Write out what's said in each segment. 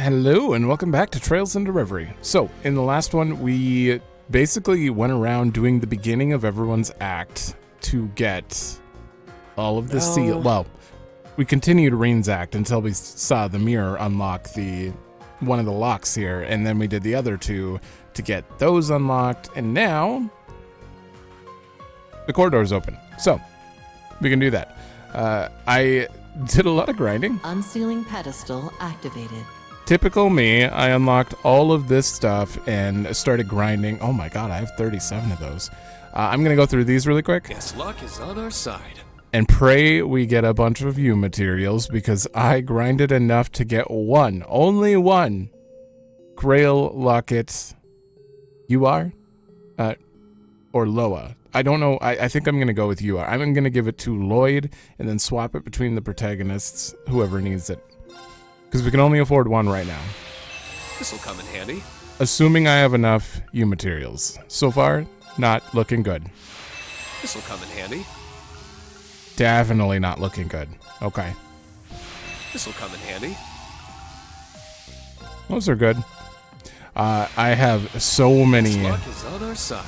Hello and welcome back to Trails into Reverie. So, in the last one, we basically went around doing the beginning of everyone's act to get all of the seal. Well, we continued Reen's act until we saw the mirror unlock one of the locks here, and then we did the other two to get those unlocked, and now the corridor's open. So, we can do that. I did a lot of grinding. Unsealing pedestal activated. Typical me, I unlocked all of this stuff and started grinding. Oh my god, I have 37 of those. I'm going to go through these really quick. Yes, luck is on our side. And pray we get a bunch of U materials because I grinded enough to get one, only one, Grail Locket UR or Loa. I don't know. I think I'm going to go with UR. I'm going to give it to Lloyd and then swap it between the protagonists, whoever needs it. Because we can only afford one right now. This'll come in handy. Assuming I have enough U materials. So far, not looking good. This'll come in handy. Definitely not looking good. Okay. This'll come in handy. Those are good. I have so many. Yes, luck is on our side.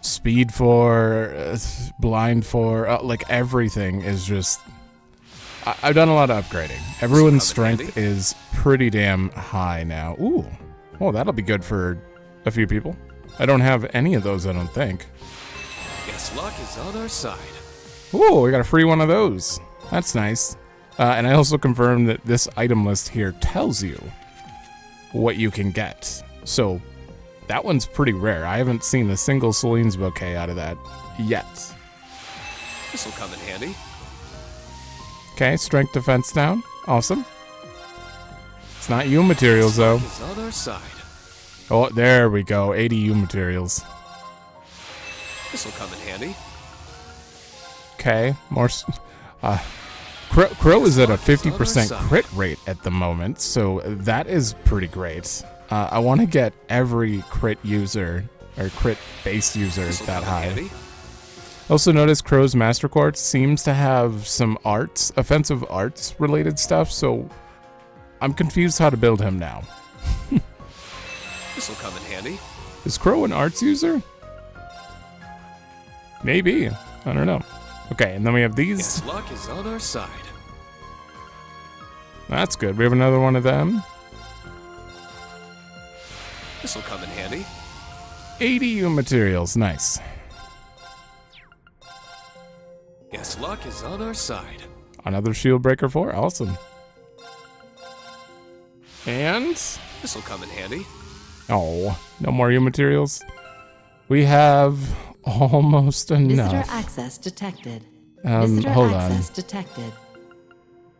Speed 4, blind 4, like everything is just... I've done a lot of upgrading. Everyone's strength is pretty damn high now. Ooh. Oh, that'll be good for a few people. I don't have any of those, I don't think. Yes, luck is on our side. Ooh, we got a free one of those. That's nice. And I also confirmed that this item list here tells you what you can get. So, that one's pretty rare. I haven't seen a single Celine's bouquet out of that yet. This'll come in handy. Okay, strength defense down. Awesome. It's not U materials, though. Is on our side. Oh, there we go. 80 U materials. This'll come in handy. Okay, more... Crow is at a 50% crit rate at the moment, so that is pretty great. I want to get every crit user, or crit base user that high. Also notice Crow's Master Quartz seems to have some arts, offensive arts related stuff, so I'm confused how to build him now. This'll come in handy. Is Crow an arts user? Maybe. I don't know. Okay, and then we have these. Yes, luck is on our side. That's good. We have another one of them. This'll come in handy. 80 U materials. Nice. Yes, luck is on our side. Another shield breaker 4. Awesome. And... This'll come in handy. Oh, no more U materials. We have almost enough. Visitor access detected. Hold on. Detected.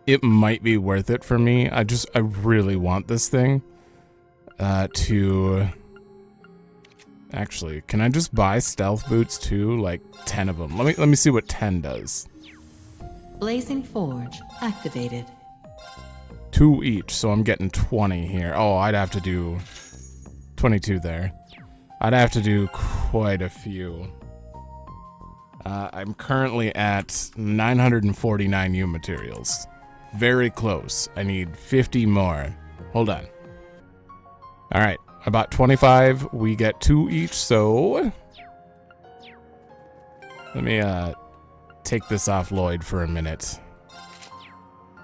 It might be worth it for me. I really want this thing to... Actually, can I just buy stealth boots too? Like 10 of them. Let me see what 10 does. Blazing Forge activated. 2 each, so I'm getting 20 here. Oh, I'd have to do 22 there. I'd have to do quite a few. I'm currently at 949 U materials. Very close. I need 50 more. Hold on. All right. About 25, we get 2 each, so let me take this off Lloyd for a minute.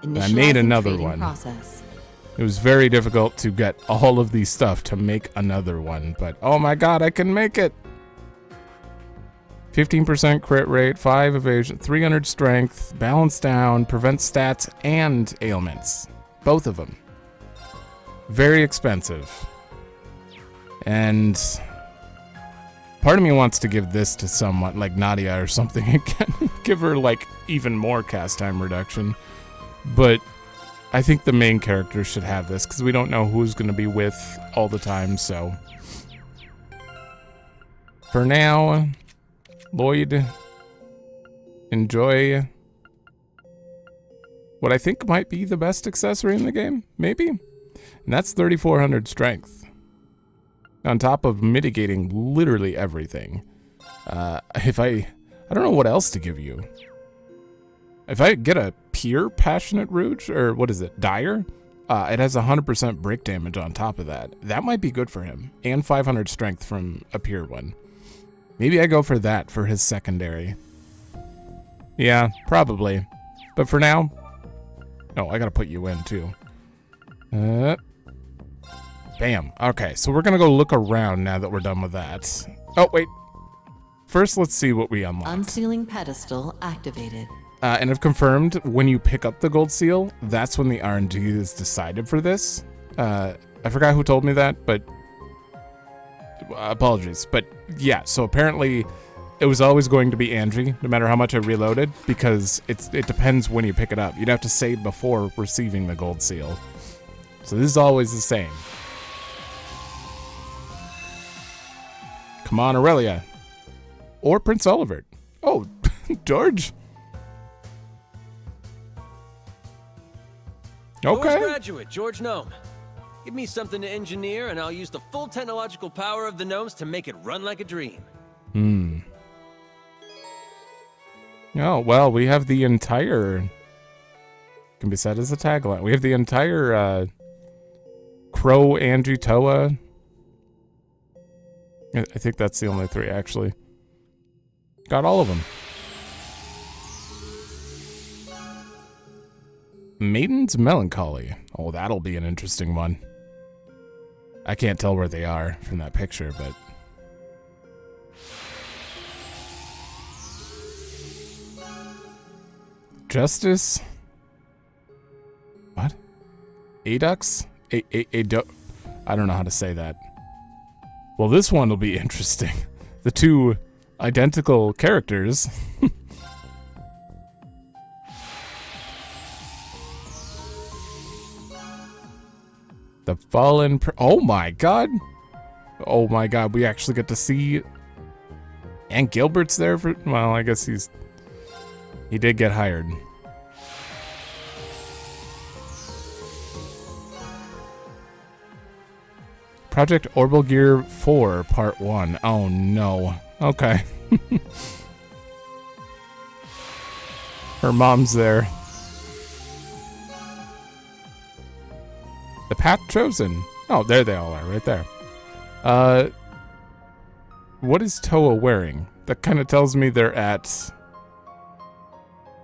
I made another one. Process. It was very difficult to get all of these stuff to make another one, but oh my god, I can make it! 15% crit rate, 5 evasion, 300 strength, balance down, prevents stats and ailments. Both of them. Very expensive. And part of me wants to give this to someone like Nadia or something again. Give her like even more cast time reduction. But I think the main character should have this because we don't know who's going to be with all the time. So for now, Lloyd, enjoy what I think might be the best accessory in the game. Maybe. And that's 3,400 strength. On top of mitigating literally everything. I don't know what else to give you. If I get a pure Passionate Rouge, or what is it, Dire? It has 100% break damage on top of that. That might be good for him. And 500 strength from a pure one. Maybe I go for that for his secondary. Yeah, probably. But for now... Oh, I gotta put you in, too. Bam. Okay, so we're gonna go look around now that we're done with that. Oh, wait. First, let's see what we unlocked. Unsealing pedestal activated. And I've confirmed when you pick up the gold seal, that's when the RNG is decided for this. I forgot who told me that, but apologies. But yeah, so apparently it was always going to be Angie, no matter how much I reloaded, because it depends when you pick it up. You'd have to save before receiving the gold seal. So this is always the same. Come on, Aurelia. Or Prince Olivert. Oh, George. Okay. George graduate, George Gnome. Give me something to engineer, and I'll use the full technological power of the gnomes to make it run like a dream. Oh, well, we have the entire... Can be said as a tagline. We have the entire Crow, Angie, Toa. I think that's the only three, actually. Got all of them. Maiden's Melancholy. Oh, that'll be an interesting one. I can't tell where they are from that picture, but... Justice? What? Adux? I don't know how to say that. Well, this one will be interesting. The two identical characters. The Fallen... Oh my god! Oh my god, we actually get to see... And Gilbert's there for... Well, I guess he did get hired. Project Orbital Gear 4, Part 1. Oh no. Okay. Her mom's there. The Path Chosen. Oh, there they all are, right there. What is Toa wearing? That kind of tells me they're at...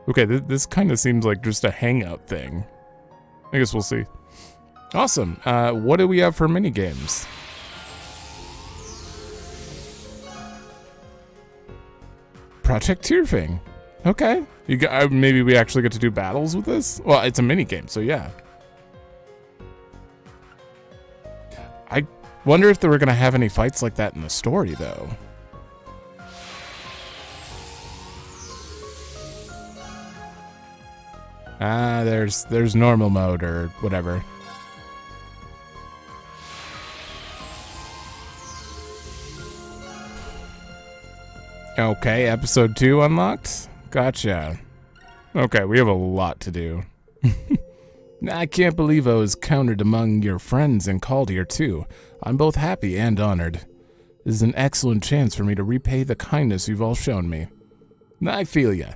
Okay, this kind of seems like just a hangout thing. I guess we'll see. Awesome. What do we have for minigames? Project Tearfing. Okay. You got, maybe we actually get to do battles with this? Well, it's a minigame, so yeah. I wonder if they were going to have any fights like that in the story, though. There's normal mode or whatever. Okay, episode 2 unlocked? Gotcha. Okay, we have a lot to do. I can't believe I was counted among your friends and called here too. I'm both happy and honored. This is an excellent chance for me to repay the kindness you've all shown me. I feel ya.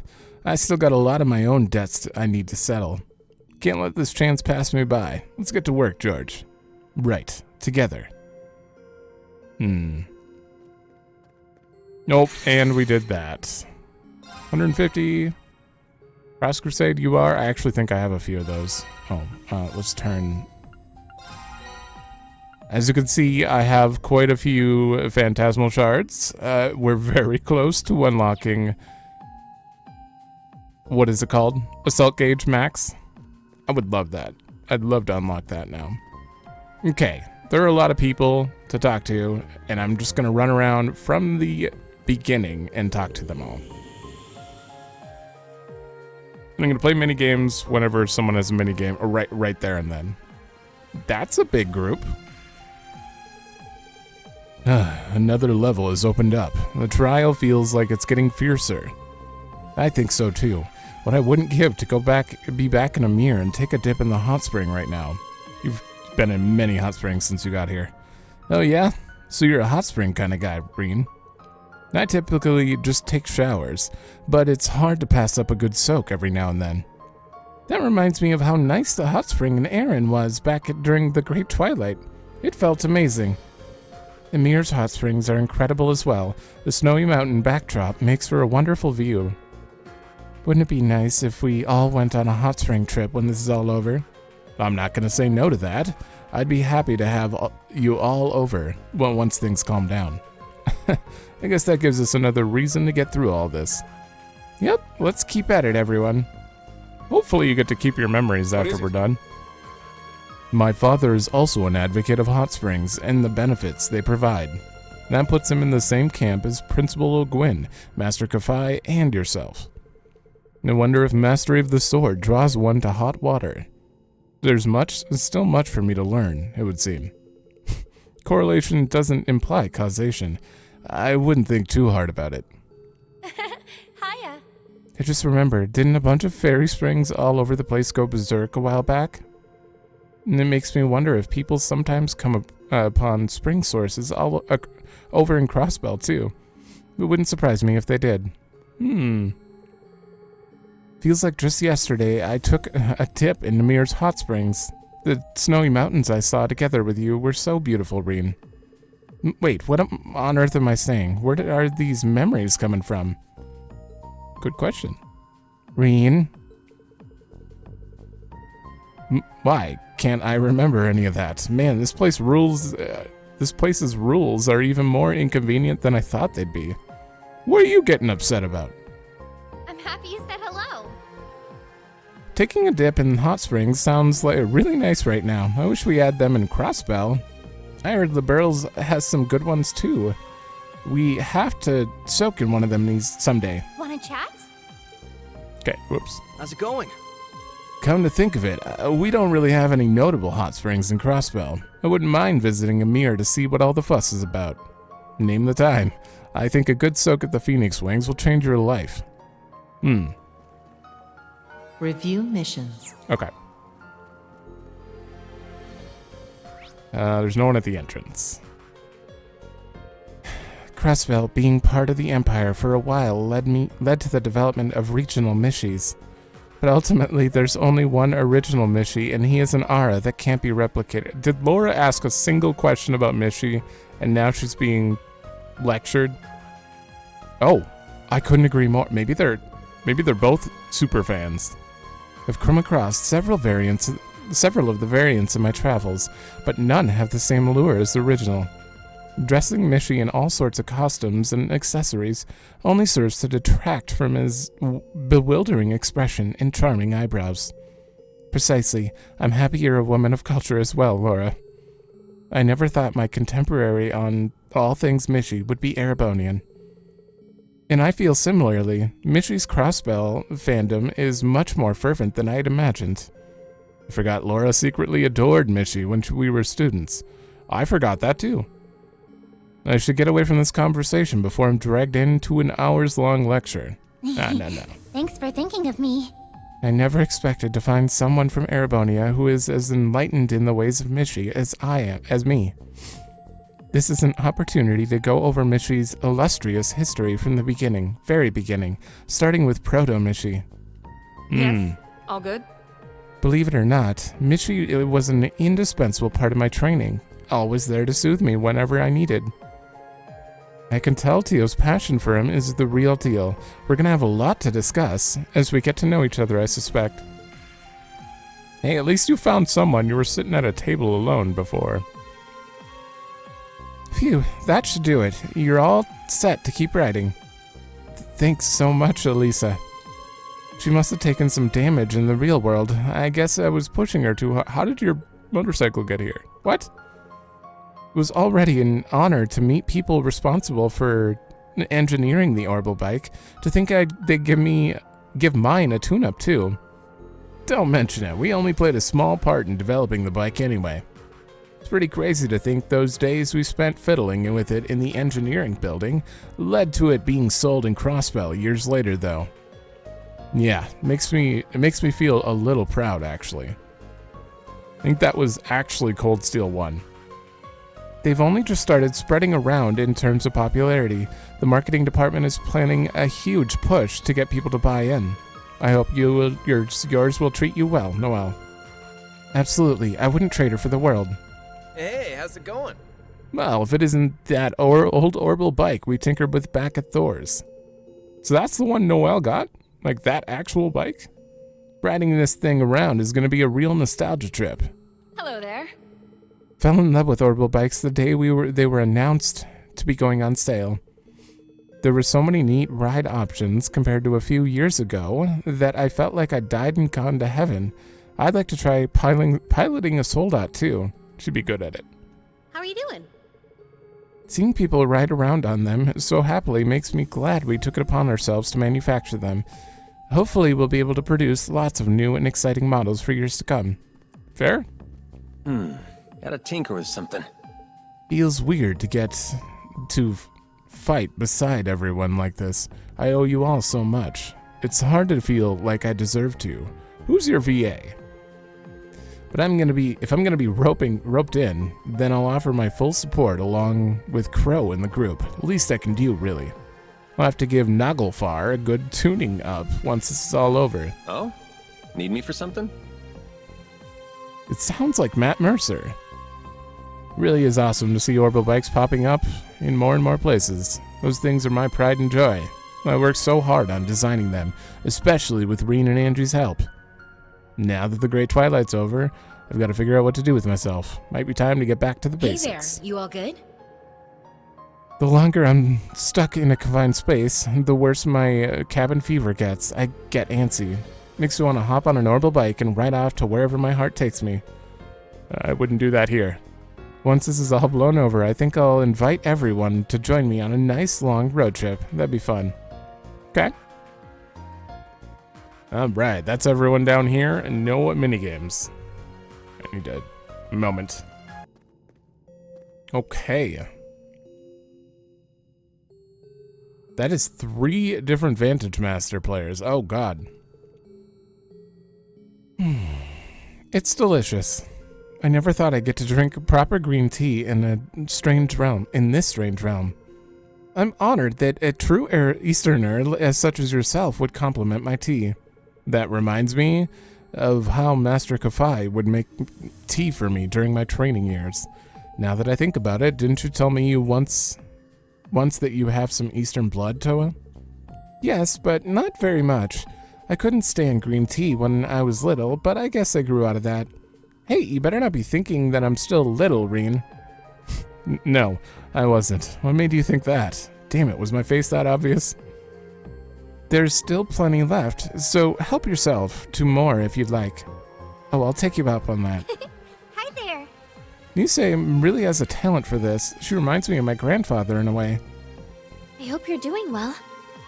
I still got a lot of my own debts I need to settle. Can't let this chance pass me by. Let's get to work, George. Right. Together. Nope, and we did that. 150. Cross Crusade, you are? I actually think I have a few of those. Oh, let's turn. As you can see, I have quite a few Phantasmal Shards. We're very close to unlocking... What is it called? Assault Gauge Max? I would love that. I'd love to unlock that now. Okay, there are a lot of people to talk to, and I'm just going to run around from the beginning and talk to them all. I'm going to play mini games whenever someone has a mini game, or right there and then. That's a big group. Another level has opened up. The trial feels like it's getting fiercer. I think so too. What I wouldn't give to be back in a mirror and take a dip in the hot spring right now. You've been in many hot springs since you got here. Oh yeah? So you're a hot spring kind of guy, Breen. I typically just take showers, but it's hard to pass up a good soak every now and then. That reminds me of how nice the hot spring in Erin was during the Great Twilight. It felt amazing. Emir's hot springs are incredible as well. The snowy mountain backdrop makes for a wonderful view. Wouldn't it be nice if we all went on a hot spring trip when this is all over? I'm not going to say no to that. I'd be happy to have you all over once things calm down. I guess that gives us another reason to get through all this. Yep, let's keep at it, everyone. Hopefully you get to keep your memories after we're done. My father is also an advocate of hot springs and the benefits they provide. That puts him in the same camp as Principal O'Gwyn, Master Kafai, and yourself. No wonder if mastery of the sword draws one to hot water. There's still much for me to learn, it would seem. Correlation doesn't imply causation. I wouldn't think too hard about it. Hiya. I just remembered, didn't a bunch of fairy springs all over the place go berserk a while back? And it makes me wonder if people sometimes come upon spring sources all over in Crossbell too. It wouldn't surprise me if they did. Feels like just yesterday I took a dip in Nimir's hot springs. The snowy mountains I saw together with you were so beautiful, Reen. Wait, what on earth am I saying? Where are these memories coming from? Good question. Reen? Why can't I remember any of that? Man, this place's rules are even more inconvenient than I thought they'd be. What are you getting upset about? I'm happy you said hello. Taking a dip in hot springs sounds like really nice right now. I wish we had them in Crossbell. I heard the Burls has some good ones too. We have to soak in one of them someday. Wanna chat? Okay, whoops. How's it going? Come to think of it, we don't really have any notable hot springs in Crossbell. I wouldn't mind visiting Emir to see what all the fuss is about. Name the time. I think a good soak at the Phoenix Wings will change your life. Review missions. Okay. There's no one at the entrance. Crossbell, being part of the Empire for a while, led to the development of regional Mishis. But ultimately, there's only one original Mishi, and he is an Ara that can't be replicated. Did Laura ask a single question about Mishi, and now she's being lectured? Oh, I couldn't agree more. Maybe they're both super fans. I've come across several of the variants in my travels, but none have the same allure as the original. Dressing Mishi in all sorts of costumes and accessories only serves to detract from his bewildering expression and charming eyebrows. Precisely. I'm happy you're a woman of culture as well, Laura. I never thought my contemporary on all things Mishi would be Erebonian. And I feel similarly. Mishi's Crossbell fandom is much more fervent than I had imagined. I forgot Laura secretly adored Mishi when we were students. I forgot that too. I should get away from this conversation before I'm dragged into an hours-long lecture. No. Thanks for thinking of me. I never expected to find someone from Erebonia who is as enlightened in the ways of Mishi as me. This is an opportunity to go over Mishi's illustrious history from the beginning, very beginning, starting with Proto-Mishi. Yes, all good? Believe it or not, Mishi was an indispensable part of my training, always there to soothe me whenever I needed. I can tell Tio's passion for him is the real deal. We're gonna have a lot to discuss as we get to know each other, I suspect. Hey, at least you found someone. You were sitting at a table alone before. Phew, that should do it. You're all set to keep riding. Thanks so much, Elisa. She must have taken some damage in the real world. I guess I was pushing her too hard. How did your motorcycle get here? What? It was already an honor to meet people responsible for engineering the Orbital bike. To think they'd give mine a tune-up too. Don't mention it. We only played a small part in developing the bike anyway. It's pretty crazy to think those days we spent fiddling with it in the engineering building led to it being sold in Crossbell years later, though. Yeah, it makes me feel a little proud, actually. I think that was actually Cold Steel 1. They've only just started spreading around in terms of popularity. The marketing department is planning a huge push to get people to buy in. I hope yours will treat you well, Noel. Absolutely, I wouldn't trade her for the world. Hey, how's it going? Well, if it isn't that old orbital bike we tinkered with back at Thor's. So that's the one Noel got? Like that actual bike? Riding this thing around is going to be a real nostalgia trip. Hello there. Fell in love with orbital bikes the day they were announced to be going on sale. There were so many neat ride options compared to a few years ago that I felt like I died and gone to heaven. I'd like to try piloting a Soldat too. She'd be good at it. How are you doing? Seeing people ride around on them so happily makes me glad we took it upon ourselves to manufacture them. Hopefully we'll be able to produce lots of new and exciting models for years to come. Fair? Gotta tinker with something. Feels weird to get to fight beside everyone like this. I owe you all so much. It's hard to feel like I deserve to. Who's your VA? But if I'm gonna be roped in, then I'll offer my full support along with Crow in the group. Least I can do, really. I'll have to give Naglfar a good tuning up once this is all over. Oh? Need me for something? It sounds like Matt Mercer. Really is awesome to see orbital bikes popping up in more and more places. Those things are my pride and joy. I worked so hard on designing them, especially with Reen and Angie's help. Now that the Great Twilight's over, I've got to figure out what to do with myself. Might be time to get back to the basics. Hey there, you all good? The longer I'm stuck in a confined space, the worse my cabin fever gets. I get antsy. Makes me want to hop on an orbital bike and ride off to wherever my heart takes me. I wouldn't do that here. Once this is all blown over, I think I'll invite everyone to join me on a nice long road trip. That'd be fun. Okay? Alright, that's everyone down here, and no minigames. I need a moment. Okay. That is 3 different Vantage Master players. Oh, God. It's delicious. I never thought I'd get to drink proper green tea in this strange realm. I'm honored that a true Easterner as such as yourself would compliment my tea. That reminds me of how Master Kafai would make tea for me during my training years. Now that I think about it, didn't you tell me you once that you have some Eastern blood, Toa? Yes, but not very much. I couldn't stand green tea when I was little, but I guess I grew out of that. Hey, you better not be thinking that I'm still little, Reen. No, I wasn't. What made you think that? Damn it, was my face that obvious? There's still plenty left, so help yourself to more if you'd like. Oh, I'll take you up on that. Hi there. Nisei really has a talent for this. She reminds me of my grandfather in a way. I hope you're doing well.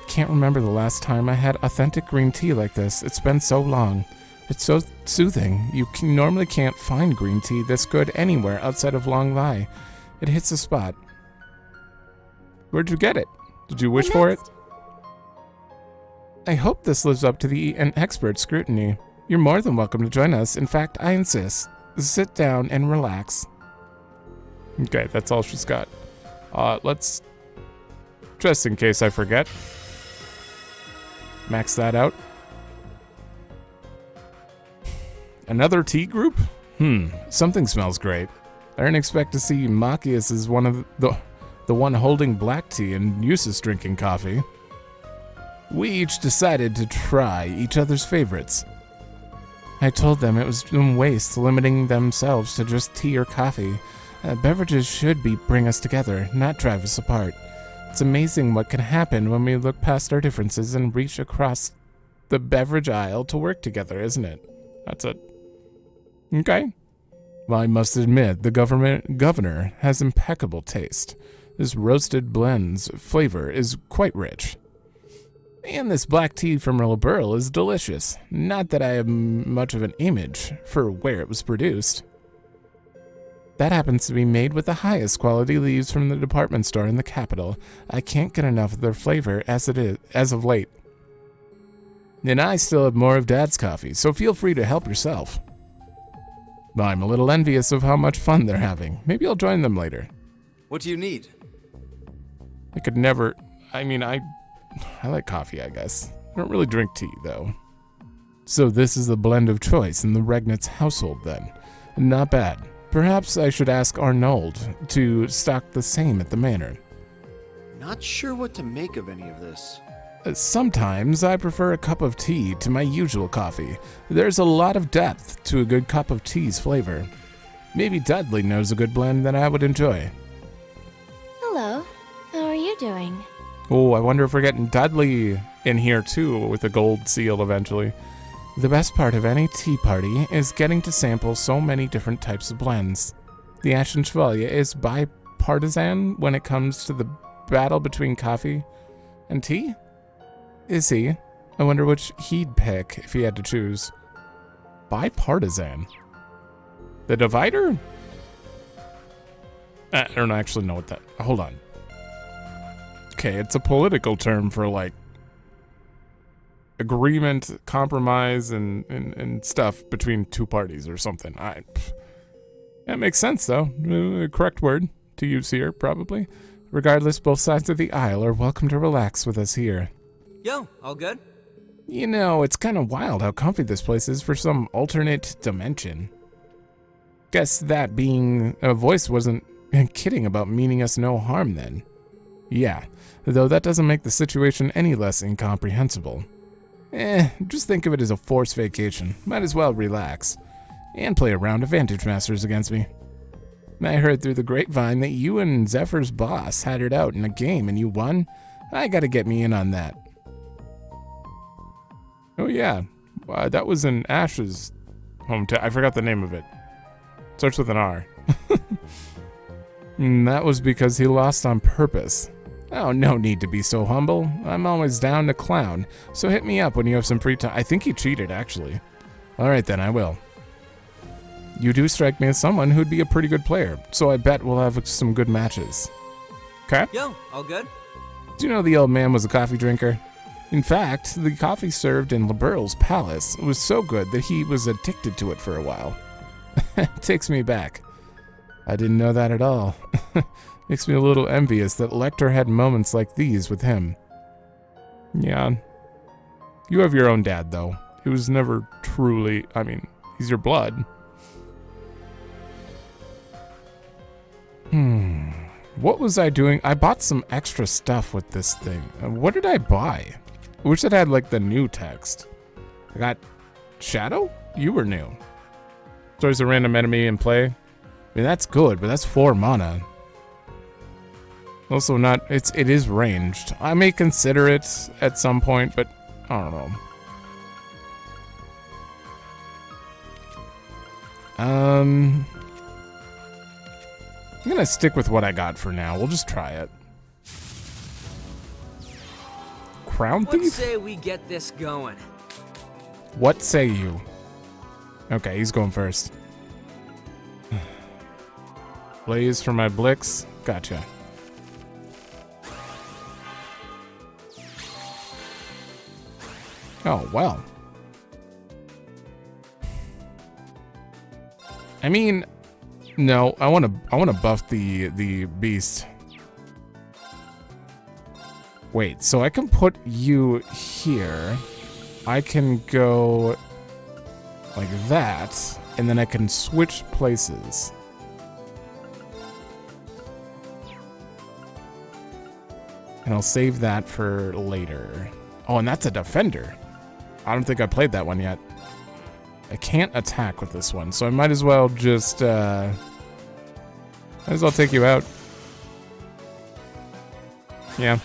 Can't remember the last time I had authentic green tea like this. It's been so long. It's so soothing. You normally can't find green tea this good anywhere outside of Long Lai. It hits the spot. Where'd you get it? Did you wish for it? I hope this lives up to an expert scrutiny. You're more than welcome to join us. In fact, I insist. Sit down and relax. Okay, that's all she's got. Let's, just in case I forget, max that out. Another tea group? Something smells great. I didn't expect to see Machias as one of the one holding black tea and Eustace drinking coffee. We each decided to try each other's favorites. I told them it was a waste limiting themselves to just tea or coffee. Beverages should bring us together, not drive us apart. It's amazing what can happen when we look past our differences and reach across the beverage aisle to work together, isn't it? That's it. Okay. Well, I must admit, the governor has impeccable taste. This roasted blend's flavor is quite rich. And this black tea from Burl is delicious. Not that I have much of an image for where it was produced. That happens to be made with the highest quality leaves from the department store in the capital. I can't get enough of their flavor as of late. And I still have more of Dad's coffee, so feel free to help yourself. I'm a little envious of how much fun they're having. Maybe I'll join them later. What do you need? I could never... I like coffee, I guess. I don't really drink tea, though. So this is the blend of choice in the Regnitz household then. Not bad. Perhaps I should ask Arnold to stock the same at the manor. Not sure what to make of any of this. Sometimes I prefer a cup of tea to my usual coffee. There's a lot of depth to a good cup of tea's flavor. Maybe Dudley knows a good blend that I would enjoy. Hello. How are you doing? Oh, I wonder if we're getting Dudley in here too with a gold seal eventually. The best part of any tea party is getting to sample so many different types of blends. The Ashen Chevalier is bipartisan when it comes to the battle between coffee and tea? Is he? I wonder which he'd pick if he had to choose. Bipartisan? The divider? I don't actually know what that... Hold on. Okay, it's a political term for, like, agreement, compromise, and stuff between two parties or something. That makes sense, though. Correct word to use here, probably. Regardless, both sides of the aisle are welcome to relax with us here. Yo, all good? You know, it's kind of wild how comfy this place is for some alternate dimension. Guess that being a voice wasn't kidding about meaning us no harm then. Yeah, though that doesn't make the situation any less incomprehensible. Just think of it as a forced vacation. Might as well relax. And play a round of Vantage Masters against me. I heard through the grapevine that you and Zephyr's boss had it out in a game and you won. I gotta get me in on that. Oh yeah, that was in Ash's hometown. I forgot the name of it. Starts with an R. That was because he lost on purpose. Oh, no need to be so humble. I'm always down to clown, so hit me up when you have some free time. I think he cheated, actually. Alright then, I will. You do strike me as someone who'd be a pretty good player, so I bet we'll have some good matches. Okay? Yo, all good? Do you know the old man was a coffee drinker? In fact, the coffee served in Liberal's palace was so good that he was addicted to it for a while. Takes me back. I didn't know that at all. Makes me a little envious that Lecter had moments like these with him. Yeah. You have your own dad, though. He was never truly... I mean, he's your blood. What was I doing? I bought some extra stuff with this thing. What did I buy? I wish it had, like, the new text. I got... Shadow? You were new. Destroys a random enemy in play. I mean, that's good, but that's 4 mana. Also not... It is ranged. I may consider it at some point, but I don't know. I'm gonna stick with what I got for now. We'll just try it. Crown Thief? Let's say we get this going. What say you? Okay, he's going first. Blaze for my Blix. Gotcha. Oh, well. I mean, no, I want to buff the beast. Wait, so I can put you here. I can go like that, and then I can switch places. And I'll save that for later. Oh, and that's a defender. I don't think I played that one yet. I can't attack with this one, so I might as well just, might as well take you out. Yeah.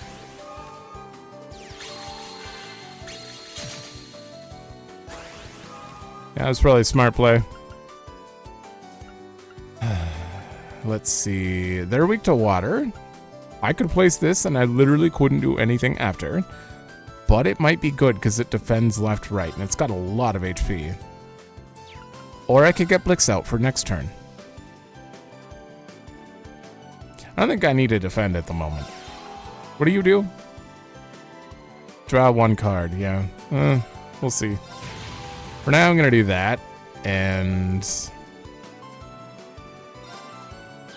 Yeah, that's probably a smart play. Let's see. They're weak to water. I could place this and I literally couldn't do anything after. But it might be good because it defends left, right, and it's got a lot of HP. Or I could get Blix out for next turn. I don't think I need to defend at the moment. What do you do? Draw 1 card, yeah. We'll see. For now, I'm going to do that. And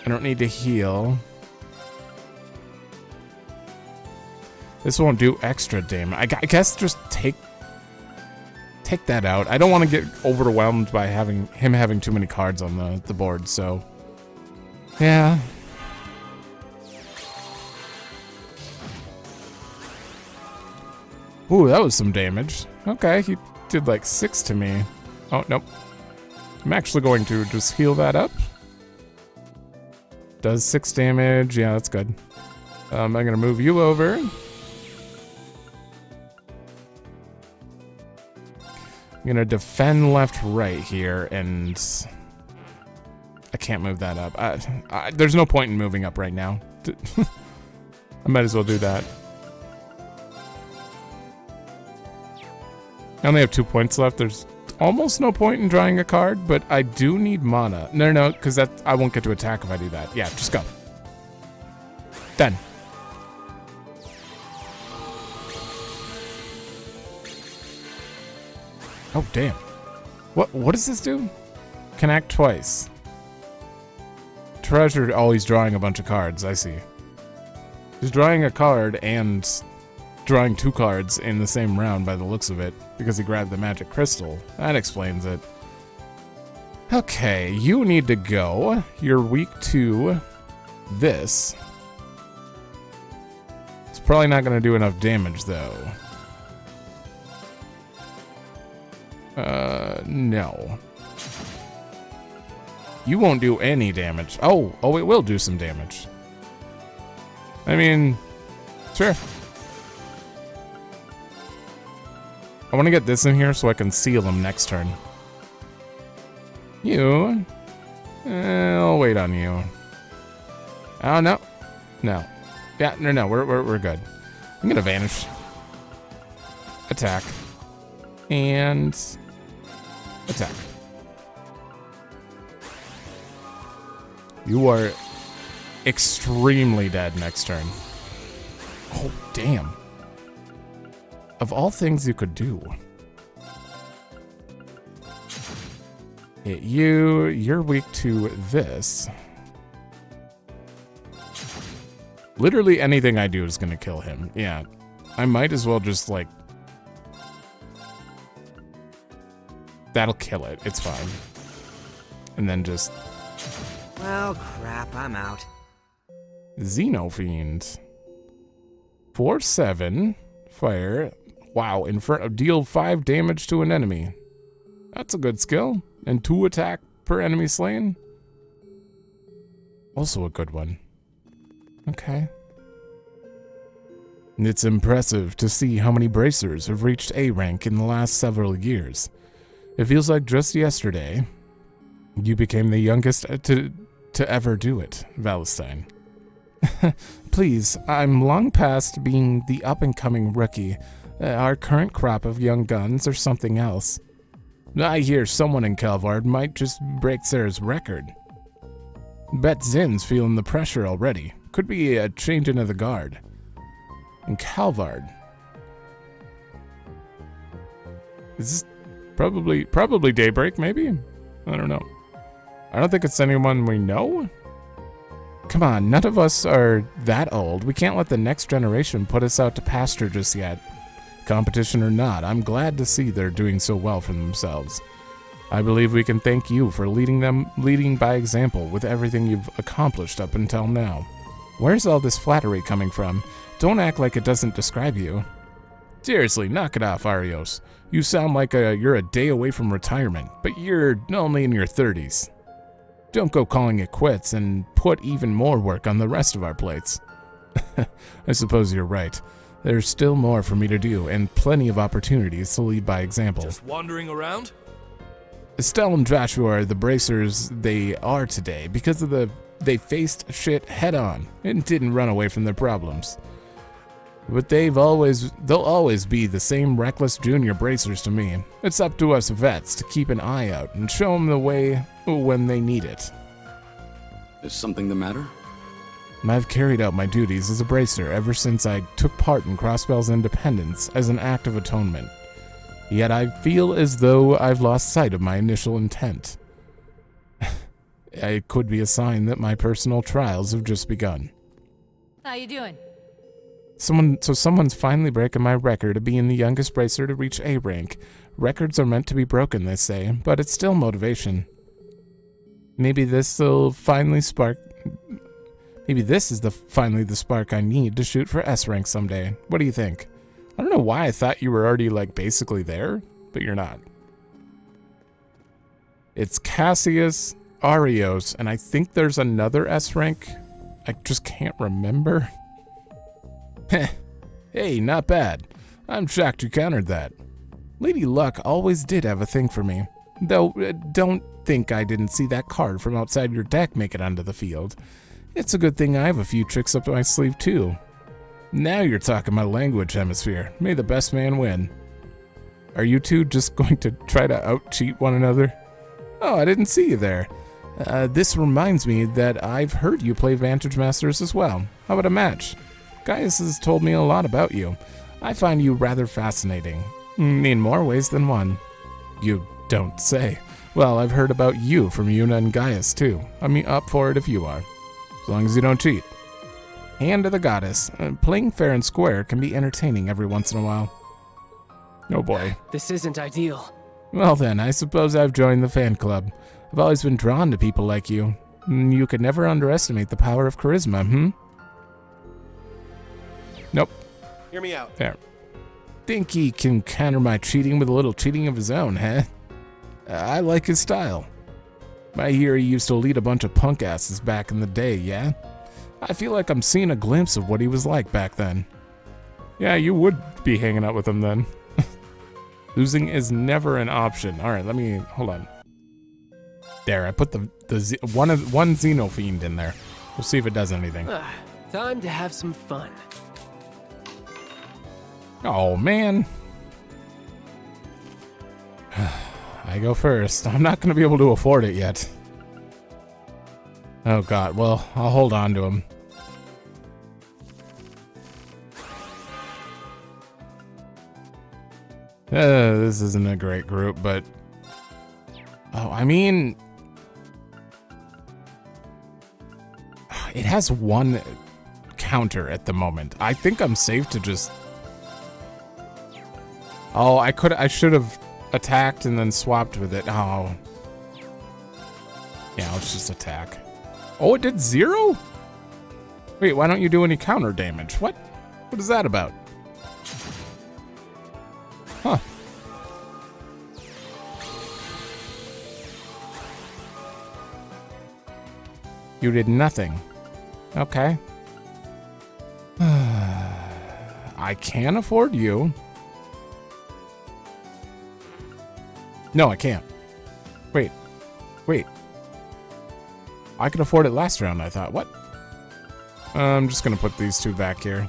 I don't need to heal. This won't do extra damage. I guess just take... take that out. I don't want to get overwhelmed by him having too many cards on the board, so yeah. Ooh, that was some damage. Okay, he did like 6 to me. Oh, nope. I'm actually going to just heal that up. Does 6 damage. Yeah, that's good. I'm going to move you over. I'm going to defend left, right here, and I can't move that up. There's no point in moving up right now. I might as well do that. I only have 2 points left. There's almost no point in drawing a card, but I do need mana. No, because I won't get to attack if I do that. Yeah, just go. Done. Oh, damn. What does this do? Can act twice. Treasure always drawing a bunch of cards, I see. Just drawing a card and drawing 2 cards in the same round by the looks of it, because he grabbed the magic crystal. That explains it. Okay, you need to go. You're weak to this. It's probably not going to do enough damage, though. No. You won't do any damage. Oh, it will do some damage. I mean, sure. I want to get this in here so I can seal him next turn. You. I'll wait on you. Oh, no. No. Yeah, no, we're good. I'm going to vanish. Attack. And attack. You are extremely dead next turn. Oh, damn. Of all things you could do. Hit you. You're weak to this. Literally anything I do is going to kill him. Yeah. I might as well just, like... That'll kill it. It's fine. And then just... Well, crap. I'm out. Xenofiend. 4/7. Fire. Wow, deal 5 damage to an enemy. That's a good skill. And 2 attack per enemy slain. Also a good one. Okay. It's impressive to see how many bracers have reached A rank in the last several years. It feels like just yesterday, you became the youngest to ever do it, Valentine. Please, I'm long past being the up-and-coming rookie. Our current crop of young guns or something else. I hear someone in Calvard might just break Sarah's record. Bet Zin's feeling the pressure already. Could be a change into the guard. In Calvard. Is this probably Daybreak, maybe? I don't know. I don't think it's anyone we know. Come on, none of us are that old. We can't let the next generation put us out to pasture just yet. Competition or not, I'm glad to see they're doing so well for themselves. I believe we can thank you for leading by example with everything you've accomplished up until now. Where's all this flattery coming from? Don't act like it doesn't describe you. Seriously, knock it off, Arios. You sound like you're a day away from retirement, but you're only in your 30s. Don't go calling it quits and put even more work on the rest of our plates. I suppose you're right. There's still more for me to do, and plenty of opportunities to lead by example. Just wandering around? Estelle and Joshua are the bracers they are today because of they faced shit head on and didn't run away from their problems. But they'll always be the same reckless junior bracers to me. It's up to us vets to keep an eye out and show them the way when they need it. Is something the matter? I've carried out my duties as a bracer ever since I took part in Crossbell's independence as an act of atonement. Yet I feel as though I've lost sight of my initial intent. It could be a sign that my personal trials have just begun. How you doing? Someone's finally breaking my record of being the youngest bracer to reach A rank. Records are meant to be broken, they say, but it's still motivation. Maybe this is finally the spark I need to shoot for S rank someday. What do you think? I don't know why I thought you were already, like, basically there, but you're not. It's Cassius Arios, and I think there's another S rank. I just can't remember. Hey, not bad. I'm shocked you countered that. Lady Luck always did have a thing for me. Though, don't think I didn't see that card from outside your deck make it onto the field. It's a good thing I have a few tricks up my sleeve, too. Now you're talking my language, Hemisphere. May the best man win. Are you two just going to try to out-cheat one another? Oh, I didn't see you there. This reminds me that I've heard you play Vantage Masters as well. How about a match? Gaius has told me a lot about you. I find you rather fascinating. In more ways than one. You don't say. Well, I've heard about you from Yuna and Gaius, too. I'm up for it if you are. As long as you don't cheat. Hand of the Goddess. Playing fair and square can be entertaining every once in a while. Oh boy. This isn't ideal. Well then, I suppose I've joined the fan club. I've always been drawn to people like you. You could never underestimate the power of charisma, Nope. Hear me out. There. Think he can counter my cheating with a little cheating of his own, huh? I like his style. I hear he used to lead a bunch of punk asses back in the day, yeah? I feel like I'm seeing a glimpse of what he was like back then. Yeah, you would be hanging out with him then. Losing is never an option. Alright, hold on. There, I put one Xenofiend in there. We'll see if it does anything. Time to have some fun. Oh, man. I go first. I'm not going to be able to afford it yet. Oh, God. Well, I'll hold on to him. This isn't a great group, but... Oh, I mean... It has one counter at the moment. I think I'm safe to just... Oh, I should have attacked and then swapped with it. Oh. Yeah, let's just attack. Oh, it did 0? Wait, why don't you do any counter damage? What? What is that about? Huh. You did nothing. Okay. I can afford you. No, I can't. Wait. I could afford it last round, I thought. What? I'm just gonna put these two back here.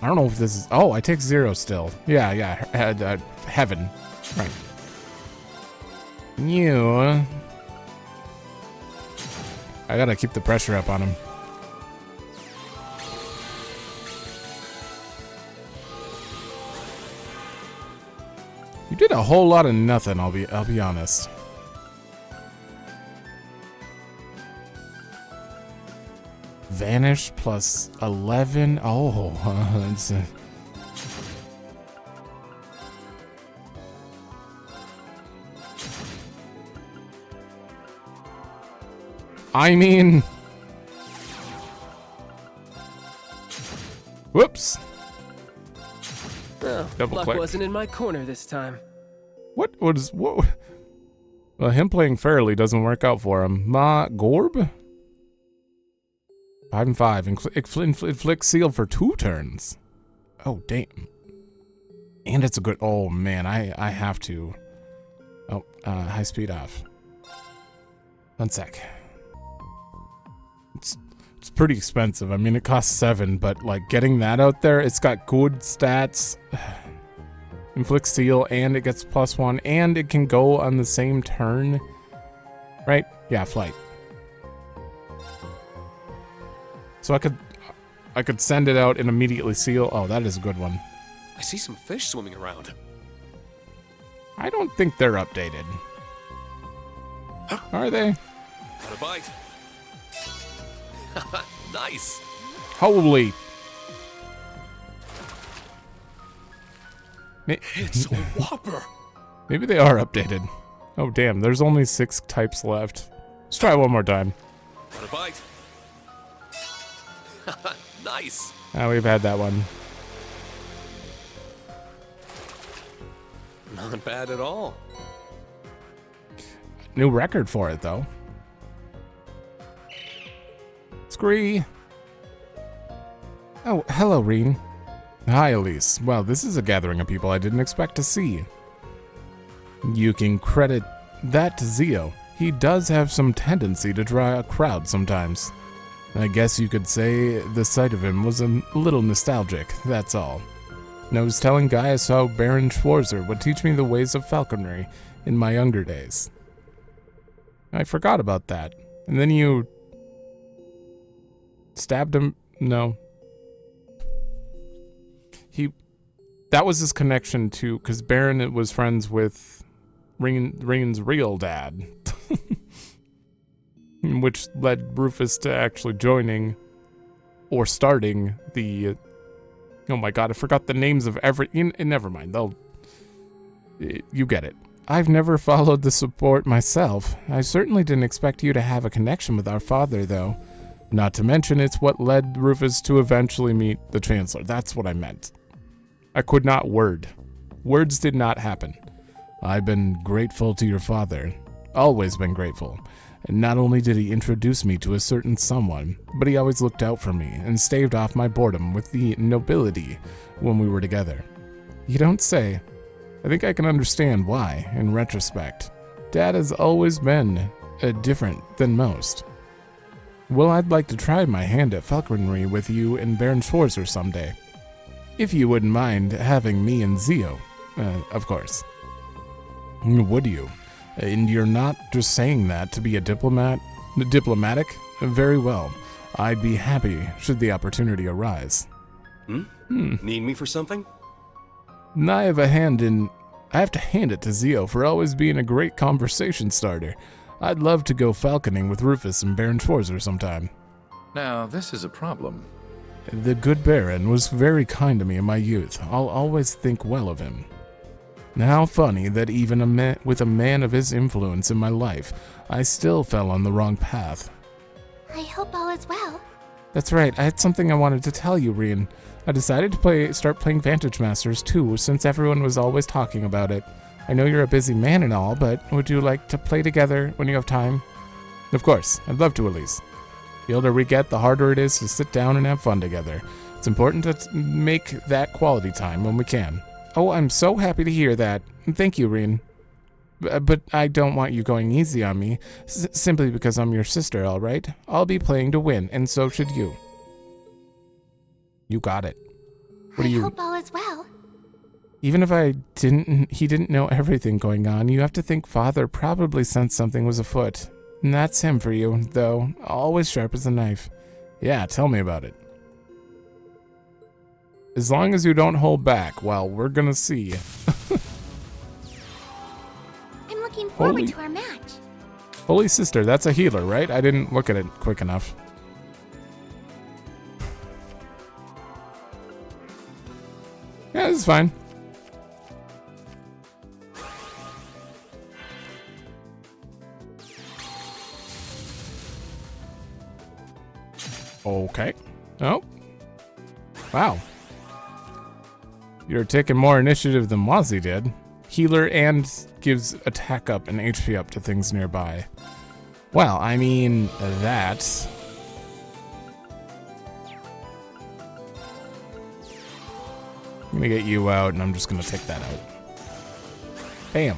I don't know if this is... Oh, I take 0 still. Yeah, heaven. Right. You... I gotta keep the pressure up on him. You did a whole lot of nothing, I'll be honest. Vanish plus 11. Oh, it's I mean, whoops. Oh, Double luck click. wasn't in my corner this time. What? Well, him playing fairly doesn't work out for him. Ma Gorb? 5 and 5. Inflict seal for 2 turns. Oh, damn. And it's a good... Oh, man, I have to... Oh, high speed off. 1 sec. It's pretty expensive. I mean, it costs 7, but, like, getting that out there, it's got good stats. Inflict seal, and it gets +1, and it can go on the same turn. Right? Yeah, flight. So I could send it out and immediately seal. Oh, that is a good one. I see some fish swimming around. I don't think they're updated. Are they? Got a bite. Nice. Holy. It's a whopper. Maybe they are updated. Oh, damn. There's only 6 types left. Let's try one more time. Got a bite. Nice. Ah, we've had that one. Not bad at all. New record for it, though. Scree. Oh, hello, Reen. Hi, Elise. Well, this is a gathering of people I didn't expect to see. You can credit that to Zio. He does have some tendency to draw a crowd sometimes. I guess you could say the sight of him was a little nostalgic, that's all. And I was telling Gaius how Baron Schwarzer would teach me the ways of falconry in my younger days. I forgot about that. And then you stabbed him? No. That was his connection to, because Baron was friends with Reen's real dad. Which led Rufus to actually joining or starting the... oh my god, I forgot the names of every... never mind, you get it. I've never followed the support myself. I certainly didn't expect you to have a connection with our father, though. Not to mention it's what led Rufus to eventually meet the Chancellor. That's what I meant. I could not word. Words did not happen. I've been grateful to your father. Always been grateful. And not only did he introduce me to a certain someone, but he always looked out for me and staved off my boredom with the nobility when we were together. You don't say. I think I can understand why, in retrospect. Dad has always been different than most. Well, I'd like to try my hand at falconry with you and Baron Schwarzer someday. If you wouldn't mind having me and Zio, of course. Would you? And you're not just saying that to be a diplomatic? Very well. I'd be happy should the opportunity arise. Need me for something? I have to hand it to Zio for always being a great conversation starter. I'd love to go falconing with Rufus and Baron Schwarzer sometime. Now, this is a problem. The good Baron was very kind to me in my youth. I'll always think well of him. How funny that even with a man of his influence in my life, I still fell on the wrong path. I hope all is well. That's right, I had something I wanted to tell you, Reen. I decided to start playing Vantage Masters too, since everyone was always talking about it. I know you're a busy man and all, but would you like to play together when you have time? Of course, I'd love to, Elise. The older we get, the harder it is to sit down and have fun together. It's important to make that quality time when we can. Oh, I'm so happy to hear that. Thank you, Reen. But I don't want you going easy on me, simply because I'm your sister, all right? I'll be playing to win, and so should you. You got it. I hope all is well. Even if he didn't know everything going on, you have to think Father probably sensed something was afoot. And that's him for you, though, always sharp as a knife. Yeah, tell me about it. As long as you don't hold back, well, we're gonna see. I'm looking forward to our match. Holy sister, that's a healer, right? I didn't look at it quick enough. Yeah, this is fine. Okay. Oh. Wow. You're taking more initiative than Wazzy did. Healer and gives attack up and HP up to things nearby. Well, I mean, that... I'm gonna get you out, and I'm just gonna take that out. Bam.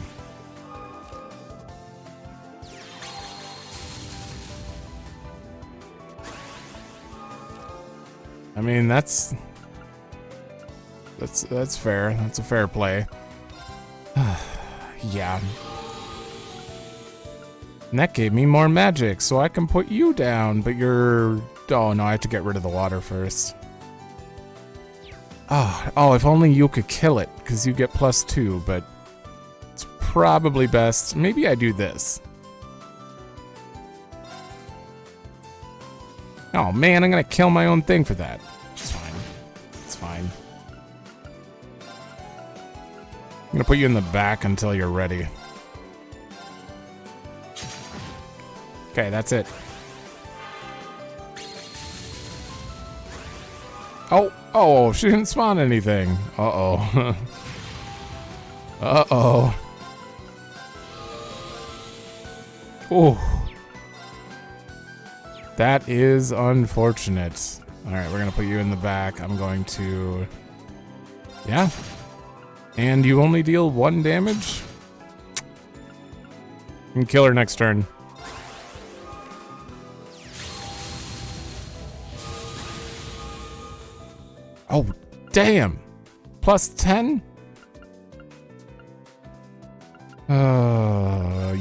I mean, that's fair. That's a fair play. Yeah. And that gave me more magic, so I can put you down, but you're... Oh, no, I have to get rid of the water first. Oh, if only you could kill it, because you get +2, but it's probably best. Maybe I do this. Oh man, I'm gonna kill my own thing for that. It's fine. It's fine. I'm gonna put you in the back until you're ready. Okay, that's it. Oh, she didn't spawn anything. Uh-oh. Uh-oh. Oh. That is unfortunate. Alright, we're gonna put you in the back. I'm going to... Yeah. And you only deal 1 damage? You can kill her next turn. Oh, damn. Plus 10?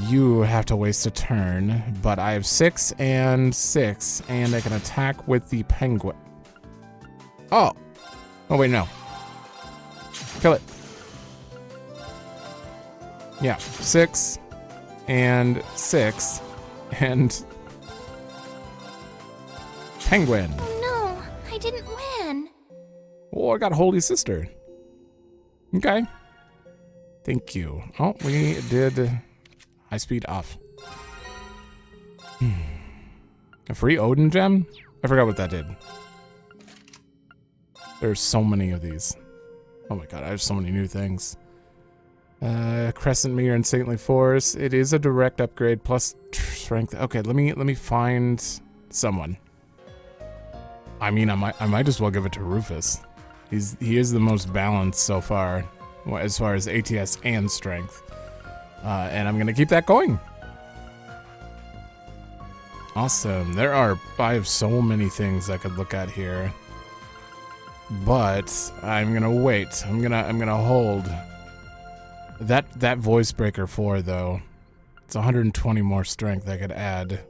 You have to waste a turn, but I have 6 and 6, and I can attack with the penguin. Oh. Oh, wait, no. Kill it. Yeah, 6 and 6 and penguin. Oh no, I didn't win. Oh, I got Holy Sister. Okay. Thank you. Oh, we did high speed off. A free Odin gem? I forgot what that did. There's so many of these. Oh my god, I have so many new things. Crescent Mirror and Saintly Force. It is a direct upgrade plus strength. Okay, let me find someone. I mean, I might as well give it to Rufus. He is the most balanced so far as ATS and strength. And I'm gonna keep that going. Awesome. I have so many things I could look at here. But I'm gonna wait. I'm gonna hold. That voice breaker 4 though. It's 120 more strength I could add.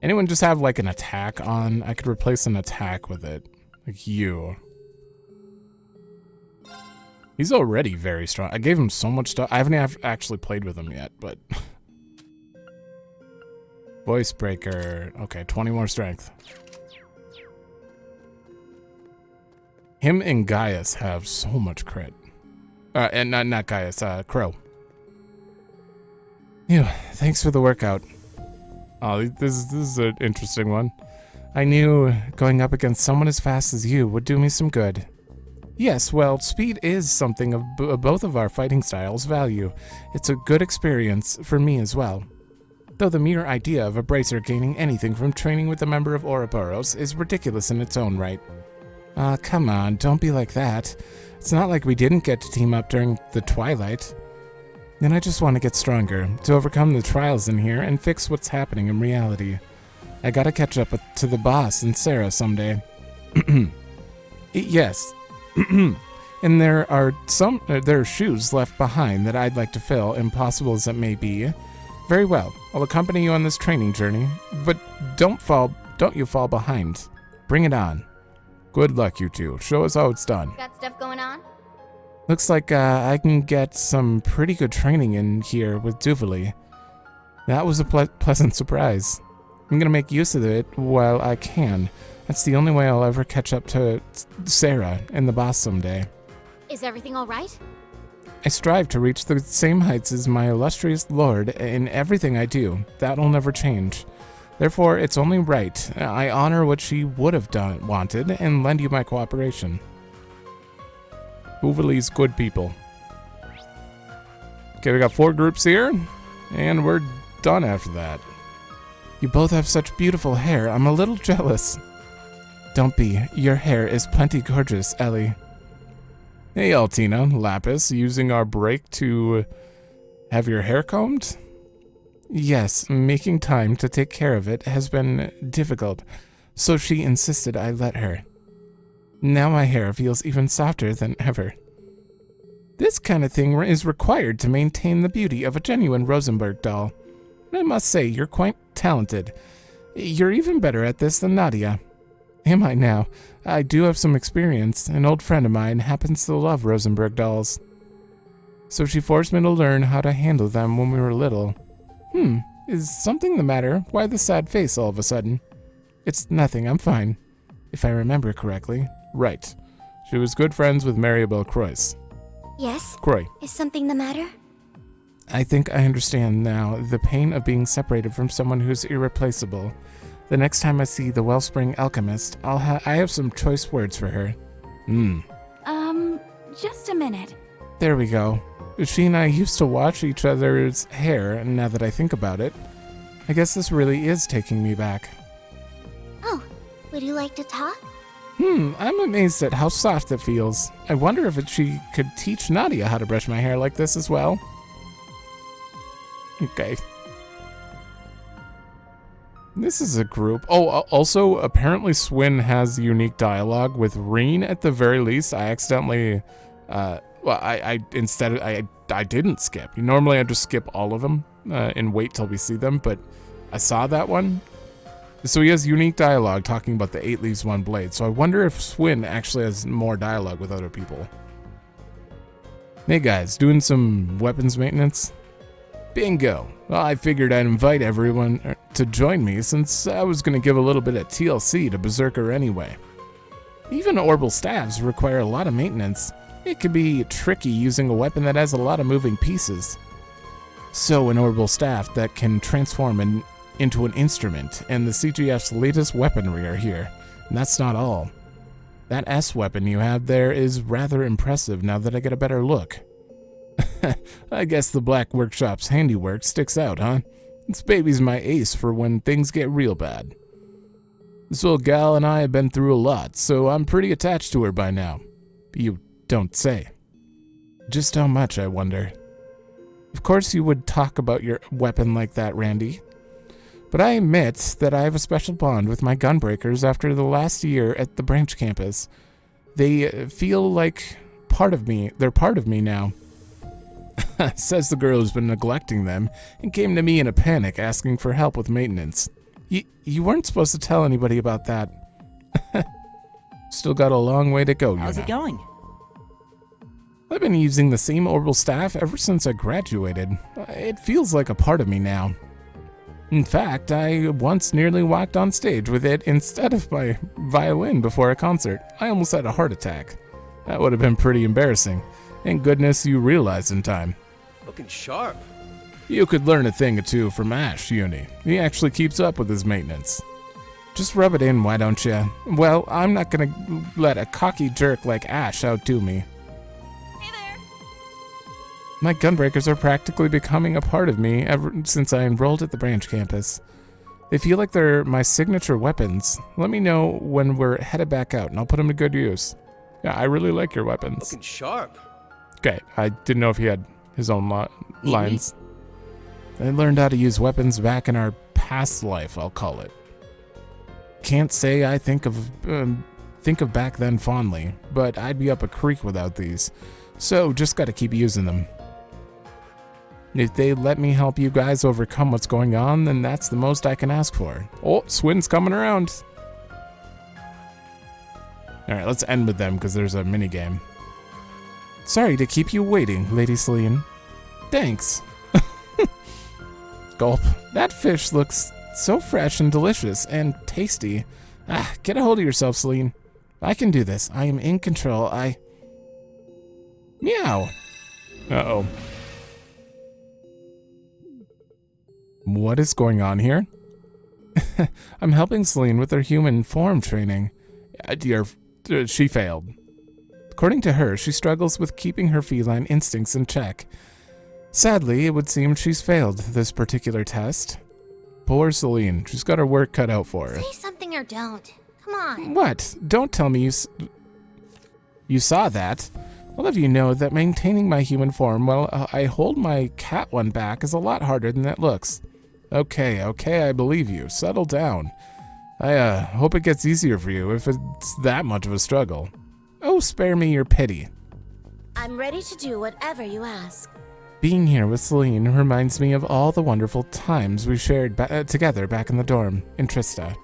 Anyone just have like an attack on? I could replace an attack with it. Like you. He's already very strong. I gave him so much stuff. I haven't actually played with him yet, but... Voice breaker. Okay, 20 more strength. Him and Gaius have so much crit. And not Gaius, Crow. Ew, thanks for the workout. Oh, this is an interesting one. I knew going up against someone as fast as you would do me some good. Yes, well, speed is something of both of our fighting styles value. It's a good experience for me as well. Though the mere idea of a bracer gaining anything from training with a member of Ouroboros is ridiculous in its own right. Come on, don't be like that. It's not like we didn't get to team up during the Twilight. Then I just want to get stronger, to overcome the trials in here and fix what's happening in reality. I gotta catch up to the boss and Sarah someday. Yes. And there are shoes left behind that I'd like to fill, impossible as it may be. Very well, I'll accompany you on this training journey, but don't you fall behind. Bring it on. Good luck, you two. Show us how it's done. Got stuff going on? Looks like I can get some pretty good training in here with Duvali. That was a pleasant surprise. I'm gonna make use of it while I can. That's the only way I'll ever catch up to Sarah and the boss someday. Is everything all right? I strive to reach the same heights as my illustrious lord in everything I do. That'll never change. Therefore, it's only right. I honor what she would have wanted and lend you my cooperation. Duvali's good people. Okay, we got 4 groups here, and we're done after that. You both have such beautiful hair. I'm a little jealous. Don't be. Your hair is plenty gorgeous, Ellie. Hey, Altina, Lapis, using our break to have your hair combed? Yes, making time to take care of it has been difficult, so she insisted I let her. Now my hair feels even softer than ever. This kind of thing is required to maintain the beauty of a genuine Rosenberg doll. I must say, you're quite talented. You're even better at this than Nadia. Am I now? I do have some experience. An old friend of mine happens to love Rosenberg dolls. So she forced me to learn how to handle them when we were little. Is something the matter? Why the sad face all of a sudden? It's nothing, I'm fine. If I remember correctly. Right. She was good friends with Maribel Croix. Yes? Croix. Is something the matter? I think I understand now the pain of being separated from someone who's irreplaceable. The next time I see the Wellspring Alchemist, I have some choice words for her. Just a minute. There we go. She and I used to watch each other's hair, and now that I think about it, I guess this really is taking me back. Oh, would you like to talk? I'm amazed at how soft it feels. I wonder if she could teach Nadia how to brush my hair like this as well. Okay. This is a group. Oh, also, apparently Swin has unique dialogue with Reen at the very least. I accidentally, I didn't skip. Normally I just skip all of them and wait till we see them, but I saw that one. So he has unique dialogue talking about the 8 leaves, 1 blade. So I wonder if Swin actually has more dialogue with other people. Hey guys, doing some weapons maintenance? Bingo. Well, I figured I'd invite everyone to join me since I was going to give a little bit of TLC to Berserker anyway. Even orbital staves require a lot of maintenance. It can be tricky using a weapon that has a lot of moving pieces. So an orbital staff that can transform into an instrument, and the CGF's latest weaponry are here. And that's not all. That S weapon you have there is rather impressive now that I get a better look. I guess the Black Workshop's handiwork sticks out, huh? This baby's my ace for when things get real bad. This old gal and I have been through a lot, so I'm pretty attached to her by now. You don't say. Just how much, I wonder. Of course you would talk about your weapon like that, Randy. But I admit that I have a special bond with my gunbreakers after the last year at the branch campus. They feel like part of me. They're part of me now. Says the girl who's been neglecting them and came to me in a panic asking for help with maintenance. You weren't supposed to tell anybody about that. Still got a long way to go, How's it going? I've been using the same orbital staff ever since I graduated. It feels like a part of me now. In fact, I once nearly walked on stage with it instead of my violin before a concert. I almost had a heart attack. That would have been pretty embarrassing. Thank goodness you realized in time. Looking sharp. You could learn a thing or two from Ash, Uni. He actually keeps up with his maintenance. Just rub it in, why don't you? Well, I'm not gonna let a cocky jerk like Ash outdo me. Hey there. My gunbreakers are practically becoming a part of me ever since I enrolled at the branch campus. They feel like they're my signature weapons. Let me know when we're headed back out, and I'll put them to good use. Yeah, I really like your weapons. Looking sharp. Okay, I didn't know if he had his own lines. I learned how to use weapons back in our past life, I'll call it. Can't say I think of back then fondly, but I'd be up a creek without these. So just gotta keep using them. If they let me help you guys overcome what's going on, then that's the most I can ask for. Oh, Swin's coming around. Alright, let's end with them because there's a minigame. Sorry to keep you waiting, Lady Celine. Thanks. Gulp. That fish looks so fresh and delicious and tasty. Get a hold of yourself, Celine. I can do this. I am in control. Meow. Uh-oh. What is going on here? I'm helping Celine with her human form training. She failed. According to her, she struggles with keeping her feline instincts in check. Sadly, it would seem she's failed this particular test. Poor Celine. She's got her work cut out for her. Say something or don't. Come on. What? Don't tell me you saw that. I'll have you know that maintaining my human form while I hold my cat one back is a lot harder than it looks. Okay, I believe you. Settle down. I hope it gets easier for you if it's that much of a struggle. Oh, spare me your pity. I'm ready to do whatever you ask. Being here with Celine reminds me of all the wonderful times we shared together back in the dorm in Trista.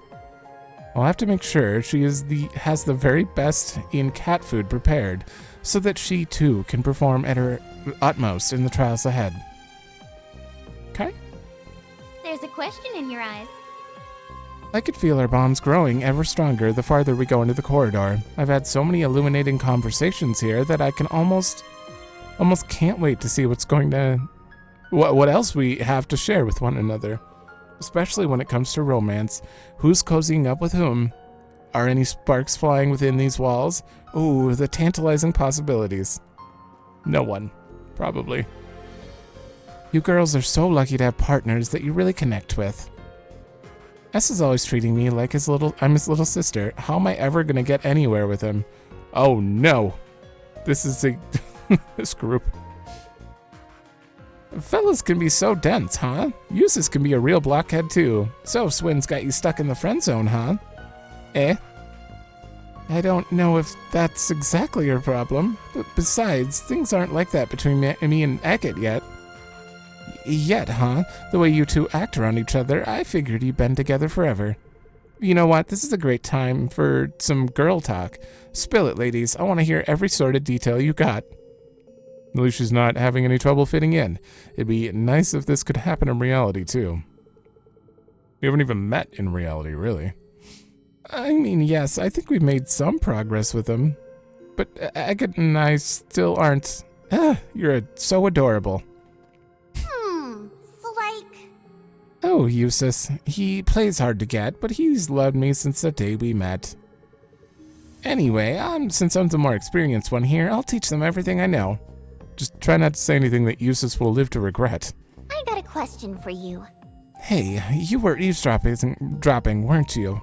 I'll have to make sure she has the very best in cat food prepared so that she too can perform at her utmost in the trials ahead. Okay? There's There's a question in your eyes. I could feel our bonds growing ever stronger the farther we go into the corridor. I've had so many illuminating conversations here that I can almost can't wait to see what else we have to share with one another. Especially when it comes to romance. Who's cozying up with whom? Are any sparks flying within these walls? Ooh, the tantalizing possibilities. No one, probably. You girls are so lucky to have partners that you really connect with. S is always treating me like I'm his little sister. How am I ever gonna get anywhere with him? Oh no. This is this group. Fellas can be so dense, huh? Uses can be a real blockhead too. So Swin's got you stuck in the friend zone, huh? Eh? I don't know if that's exactly your problem. But besides, things aren't like that between me and Agate yet. Yet, huh? The way you two act around each other, I figured you'd been together forever. You know what? This is a great time for some girl talk. Spill it, ladies. I want to hear every sort of detail you got. At least she's not having any trouble fitting in. It'd be nice if this could happen in reality, too. We haven't even met in reality, really. I mean, yes, I think we've made some progress with him. But Agate and I still aren't... you're so adorable. So like... Oh, Eustace. He plays hard to get, but he's loved me since the day we met. Anyway, since I'm the more experienced one here, I'll teach them everything I know. Just try not to say anything that Eustace will live to regret. I got a question for you. Hey, you were eavesdropping, weren't you?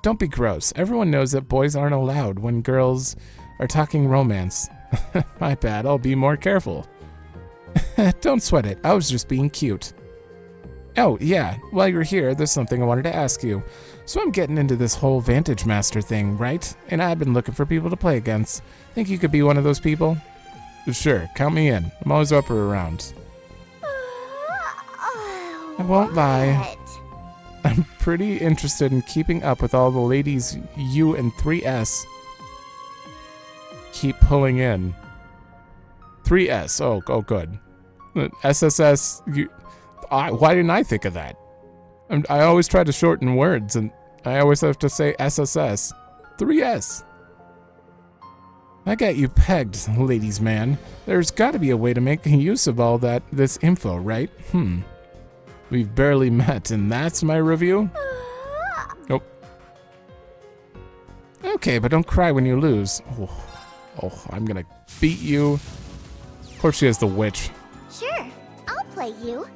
Don't be gross. Everyone knows that boys aren't allowed when girls are talking romance. My bad, I'll be more careful. Don't sweat it, I was just being cute. Oh, yeah, while you're here, there's something I wanted to ask you. So I'm getting into this whole Vantage Master thing, right? And I've been looking for people to play against. Think you could be one of those people? Sure, count me in. I'm always up or around. I won't lie. I'm pretty interested in keeping up with all the ladies you and 3S keep pulling in. 3S, oh good. SSS, why didn't I think of that? I always try to shorten words, and I always have to say SSS. 3S. I got you pegged, ladies man. There's gotta be a way to make use of all this info, right? We've barely met, and that's my review? Nope. Okay, but don't cry when you lose. Oh, I'm gonna beat you. Of course she has the witch. Sure, I'll play you.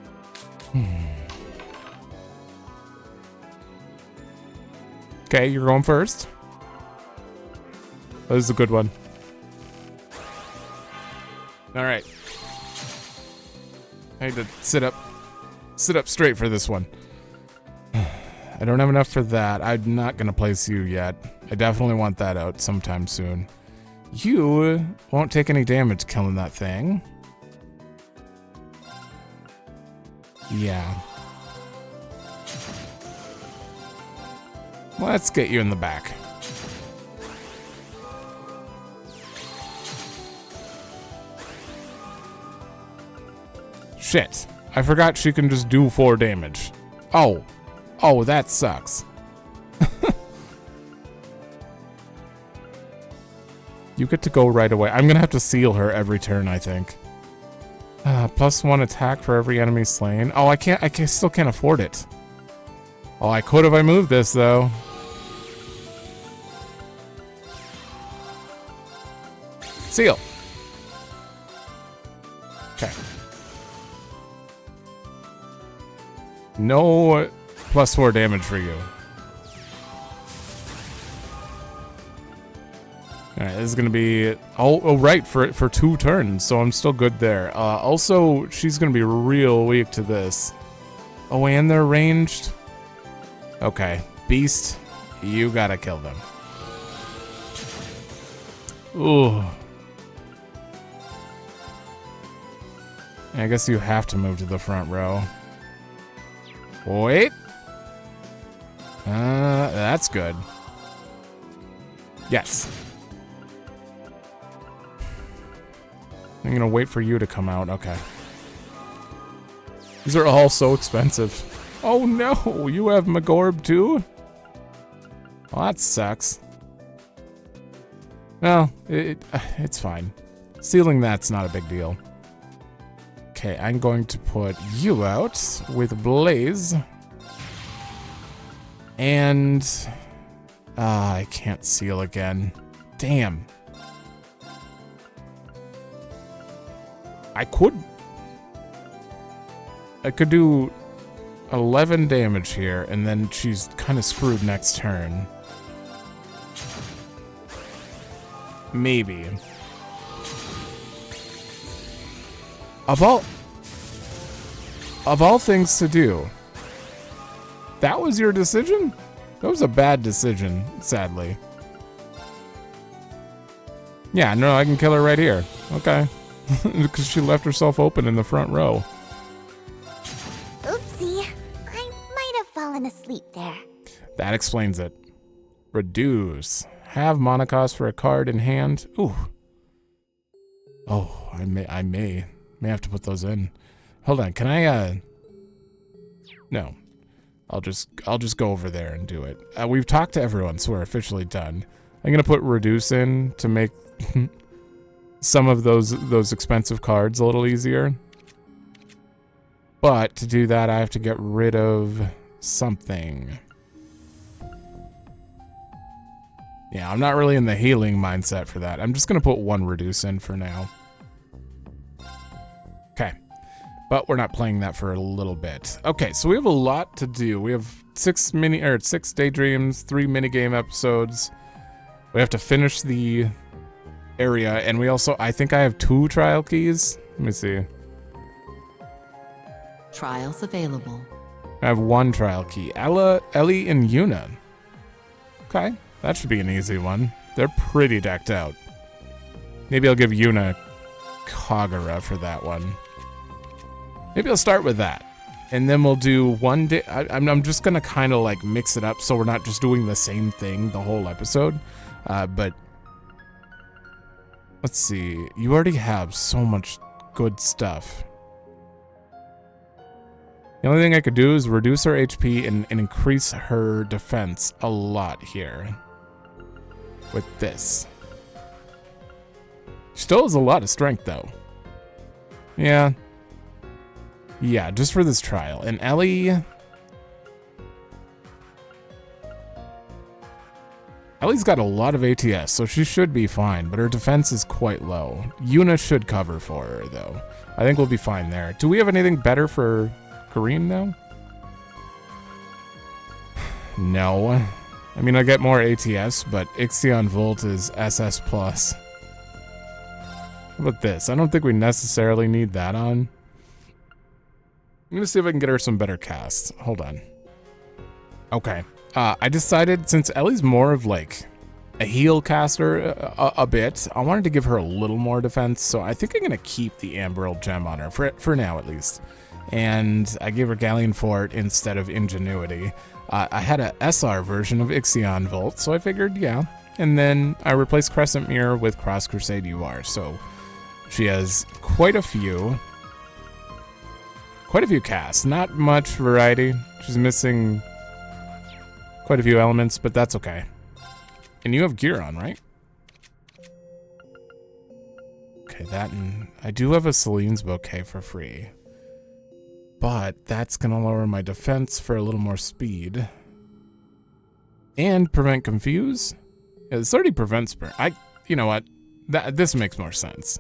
Okay, you're going first. This is a good one. Alright. I need to sit up straight for this one. I don't have enough for that. I'm not gonna place you yet. I definitely want that out sometime soon. You won't take any damage killing that thing. Yeah. Let's get you in the back. Shit. I forgot she can just do 4 damage. Oh, that sucks. You get to go right away. I'm gonna have to seal her every turn, I think. +1 attack for every enemy slain. Oh, I still can't afford it. Oh, I could if I moved this, though. Seal. Okay. No +4 damage for you. Alright, this is gonna be right for 2 turns, so I'm still good there. Also, she's gonna be real weak to this. Oh, and they're ranged? Okay. Beast, you gotta kill them. Ooh. I guess you have to move to the front row. Wait. That's good. Yes. I'm gonna wait for you to come out. Okay. These are all so expensive. Oh no, you have Magorb too? Well, that sucks. Well, it's fine. Sealing that's not a big deal. Okay, I'm going to put you out with Blaze. And... I can't seal again. Damn. I could do 11 damage here, and then she's kind of screwed next turn. Maybe. Of all things to do, that was your decision? That was a bad decision, sadly. Yeah, no, I can kill her right here. Okay. Because she left herself open in the front row. Oopsie. I might have fallen asleep there. That explains it. Reduce. Have Monocost for a card in hand. Ooh. Oh, I may have to put those in. Hold on, can I no. I'll just go over there and do it. We've talked to everyone, so we're officially done. I'm gonna put Reduce in to make some of those expensive cards a little easier. But to do that, I have to get rid of something. Yeah, I'm not really in the healing mindset for that. I'm just gonna put one Reduce in for now. Okay. But we're not playing that for a little bit. Okay, so we have a lot to do. We have 6 Daydreams, 3 minigame episodes. We have to finish the area, and we also, I think I have 2 trial keys. Let me see. Trials available. I have 1 trial key. Ellie, and Yuna. Okay, that should be an easy one. They're pretty decked out. Maybe I'll give Yuna Kagura for that one. Maybe I'll start with that. And then we'll do one day. I'm just going to kind of like mix it up so we're not just doing the same thing the whole episode. But let's see. You already have so much good stuff. The only thing I could do is reduce her HP and increase her defense a lot here. With this. Still has a lot of strength though. Yeah. Yeah, just for this trial. And Ellie's got a lot of ATS, so she should be fine, but her defense is quite low. Yuna should cover for her, though. I think we'll be fine there. Do we have anything better for Kareem now? No. I mean, I get more ATS, but Ixion Volt is SS+. How about this? I don't think we necessarily need that on. I'm gonna see if I can get her some better casts. Hold on. Okay. I decided, since Ellie's more of like a heal caster a bit, I wanted to give her a little more defense, so I think I'm gonna keep the Amberil Gem on her, for now at least. And I gave her Galleon Fort instead of Ingenuity. I had a SR version of Ixion Volt, so I figured, yeah. And then I replaced Crescent Mirror with Cross Crusade UR, so she has quite a few casts. Not much variety. She's missing quite a few elements, but that's okay. And you have gear on, right? Okay, that, and I do have a Celine's Bouquet for free. But that's gonna lower my defense for a little more speed. And prevent confuse. Yeah, this already prevents burn. You know what? This makes more sense.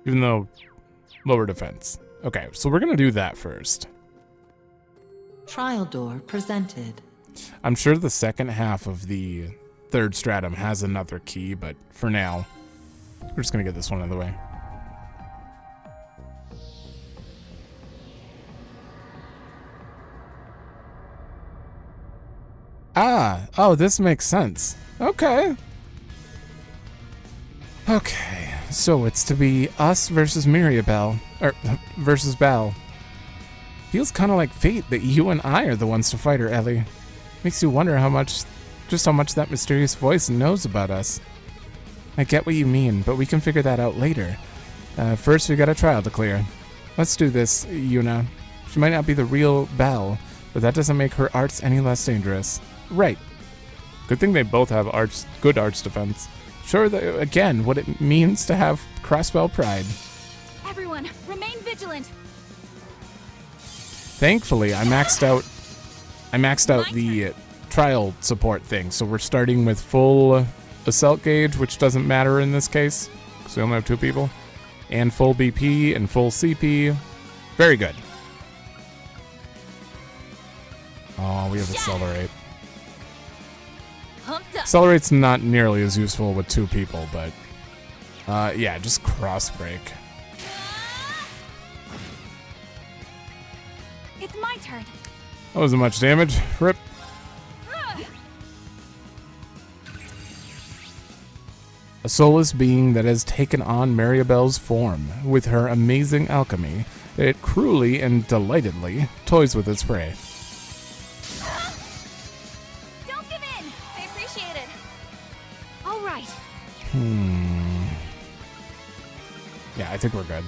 Even though lower defense. Okay, so we're gonna do that first. Trial door presented. I'm sure the second half of the third stratum has another key, but for now, we're just gonna get this one out of the way. Oh, this makes sense. Okay. Okay, so it's to be us versus Mirabelle, or versus Belle. Feels kind of like fate that you and I are the ones to fight her, Ellie. Makes you wonder just how much that mysterious voice knows about us. I get what you mean, but we can figure that out later. First we got a trial to clear. Let's do this, Yuna. She might not be the real Belle, but that doesn't make her arts any less dangerous. Right. Good thing they both have good arts defense. Sure, again, what it means to have Crossbell pride. Everyone, remain vigilant. Thankfully, I maxed out the trial support thing, so we're starting with full assault gauge, which doesn't matter in this case, because we only have 2 people, and full BP and full CP. Very good. Oh, we have Accelerate. Accelerate's not nearly as useful with 2 people, but yeah, just cross break. It's my turn. That wasn't much damage. Rip. A soulless being that has taken on Maribel's form. With her amazing alchemy, it cruelly and delightedly toys with its prey. Don't give in. I appreciate it. All right. Yeah, I think we're good.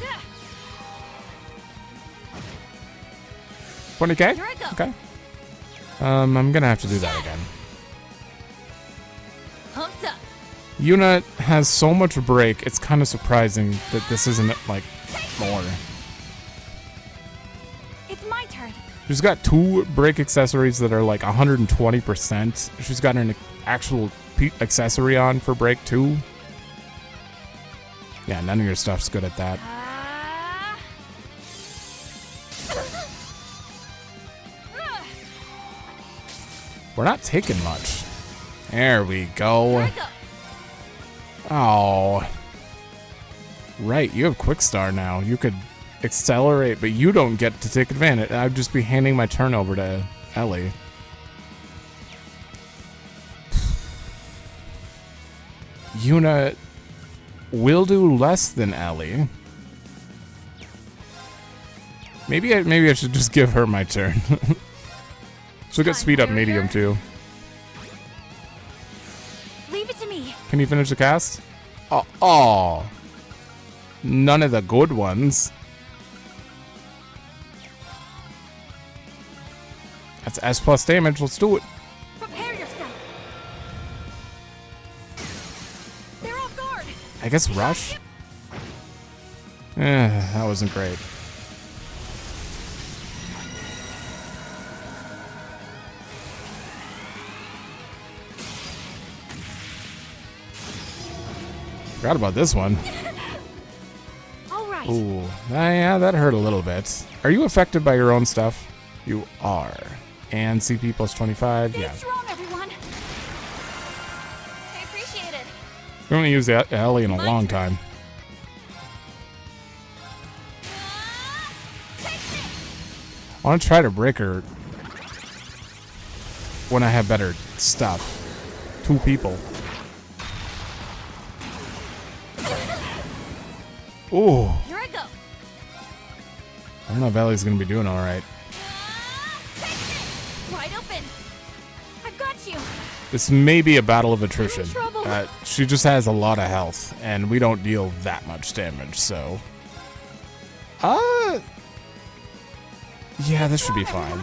20k? Here I go. Okay. I'm gonna have to do that again. Pumped up. Yuna has so much break, it's kind of surprising that this isn't, like, more. It's my turn. She's got 2 break accessories that are, like, 120%. She's got an actual accessory on for break, too. Yeah, none of your stuff's good at that. We're not taking much. There we go. Oh. Right, you have Quick Star now. You could accelerate, but you don't get to take advantage. I'd just be handing my turn over to Ellie. Yuna will do less than Ellie. Maybe I should just give her my turn. She'll get speed up medium too. Leave it to me. Can you finish the cast? Oh, none of the good ones. That's S plus damage. Let's do it. Prepare yourself. They're off guard. I guess rush. That wasn't great. Forgot about this one. All right. Ooh, yeah, that hurt a little bit. Are you affected by your own stuff? You are. And CP plus 25, Stay yeah. strong, everyone. I appreciate it. We haven't used Ellie in a long time. I want to try to break her when I have better stuff. 2 people. Ooh. Here I go. I don't know if Ellie's gonna be doing all right. Wide open. I've got you. This may be a battle of attrition. I'm in trouble. She just has a lot of health, and we don't deal that much damage, so. Yeah, this should be fine.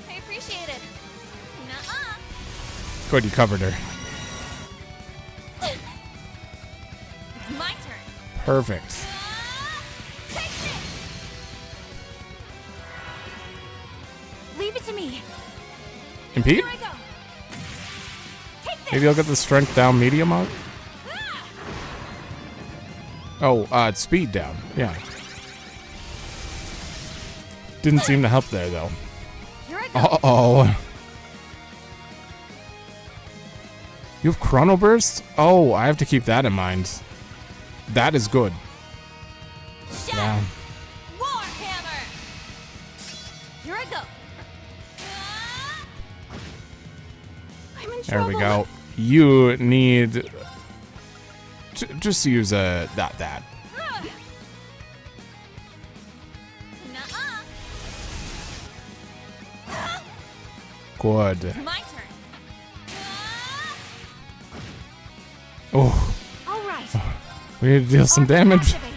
I appreciate it. Nuh-uh. Good, you covered her. It's my turn. Perfect. Leave it to me. Impede? Here I go. Take this. Maybe I'll get the strength down medium on. Oh, it's speed down. Yeah. Didn't seem to help there, though. Here I go. Uh-oh. You have Chrono Burst? Oh, I have to keep that in mind. That is good. Yeah. Warhammer. Here I go. I'm in There we trouble. go. You need just use that. Nuh-uh. Good. It's my turn. Oh, All right. we need to deal some damage. Activate.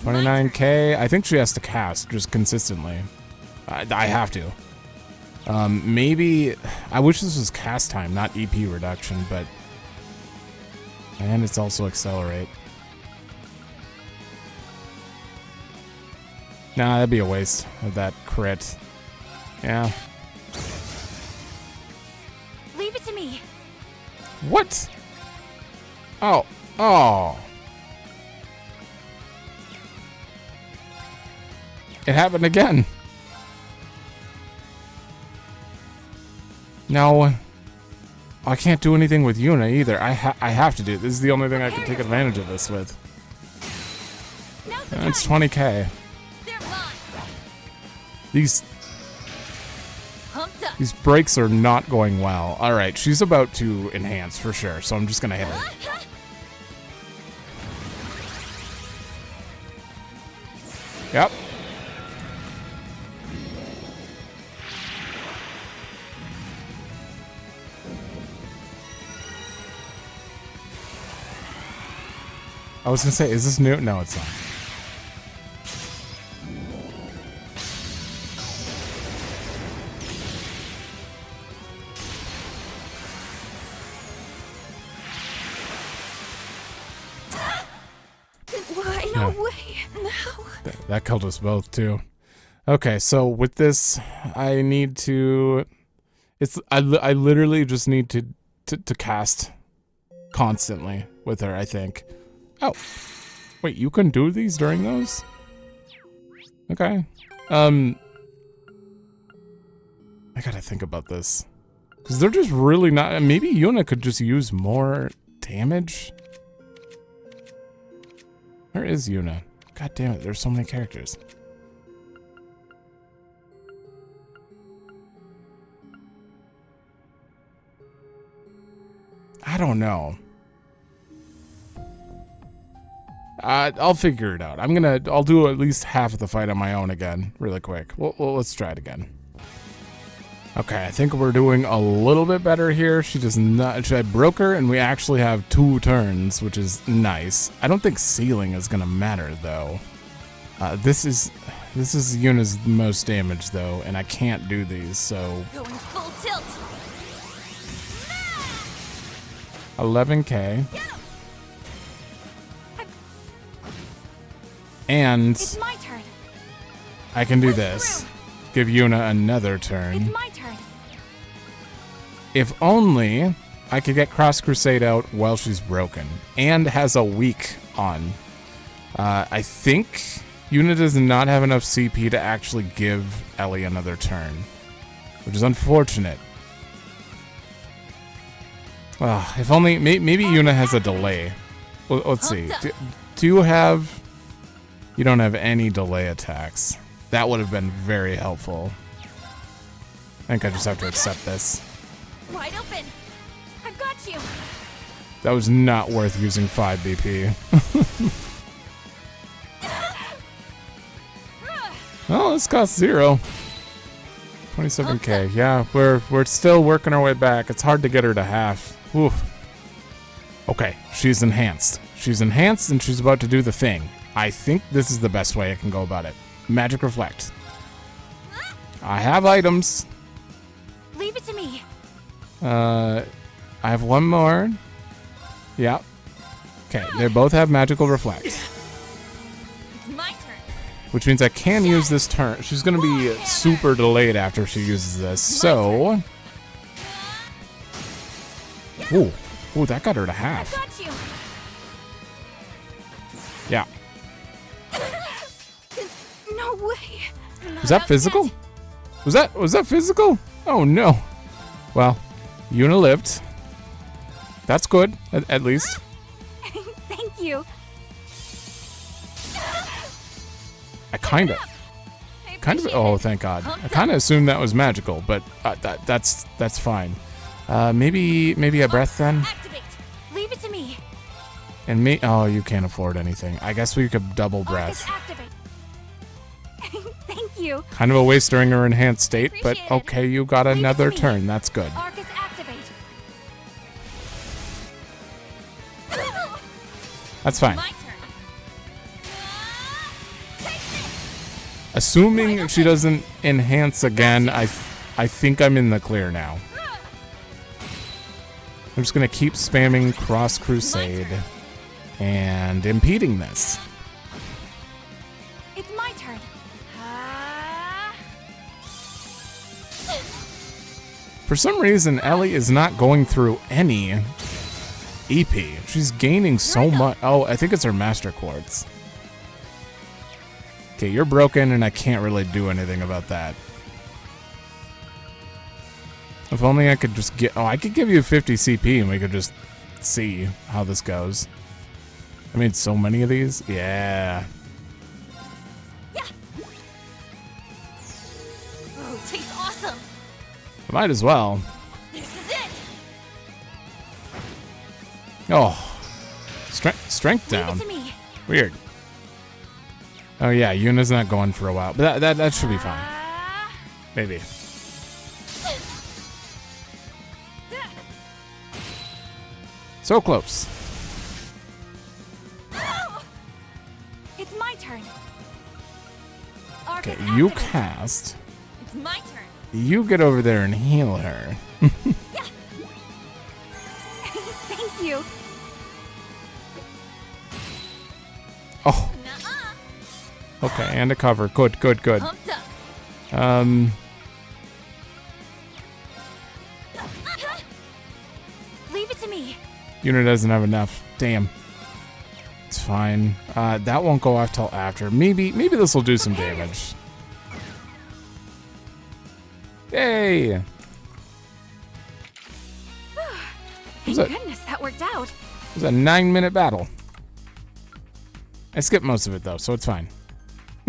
29k. I think she has to cast just consistently. I have to. Maybe I wish this was cast time, not EP reduction, but and it's also accelerate. Nah, that'd be a waste of that crit. Yeah. Leave it to me. What? Oh. Oh. It happened again. No. I can't do anything with Yuna either. I have to do it. This is the only thing I can take advantage of this with. It's 20k. These breaks are not going well. Alright, she's about to enhance for sure, so I'm just gonna hit her. Yep. I was gonna say, is this new? No, it's not. Why? No way. No. That killed us both too. Okay, so with this, I need to. I literally just need to cast constantly with her. I think. Oh, wait, you can do these during those? Okay. I gotta think about this. Because they're just really not... Maybe Yuna could just use more damage? Where is Yuna? God damn it, there's so many characters. I don't know. I'll figure it out. I'll do at least half of the fight on my own again, really quick. Well, let's try it again. Okay, I think we're doing a little bit better here. She does not. I broke her, and we actually have 2 turns, which is nice. I don't think sealing is gonna matter though. This is Yuna's most damage though, and I can't do these. So Going full tilt. 11k. And It's my turn. I can do this. Give Yuna another turn. It's my turn. If only I could get Cross Crusade out while she's broken and has a weak on. I think Yuna does not have enough CP to actually give Ellie another turn, which is unfortunate. If only maybe Yuna has a delay. Well, let's see. Do you have? You don't have any delay attacks. That would have been very helpful. I think I just have to accept this. Wide open. I've got you. That was not worth using 5 BP. Well, this costs 0. 27k. Yeah, we're still working our way back. It's hard to get her to half. Oof. Okay, she's enhanced. She's enhanced and she's about to do the thing. I think this is the best way I can go about it. Magic Reflect. I have items. Leave it to me. I have one more. Yeah. Okay, they both have Magical Reflect. It's my turn. Which means I can use this turn. She's going to be super delayed after she uses this. So... Ooh, that got her to half. I've got you. Yeah. No way. Was that physical? Was that physical? Oh no. Well, Yuna lived. That's good, at least. Thank you. I kind of. Oh, thank God. I kind of assumed that was magical, but that's fine. Maybe a breath then. Activate. Leave it to me. And me. Oh, you can't afford anything. I guess we could double breath. Activate. Thank you. Kind of a waste during her enhanced state, but Appreciate it. okay, you got another turn. That's good. Arcus activate. That's fine. My Assuming she doesn't enhance again, I think I'm in the clear now. I'm just gonna keep spamming Cross Crusade and impeding this. It's my turn. For some reason, Ellie is not going through any EP. She's gaining so much. Oh, I think it's her Master Quartz. Okay, you're broken, and I can't really do anything about that. If only I could just get... Oh, I could give you 50 CP, and we could just see how this goes. I made so many of these. Yeah. Oh, tastes awesome. Might as well. This is it. Oh. Strength down. Leave it to me. Weird. Oh, yeah, Yuna's not going for a while. But that should be fine. Maybe. So close. It's my turn. Okay, you cast. It's my turn. You get over there and heal her. Thank you. Oh. Okay, and a cover. Good. Pumped up. Leave it to me. Unit doesn't have enough. Damn. It's fine. That won't go off till after. Maybe this will do some damage. Yay! Thank goodness that worked out. It was a 9-minute battle. I skipped most of it though, so it's fine.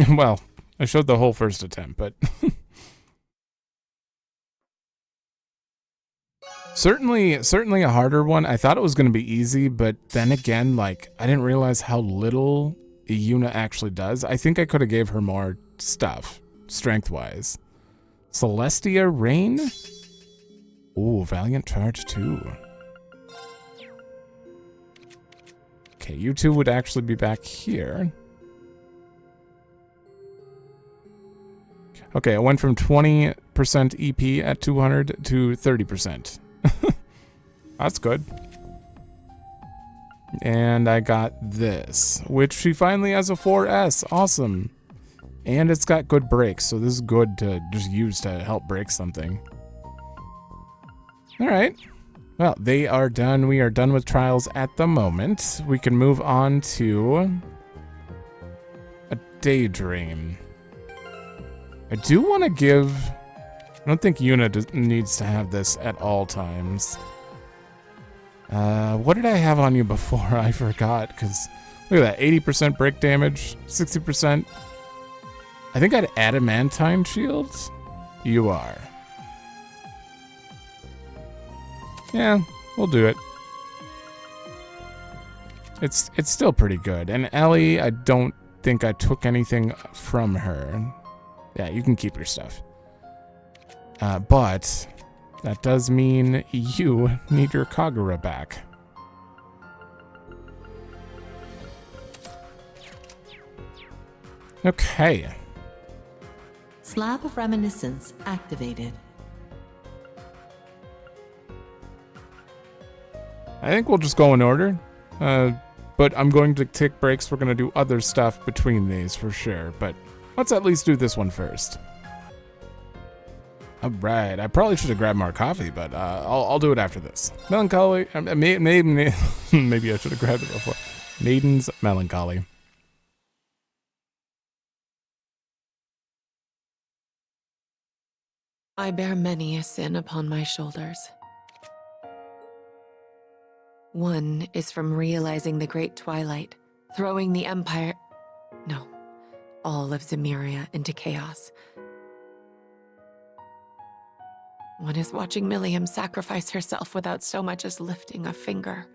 Well, I showed the whole first attempt, but certainly a harder one. I thought it was going to be easy, but then again, like, I didn't realize how little Yuna actually does. I think I could have gave her more stuff, strength-wise. Celestia Rain? Ooh, Valiant Charge 2. Okay, you two would actually be back here. Okay, I went from 20% EP at 200 to 30%. That's good. And I got this, which she finally has a 4S. Awesome. And it's got good brakes, so this is good to just use to help break something. All right. Well, they are done. We are done with trials at the moment. We can move on to a Daydream. I do want to give... I don't think Yuna needs to have this at all times. What did I have on you before? I forgot, because look at that. 80% break damage, 60%. I think I'd adamantine shields. You are. Yeah, we'll do it. It's still pretty good. And Ellie, I don't think I took anything from her. Yeah, you can keep your stuff. But that does mean you need your Kagura back. Okay. Slab of Reminiscence activated. I think we'll just go in order. But I'm going to take breaks. We're going to do other stuff between these for sure. But let's at least do this one first. All right. I probably should have grabbed more coffee, but I'll do it after this. Melancholy. Maybe I should have grabbed it before. Maiden's Melancholy. I bear many a sin upon my shoulders. One is from realizing the great twilight, throwing the Empire... No, all of Zemuria into chaos. One is watching Milliam sacrifice herself without so much as lifting a finger.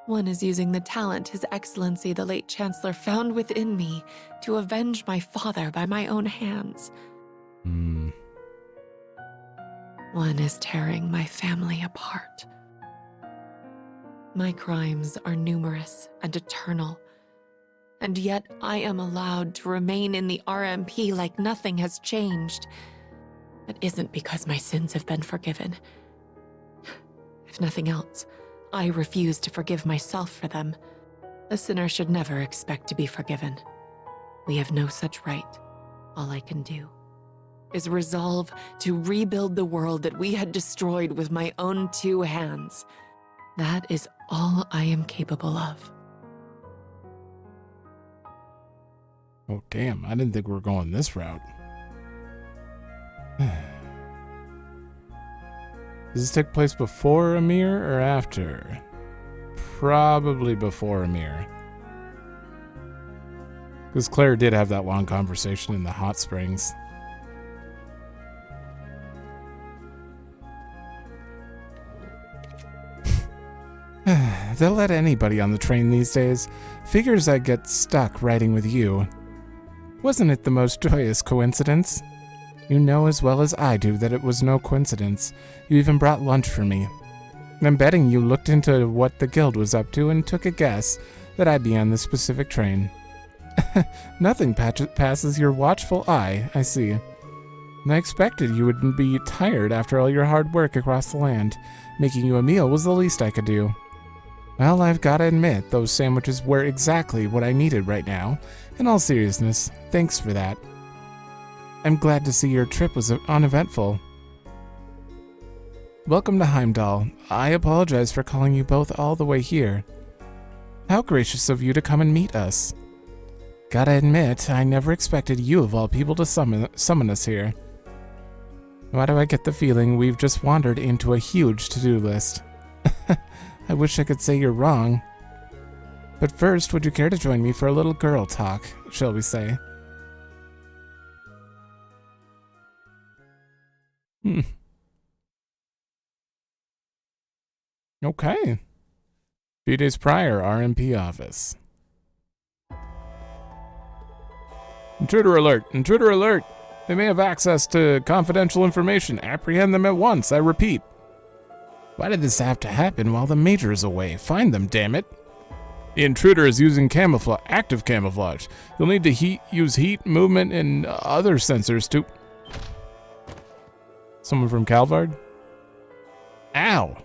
One is using the talent His Excellency the late Chancellor found within me to avenge my father by my own hands. One is tearing my family apart. My crimes are numerous and eternal, and yet I am allowed to remain in the RMP like nothing has changed. That isn't because my sins have been forgiven. If nothing else, I refuse to forgive myself for them. A sinner should never expect to be forgiven. We have no such right. All I can do is resolve to rebuild the world that we had destroyed with my own 2 hands. That is all I am capable of. Oh, damn. I didn't think we were going this route. Does this take place before Amir or after? Probably before Amir. Because Claire did have that long conversation in the hot springs. They'll let anybody on the train these days. Figures I'd get stuck riding with you. Wasn't it the most joyous coincidence? You know as well as I do that it was no coincidence. You even brought lunch for me. I'm betting you looked into what the guild was up to and took a guess that I'd be on this specific train. Nothing passes your watchful eye, I see. And I expected you would be tired after all your hard work across the land. Making you a meal was the least I could do. Well, I've got to admit, those sandwiches were exactly what I needed right now. In all seriousness, thanks for that. I'm glad to see your trip was uneventful. Welcome to Heimdall. I apologize for calling you both all the way here. How gracious of you to come and meet us. Gotta admit, I never expected you of all people to summon us here. Why do I get the feeling we've just wandered into a huge to-do list? I wish I could say you're wrong. But first, would you care to join me for a little girl talk, shall we say? Okay. A few days prior, RMP office. Intruder alert! Intruder alert! They may have access to confidential information. Apprehend them at once, I repeat. Why did this have to happen while the Major is away? Find them, damn it. The intruder is using active camouflage. You'll need to use heat, movement, and other sensors to... Someone from Calvard? Ow!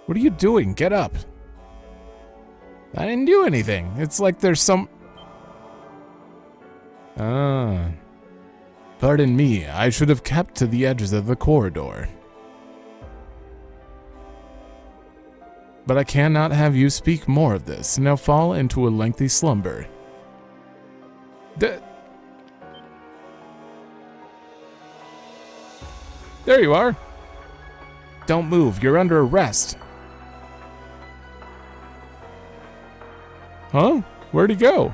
What are you doing? Get up. I didn't do anything. It's like there's some... Pardon me, I should have kept to the edges of the corridor. But I cannot have you speak more of this. Now fall into a lengthy slumber. There you are. Don't move, you're under arrest. Huh? Where'd he go?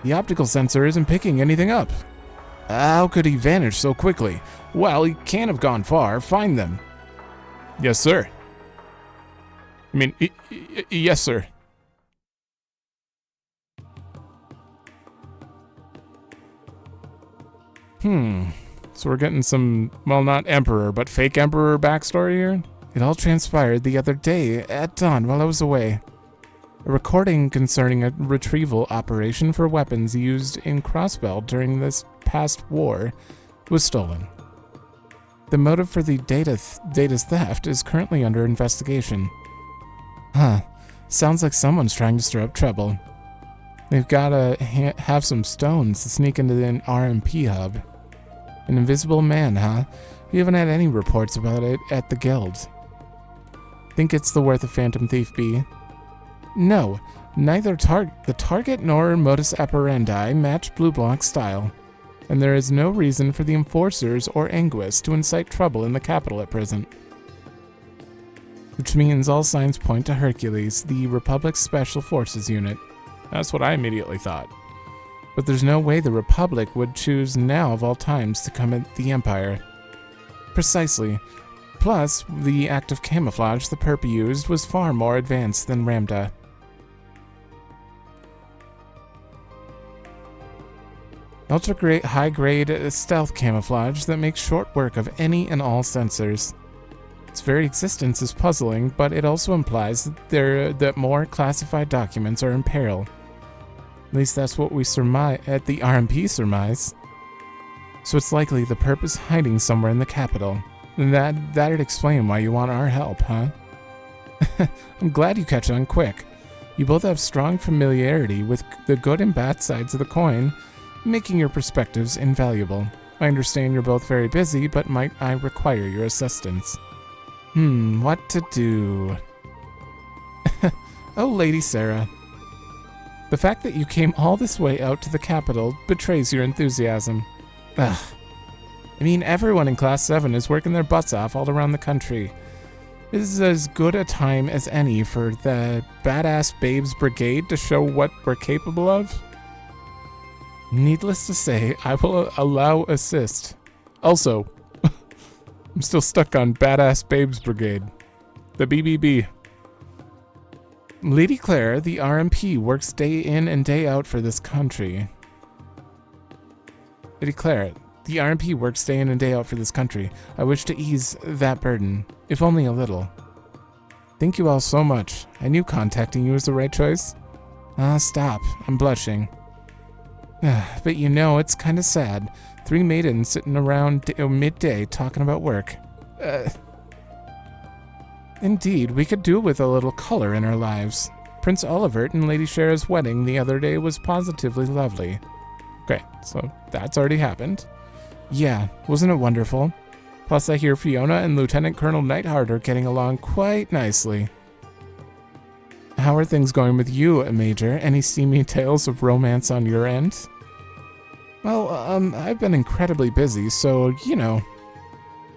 The optical sensor isn't picking anything up. How could he vanish so quickly? Well, he can't have gone far. Find them. Yes, sir. I mean, yes, sir. So we're getting some, well, not Emperor, but fake Emperor backstory here? It all transpired the other day at dawn while I was away. A recording concerning a retrieval operation for weapons used in Crossbelt during this past war was stolen. The motive for the data's theft is currently under investigation. Huh. Sounds like someone's trying to stir up trouble. They've gotta have some stones to sneak into the RMP hub. An invisible man, huh? We haven't had any reports about it at the guild. Think it's the worth of Phantom Thief B? No, neither the target nor modus operandi match Blue Blanc's style, and there is no reason for the enforcers or Anguis to incite trouble in the capital at present. Which means all signs point to Hercules, the Republic's Special Forces unit. That's what I immediately thought. But there's no way the Republic would choose now of all times to come at the Empire. Precisely. Plus, the active camouflage the perp used was far more advanced than Ramda. High-grade stealth camouflage that makes short work of any and all sensors. Its very existence is puzzling, but it also implies that more classified documents are in peril. At least that's what we surmise at the RMP surmise. So it's likely the perp is hiding somewhere in the capital. And that'd explain why you want our help, huh? I'm glad you catch on quick. You both have strong familiarity with the good and bad sides of the coin, making your perspectives invaluable. I understand you're both very busy, but might I require your assistance? What to do? Oh, Lady Sarah. The fact that you came all this way out to the capital betrays your enthusiasm. Ugh. I mean, everyone in Class 7 is working their butts off all around the country. This is as good a time as any for the Badass Babes Brigade to show what we're capable of. Needless to say, I will allow assist. Also, I'm still stuck on Badass Babes Brigade. The BBB. Lady Claire, the RMP, works day in and day out for this country. Lady Claire, the RMP works day in and day out for this country. I wish to ease that burden, if only a little. Thank you all so much. I knew contacting you was the right choice. Stop. I'm blushing. But you know, it's kind of sad. 3 maidens sitting around midday talking about work. Indeed, we could do with a little color in our lives. Prince Olivert and Lady Shara's wedding the other day was positively lovely. Okay, so that's already happened. Yeah, wasn't it wonderful? Plus I hear Fiona and Lieutenant Colonel Nightheart are getting along quite nicely. How are things going with you, Major? Any steamy tales of romance on your end? Well, I've been incredibly busy, so, you know.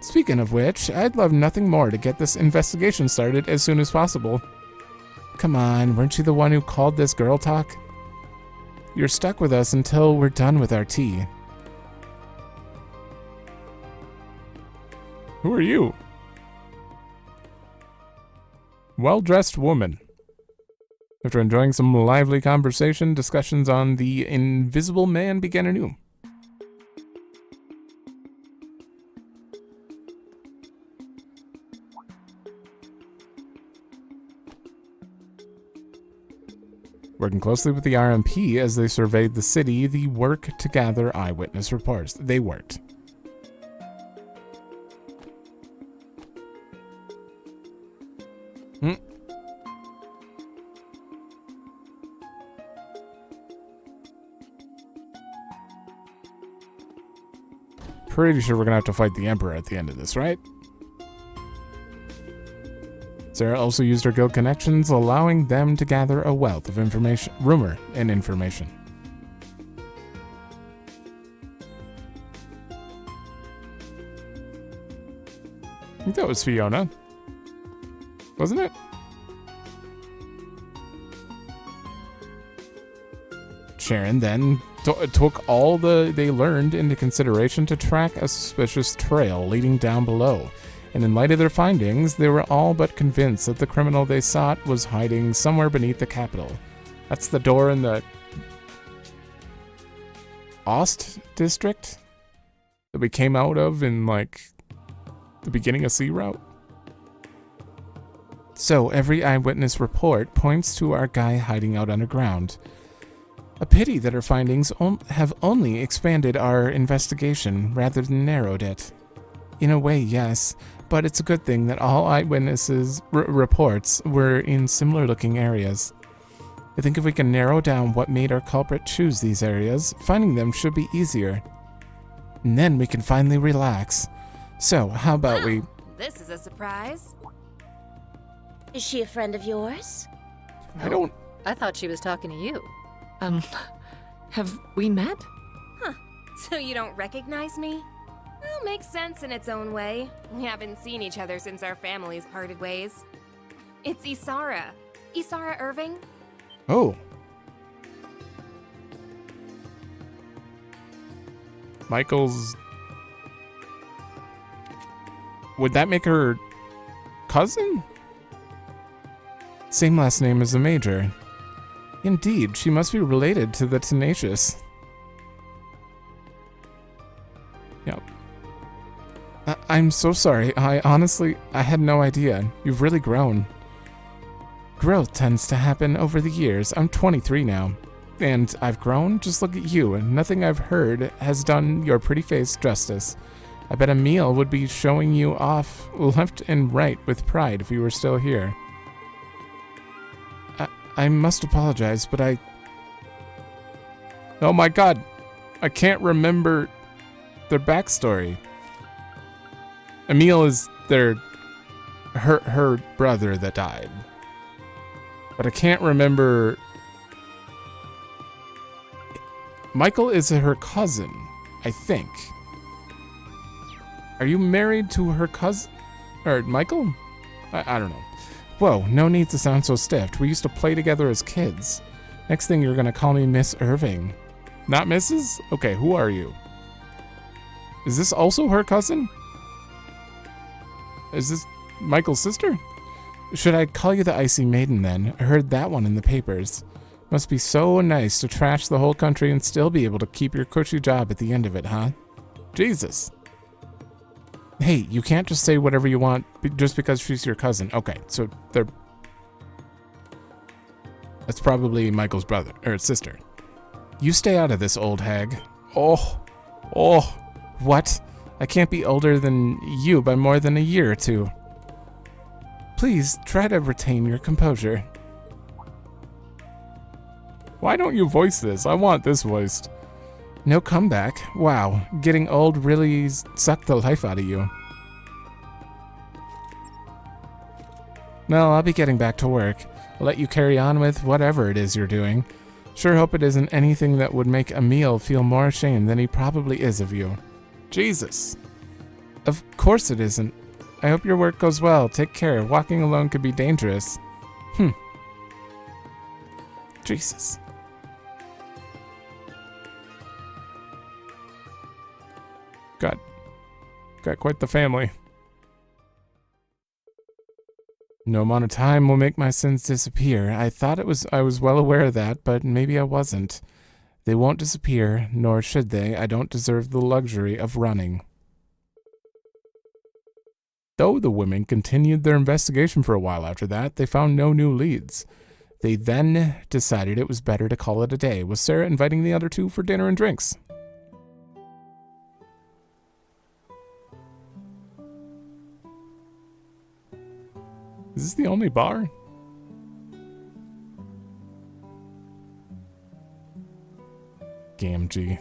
Speaking of which, I'd love nothing more to get this investigation started as soon as possible. Come on, weren't you the one who called this girl talk? You're stuck with us until we're done with our tea. Who are you? Well-dressed woman. After enjoying some lively conversation, discussions on the Invisible Man began anew. Working closely with the RMP as they surveyed the city, they worked to gather eyewitness reports. They worked. Pretty sure we're gonna have to fight the Emperor at the end of this, right? Sarah also used her guild connections, allowing them to gather a wealth of information, rumor and information. I think that was Fiona, wasn't it? Sharon then took all they learned into consideration to track a suspicious trail leading down below. And in light of their findings, they were all but convinced that the criminal they sought was hiding somewhere beneath the capital. That's the door in the Ost district that we came out of in, like, the beginning of Sea Route. So every eyewitness report points to our guy hiding out underground. A pity that our findings have only expanded our investigation rather than narrowed it. In a way, yes, but it's a good thing that all eyewitnesses' reports were in similar-looking areas. I think if we can narrow down what made our culprit choose these areas, finding them should be easier. And then we can finally relax. So, how about we... This is a surprise. Is she a friend of yours? I thought she was talking to you. Have we met? Huh. So you don't recognize me? Well, makes sense in its own way. We haven't seen each other since our families parted ways. It's Isara. Isara Irving. Oh. Michael's... Would that make her cousin? Same last name as the Major. Indeed, she must be related to the Tenacious. Yep. I'm so sorry. I had no idea. You've really grown. Growth tends to happen over the years. I'm 23 now. And I've grown? Just look at you, and nothing I've heard has done your pretty face justice. I bet Emil would be showing you off left and right with pride if you were still here. I must apologize, but Oh my god! I can't remember their backstory. Emil is her brother that died. But I can't remember... Michael is her cousin, I think. Are you married to her cousin? Or Michael? I don't know. Whoa, no need to sound so stiff. We used to play together as kids. Next thing you're gonna call me Miss Irving. Not Mrs.? Okay, who are you? Is this also her cousin? Is this Michael's sister? Should I call you the Icy Maiden then? I heard that one in the papers. Must be so nice to trash the whole country and still be able to keep your cushy job at the end of it, huh? Jesus. Hey, you can't just say whatever you want just because she's your cousin. Okay, so that's probably Michael's brother, or sister. You stay out of this, old hag. Oh, what? I can't be older than you by more than a year or two. Please, try to retain your composure. Why don't you voice this? I want this voiced. No comeback? Wow, getting old really sucked the life out of you. Well, I'll be getting back to work. I'll let you carry on with whatever it is you're doing. Sure hope it isn't anything that would make Emil feel more ashamed than he probably is of you. Jesus. Of course it isn't. I hope your work goes well. Take care. Walking alone could be dangerous. Jesus. Got quite the family. No amount of time will make my sins disappear. I thought I was well aware of that, but maybe I wasn't. They won't disappear, nor should they. I don't deserve the luxury of running. Though the women continued their investigation for a while after that, they found no new leads. They then decided it was better to call it a day, with Sarah inviting the other two for dinner and drinks. Is this the only bar? Gamgee.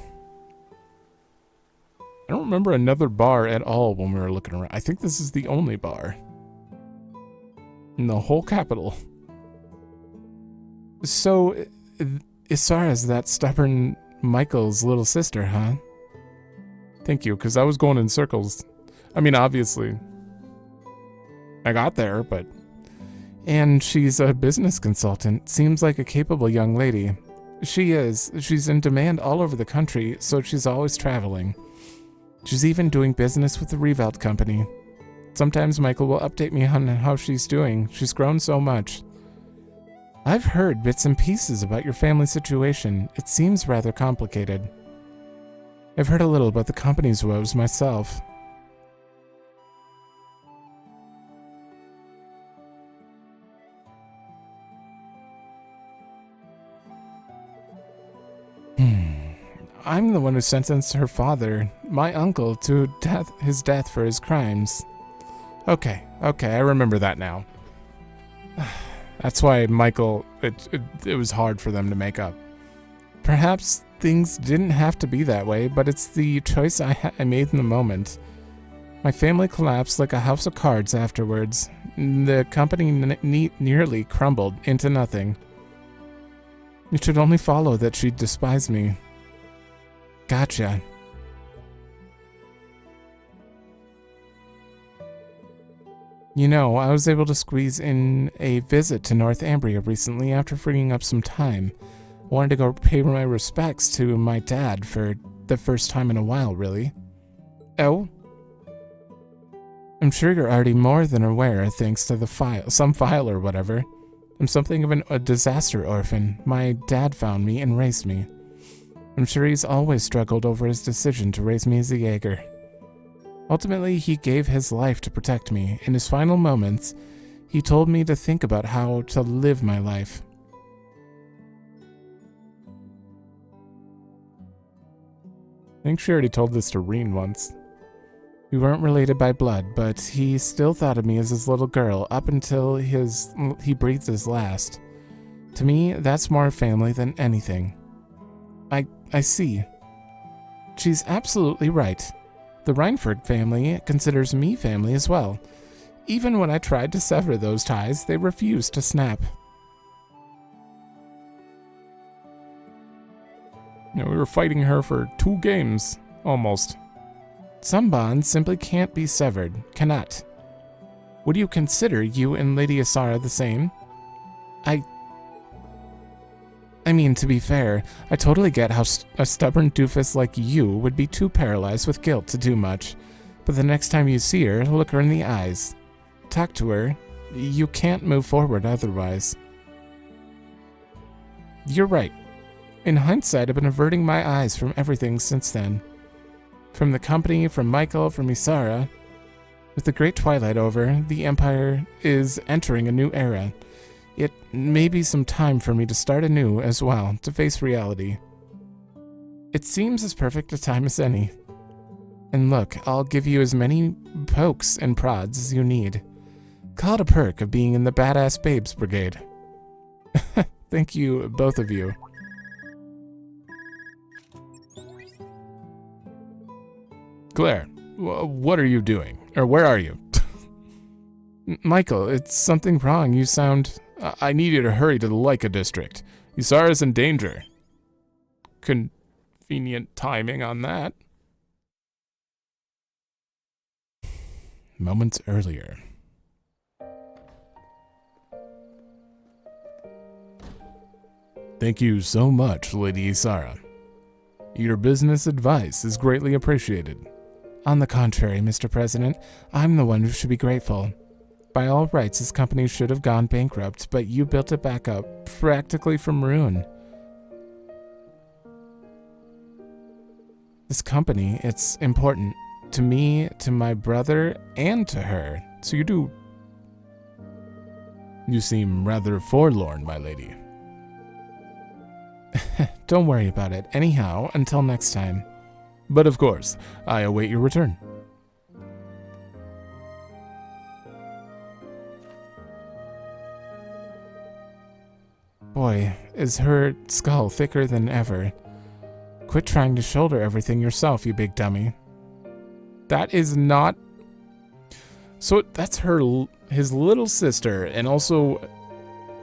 I don't remember another bar at all when we were looking around. I think this is the only bar in the whole capital. So, Isara's that stubborn Michael's little sister, huh? Thank you, because I was going in circles. I mean, obviously, I got there, but... And she's a business consultant. Seems like a capable young lady. She is. She's in demand all over the country, so she's always traveling. She's even doing business with the Reverie company. Sometimes Michael will update me on how she's doing. She's grown so much. I've heard bits and pieces about your family situation. It seems rather complicated. I've heard a little about the company's woes myself. I'm the one who sentenced her father, my uncle, to his death for his crimes. Okay, I remember that now. That's why Michael, it was hard for them to make up. Perhaps things didn't have to be that way, but it's the choice I made in the moment. My family collapsed like a house of cards afterwards. The company nearly crumbled into nothing. It should only follow that she'd despise me. Gotcha. You know, I was able to squeeze in a visit to North Ambria recently after freeing up some time. I wanted to go pay my respects to my dad for the first time in a while, really. Oh? I'm sure you're already more than aware, thanks to the some file or whatever. I'm something of a disaster orphan. My dad found me and raised me. I'm sure he's always struggled over his decision to raise me as a Jaeger. Ultimately, he gave his life to protect me. In his final moments, he told me to think about how to live my life. I think she already told this to Reen once. We weren't related by blood, but he still thought of me as his little girl up until he breathed his last. To me, that's more family than anything. I see. She's absolutely right. The Reinford family considers me family as well. Even when I tried to sever those ties, they refused to snap. We were fighting her for 2 games, almost. Some bonds simply can't be severed, cannot. Would you consider you and Lady Isara the same? I mean, to be fair, I totally get how a stubborn doofus like you would be too paralyzed with guilt to do much. But the next time you see her, look her in the eyes. Talk to her. You can't move forward otherwise. You're right. In hindsight, I've been averting my eyes from everything since then. From the company, from Michael, from Isara. With the Great Twilight over, the Empire is entering a new era. It may be some time for me to start anew as well, to face reality. It seems as perfect a time as any. And look, I'll give you as many pokes and prods as you need. Call it a perk of being in the Badass Babes Brigade. Thank you, both of you. Claire, what are you doing? Or where are you? Michael, it's something wrong. You sound... I need you to hurry to the Leica district. Isara's in danger. Convenient timing on that. Moments earlier. Thank you so much, Lady Isara. Your business advice is greatly appreciated. On the contrary, Mr. President, I'm the one who should be grateful. By all rights, this company should have gone bankrupt, but you built it back up, practically from ruin. This company, it's important. To me, to my brother, and to her. So you seem rather forlorn, my lady. Don't worry about it. Anyhow, until next time. But of course, I await your return. Boy, is her skull thicker than ever. Quit trying to shoulder everything yourself, you big dummy. That is not... So that's his little sister, and also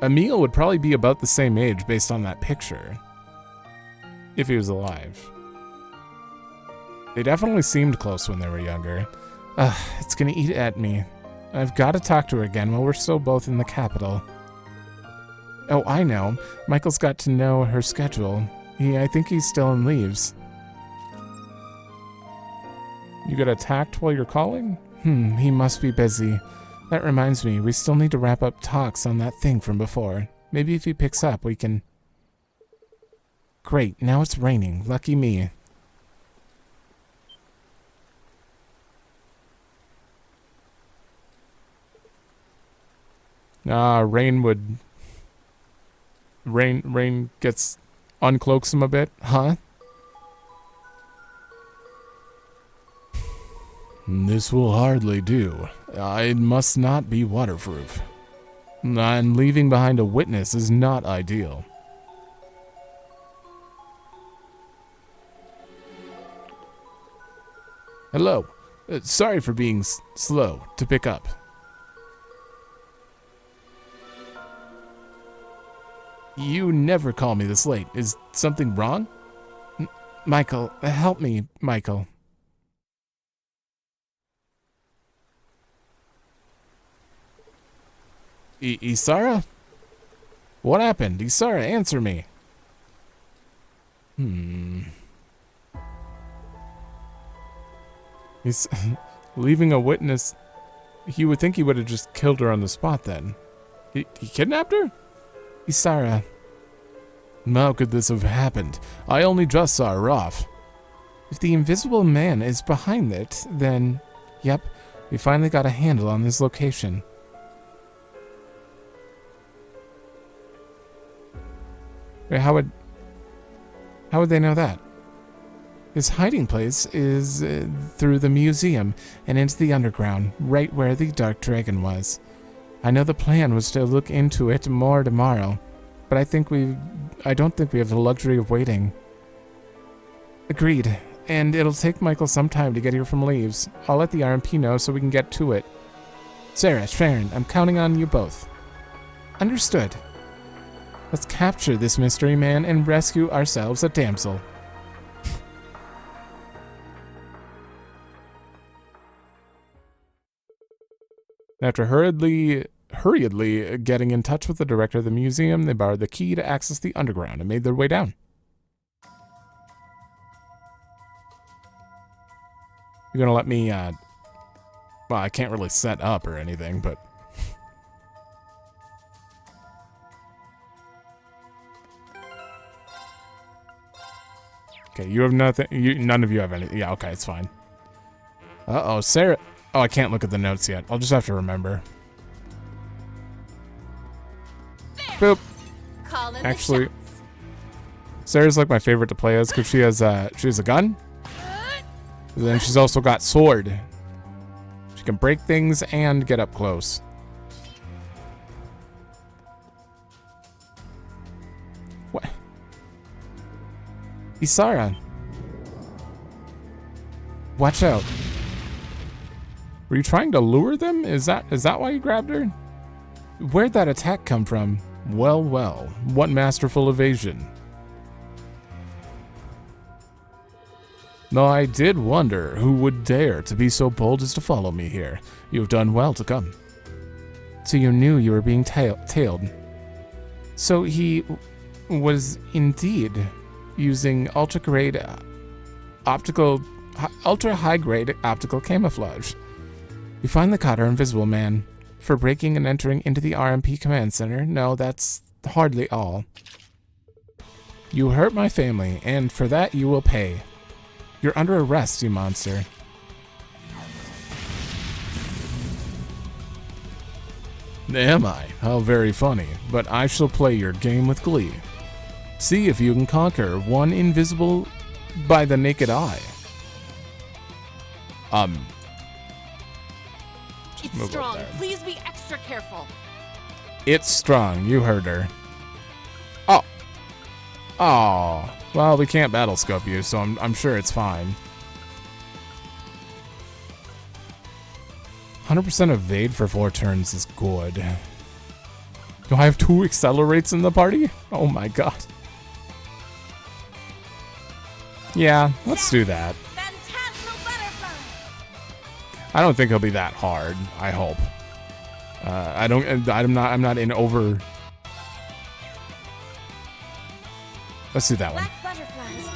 Emil would probably be about the same age based on that picture. If he was alive. They definitely seemed close when they were younger. It's gonna eat at me. I've got to talk to her again while we're still both in the capital. Oh, I know. Michael's got to know her schedule. I think he's still in leaves. You got attacked while you're calling? He must be busy. That reminds me, we still need to wrap up talks on that thing from before. Maybe if he picks up, we can... Great, now it's raining. Lucky me. Rain would... Rain gets... uncloaks him a bit, huh? This will hardly do. It must not be waterproof. And leaving behind a witness is not ideal. Hello. Sorry for being slow to pick up. You never call me this late. Is something wrong? Michael, help me, Michael. Isara? What happened? Isara, answer me. He's leaving a witness. He would think he would have just killed her on the spot then. He kidnapped her? Isara. How could this have happened? I only just saw her off. If the invisible man is behind it, then Yep, we finally got a handle on this location. Wait, how would they know that? His hiding place is through the museum and into the underground, right where the Dark Dragon was. I know the plan was to look into it more tomorrow, but I don't think we have the luxury of waiting. Agreed. And it'll take Michael some time to get here from Leaves. I'll let the RMP know so we can get to it. Sarah, Sharon, I'm counting on you both. Understood. Let's capture this mystery man and rescue ourselves a damsel. After hurriedly getting in touch with the director of the museum, they borrowed the key to access the underground and made their way down. You're gonna let me, well, I can't really set up or anything, but... Okay, you have nothing, none of you have anything. Yeah, okay, it's fine. Uh-oh, Sarah... Oh, I can't look at the notes yet. I'll just have to remember. Boop. Actually, Sarah's like my favorite to play as because she has a gun. And then she's also got sword. She can break things and get up close. What? Isara. Watch out. Were you trying to lure them? Is that why you grabbed her? Where'd that attack come from? Well, well, what masterful evasion. No, I did wonder who would dare to be so bold as to follow me here. You've done well to come. So you knew you were being tailed. So he was indeed using ultra-high-grade optical camouflage. We finally caught our invisible man. For breaking and entering into the RMP command center, no, that's hardly all. You hurt my family, and for that you will pay. You're under arrest, you monster. Am I? How very funny, but I shall play your game with glee. See if you can conquer one invisible by the naked eye. It's strong. Please be extra careful. It's strong. You heard her. Oh. Oh. Well, we can't battle scope you, so I'm sure it's fine. 100% evade for 4 turns is good. Do I have 2 accelerates in the party? Oh my god. Yeah, let's do that. I don't think it'll be that hard. I hope. I'm not in over. Let's do that one.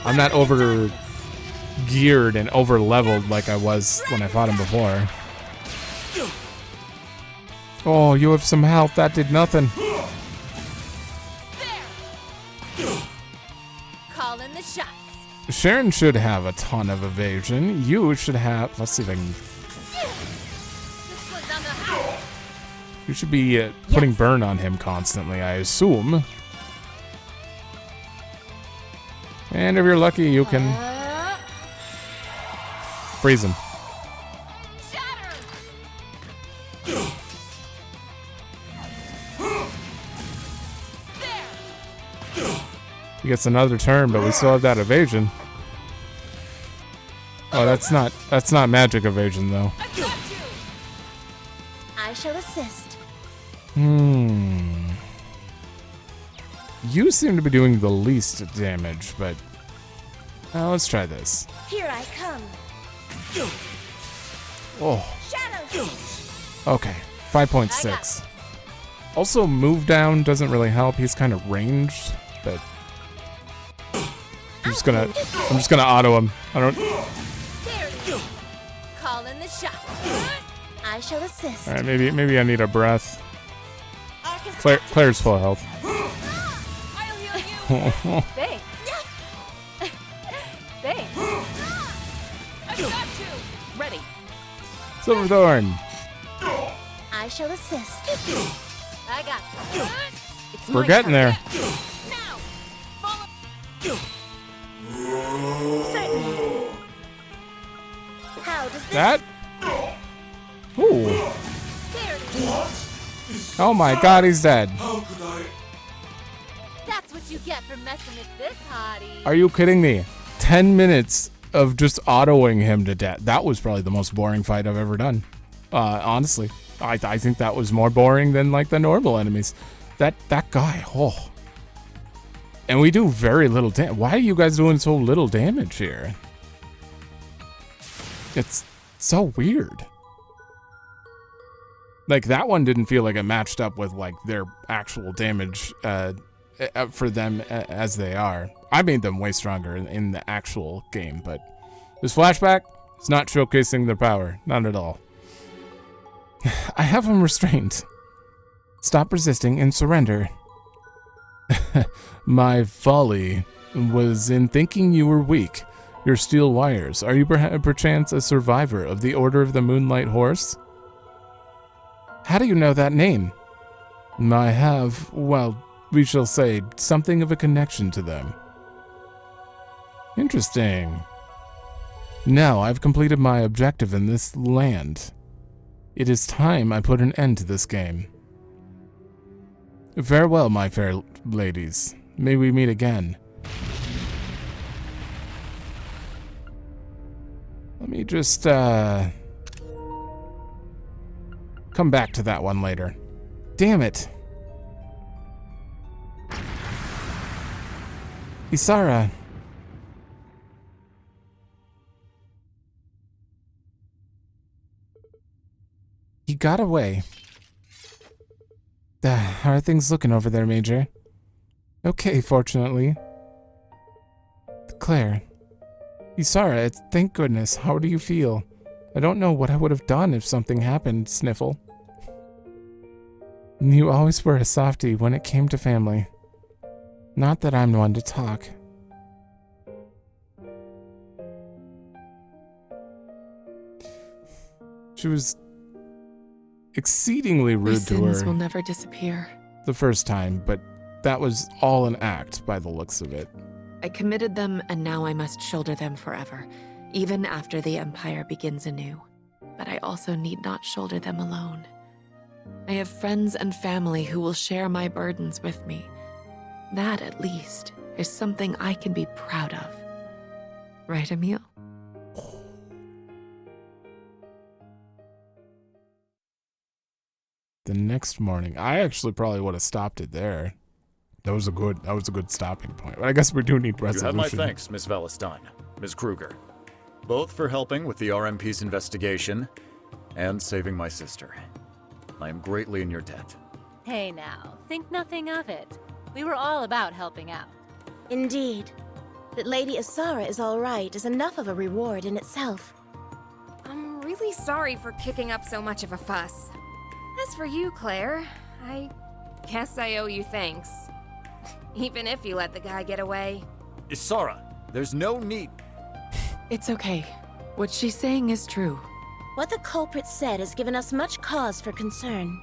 I'm not over geared and over leveled like I was when I fought him before. Oh, you have some health. That did nothing. Call in the shots. Sharon should have a ton of evasion. You should have. Let's see if I can. You should be putting burn on him constantly, I assume. And if you're lucky, you can freeze him. He gets another turn, but we still have that evasion. Oh, that's not magic evasion though. I shall assist. You seem to be doing the least damage, but let's try this. Here I come. Oh. Shadow. Okay, 5.6. Also, move down doesn't really help. He's kind of ranged, but I'm just gonna auto him. I don't. Call in the shot. I shall assist. All right, maybe I need a breath. Claire's full health. I'll heal you. Thanks. Thanks. I got you. Ready. Silverthorn. I shall assist. I got you. It's We're my getting turn. there. Now! Follow. Certainly. How does this... That? Ooh. There it is. Oh my god, he's dead. That's what you get for messing with this hottie. Are you kidding me? 10 minutes of just autoing him to death. That was probably the most boring fight I've ever done. Honestly. I think that was more boring than like the normal enemies. That guy, oh. And we do very little damage. Why are you guys doing so little damage here? It's so weird. Like, that one didn't feel like it matched up with, like, their actual damage for them as they are. I made them way stronger in the actual game, but this flashback is not showcasing their power. Not at all. I have him restrained. Stop resisting and surrender. My folly was in thinking you were weak. Your steel wires. Are you perchance a survivor of the Order of the Moonlight Horse? How do you know that name? I have, well, we shall say, something of a connection to them. Interesting. Now I've completed my objective in this land. It is time I put an end to this game. Farewell, my fair ladies. May we meet again. Let me just, come back to that one later. Damn it. Isara. He got away. How are things looking over there, Major? Okay, fortunately. Claire. Isara, thank goodness. How do you feel? I don't know what I would have done if something happened, Sniffle. You always were a softie when it came to family. Not that I'm one to talk. She was exceedingly rude to her. My sins will never disappear. The first time, but that was all an act by the looks of it. I committed them, and now I must shoulder them forever, even after the Empire begins anew. But I also need not shoulder them alone. I have friends and family who will share my burdens with me. That, at least, is something I can be proud of. Right, Emil? The next morning, I actually probably would have stopped it there. That was a good stopping point. But I guess we do need resolution. You have my thanks, Miss Valestein, Ms. Kruger. Both for helping with the RMP's investigation and saving my sister. I am greatly in your debt. Hey now, think nothing of it. We were all about helping out. Indeed. That Lady Isara is all right is enough of a reward in itself. I'm really sorry for kicking up so much of a fuss. As for you, Claire, I guess I owe you thanks. Even if you let the guy get away. Isara, there's no need. It's okay. What she's saying is true. What the culprit said has given us much cause for concern.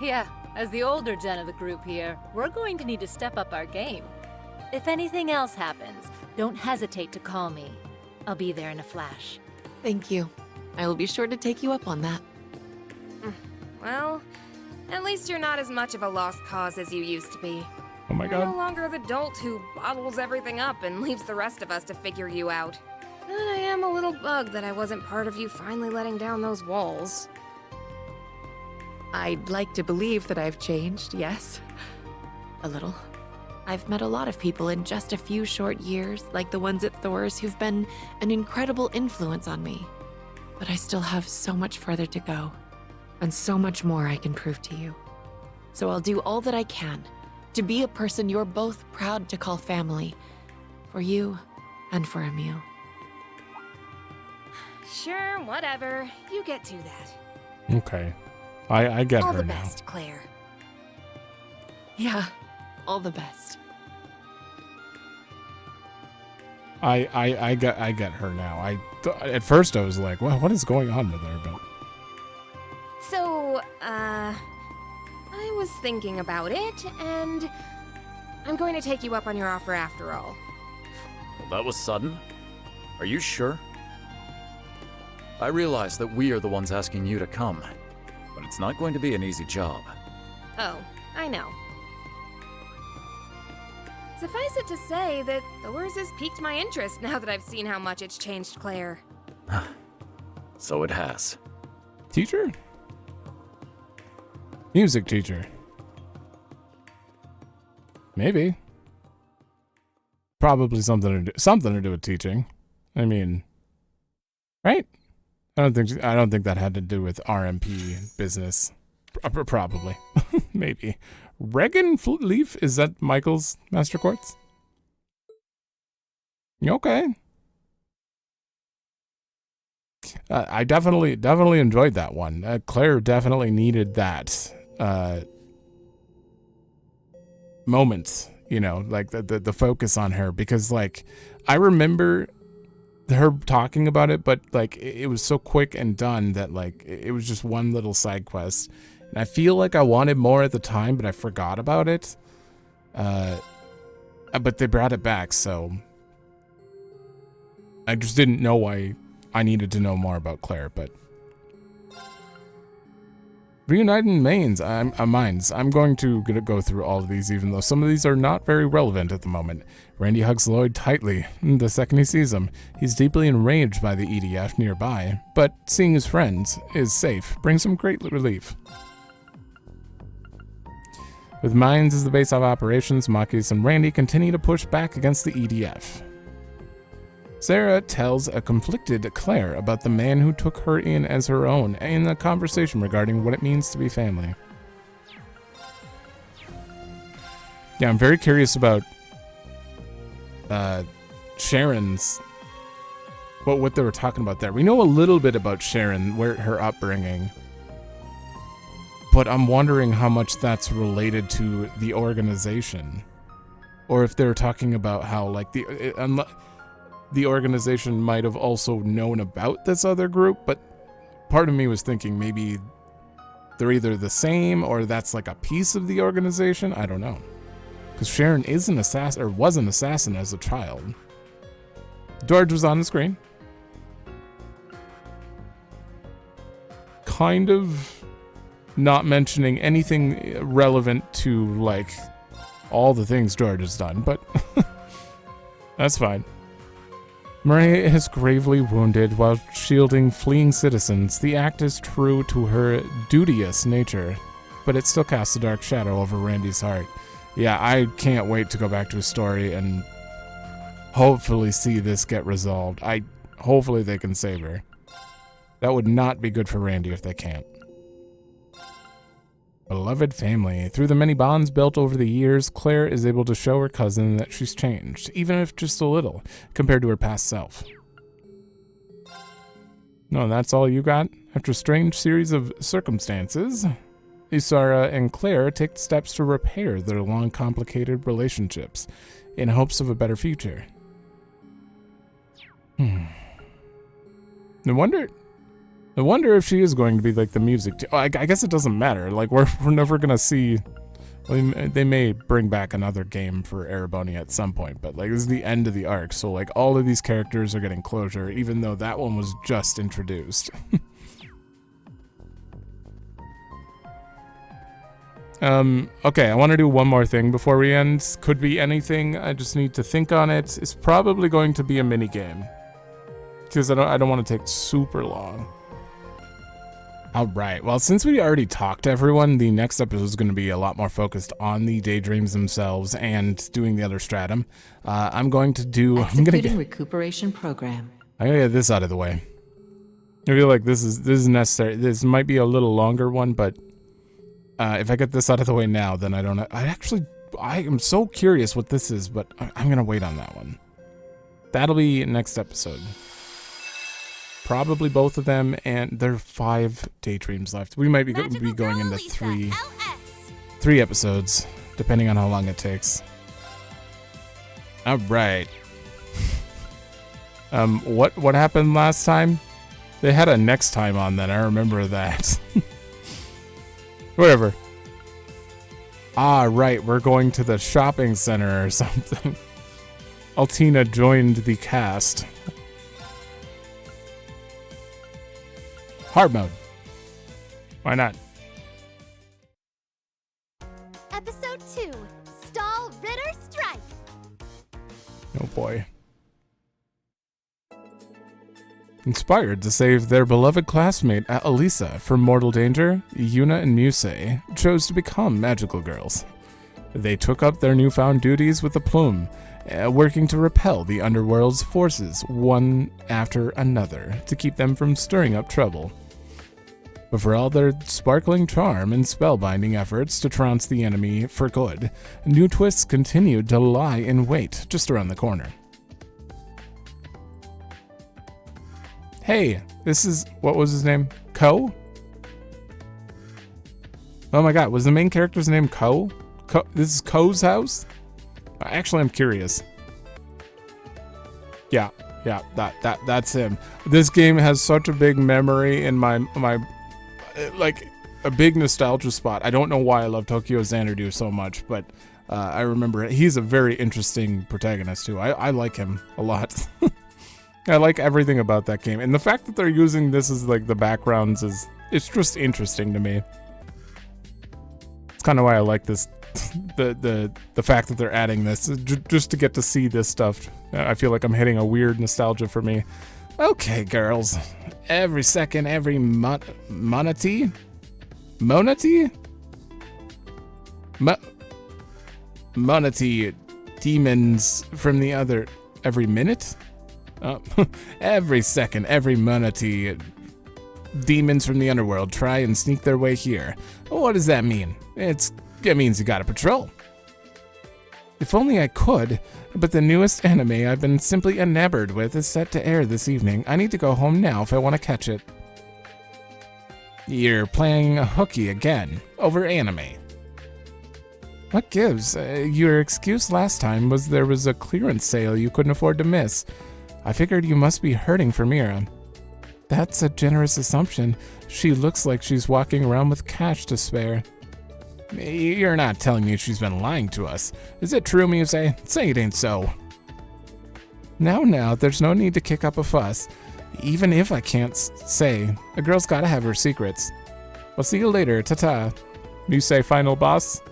Yeah, as the older gen of the group here, we're going to need to step up our game. If anything else happens, don't hesitate to call me. I'll be there in a flash. Thank you. I will be sure to take you up on that. Well, at least you're not as much of a lost cause as you used to be. Oh my You're god. no longer the dolt who bottles everything up and leaves the rest of us to figure you out. But I am a little bugged that I wasn't part of you finally letting down those walls. I'd like to believe that I've changed, yes. A little. I've met a lot of people in just a few short years, like the ones at Thor's, who've been an incredible influence on me. But I still have so much further to go, and so much more I can prove to you. So I'll do all that I can to be a person you're both proud to call family, for you and for Emil. Sure, whatever. You get to that. Okay. I get All her the now. best, Claire. Yeah, all the best. I get her now. At first I was like, well, what is going on with her? But So, I was thinking about it, and I'm going to take you up on your offer after all. Well, that was sudden. Are you sure? I realize that we are the ones asking you to come, but it's not going to be an easy job. Oh, I know. Suffice it to say that Thor's has piqued my interest now that I've seen how much it's changed Claire. So it has. Teacher? Music teacher. Maybe. Probably something to do with teaching. I mean, right? I don't think that had to do with RMP business. Probably. Maybe. Regan Leaf? Is that Michael's Master Quartz? Okay. I definitely enjoyed that one. Claire definitely needed that moment, you know, like the focus on her, because like I remember her talking about it, but like it was so quick and done that like it was just one little side quest, and I feel like I wanted more at the time, but I forgot about it. But they brought it back, so I just didn't know why I needed to know more about Claire. But reuniting minds. I'm going to go through all of these, even though some of these are not very relevant at the moment. Randy hugs Lloyd tightly. The second he sees him, he's deeply enraged by the EDF nearby, but seeing his friends is safe brings him great relief. With Mines as the base of operations, Makis and Randy continue to push back against the EDF. Sarah tells a conflicted Claire about the man who took her in as her own in a conversation regarding what it means to be family. Yeah, I'm very curious about Sharon's, what they were talking about there. We know a little bit about Sharon, her upbringing, but I'm wondering how much that's related to the organization, or if they're talking about how like the organization might have also known about this other group, but part of me was thinking maybe they're either the same or that's like a piece of the organization. I don't know. Because Sharon is an assassin, or was an assassin as a child. George was on the screen. Kind of not mentioning anything relevant to like all the things George has done, but that's fine. Murray is gravely wounded while shielding fleeing citizens. The act is true to her duteous nature, but it still casts a dark shadow over Randy's heart. Yeah, I can't wait to go back to his story and hopefully see this get resolved. Hopefully they can save her. That would not be good for Randy if they can't. Beloved family. Through the many bonds built over the years, Claire is able to show her cousin that she's changed, even if just a little, compared to her past self. No, that's all you got? After a strange series of circumstances, Isara and Claire take steps to repair their long, complicated relationships in hopes of a better future. I wonder if she is going to be like the music. I guess it doesn't matter. Like we're never gonna see. They may bring back another game for Erebony at some point, but like this is the end of the arc, so like all of these characters are getting closure, even though that one was just introduced. Okay, I want to do one more thing before we end. Could be anything. I just need to think on it. It's probably going to be a mini game because I don't want to take super long. All right. Well, since we already talked to everyone, the next episode is going to be a lot more focused on the Daydreams themselves and doing the other stratum. I'm going to do. Executing recuperation program. I'm gonna get this out of the way. I feel like this is necessary. This might be a little longer one, but if I get this out of the way now, then I don't. I am so curious what this is, but I'm gonna wait on that one. That'll be next episode. Probably both of them, and there are 5 Daydreams left. We might be going into 3 episodes, depending on how long it takes. All right. What happened last time? They had a next time on that. I remember that. Whatever. Ah, right, we're going to the shopping center or something. Altina joined the cast. Hard mode. Why not? Episode 2, Stall Ritter Strike. Oh boy. Inspired to save their beloved classmate Elisa from mortal danger, Yuna and Musei chose to become magical girls. They took up their newfound duties with aplomb, working to repel the underworld's forces one after another to keep them from stirring up trouble. But for all their sparkling charm and spellbinding efforts to trounce the enemy for good, new twists continued to lie in wait just around the corner. Hey, this is, what was his name? Ko? Oh my god, was the main character's name Ko? This is Ko's house? Actually, I'm curious. Yeah, that's him. This game has such a big memory in my like a big nostalgia spot. I don't know why I love Tokyo Xanadu so much, but I remember it. He's a very interesting protagonist too. I like him a lot. I like everything about that game, and the fact that they're using this as like the backgrounds it's just interesting to me. It's kind of why I like this, the fact that they're adding this just to get to see this stuff. I feel like I'm hitting a weird nostalgia for me. Okay, girls, every second, every monity, demons from the other every minute. Every second, every monity, demons from the underworld try and sneak their way here. What does that mean? It means you gotta patrol. If only I could, but the newest anime I've been simply enamored with is set to air this evening. I need to go home now if I want to catch it. You're playing hooky again, over anime. What gives? Your excuse last time was there was a clearance sale you couldn't afford to miss. I figured you must be hurting for Mira. That's a generous assumption. She looks like she's walking around with cash to spare. You're not telling me she's been lying to us. Is it true, Musei? Say it ain't so. Now, there's no need to kick up a fuss. Even if I can't say, a girl's gotta have her secrets. I'll see you later, ta-ta. Musei, final boss?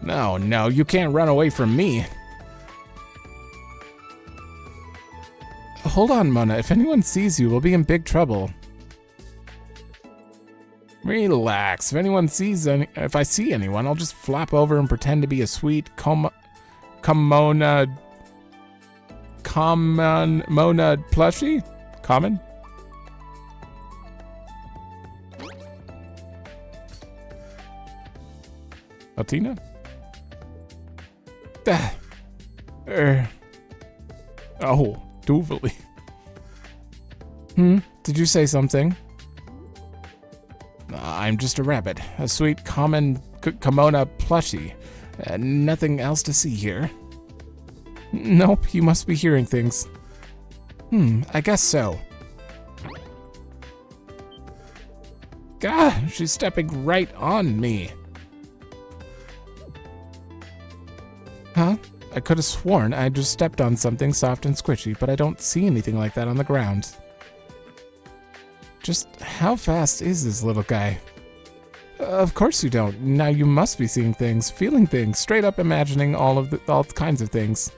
No, you can't run away from me. Hold on, Mona. If anyone sees you, we'll be in big trouble. Relax. If I see anyone, I'll just flop over and pretend to be a sweet Mona plushie? Common? Altina? Oh, Doovally. Did you say something? I'm just a rabbit. A sweet common kimono plushie. Nothing else to see here. Nope, you must be hearing things. I guess so. Gah, she's stepping right on me. Huh? I could have sworn I just stepped on something soft and squishy, but I don't see anything like that on the ground. Just how fast is this little guy? Of course you don't. Now you must be seeing things, feeling things, straight up imagining all kinds of things.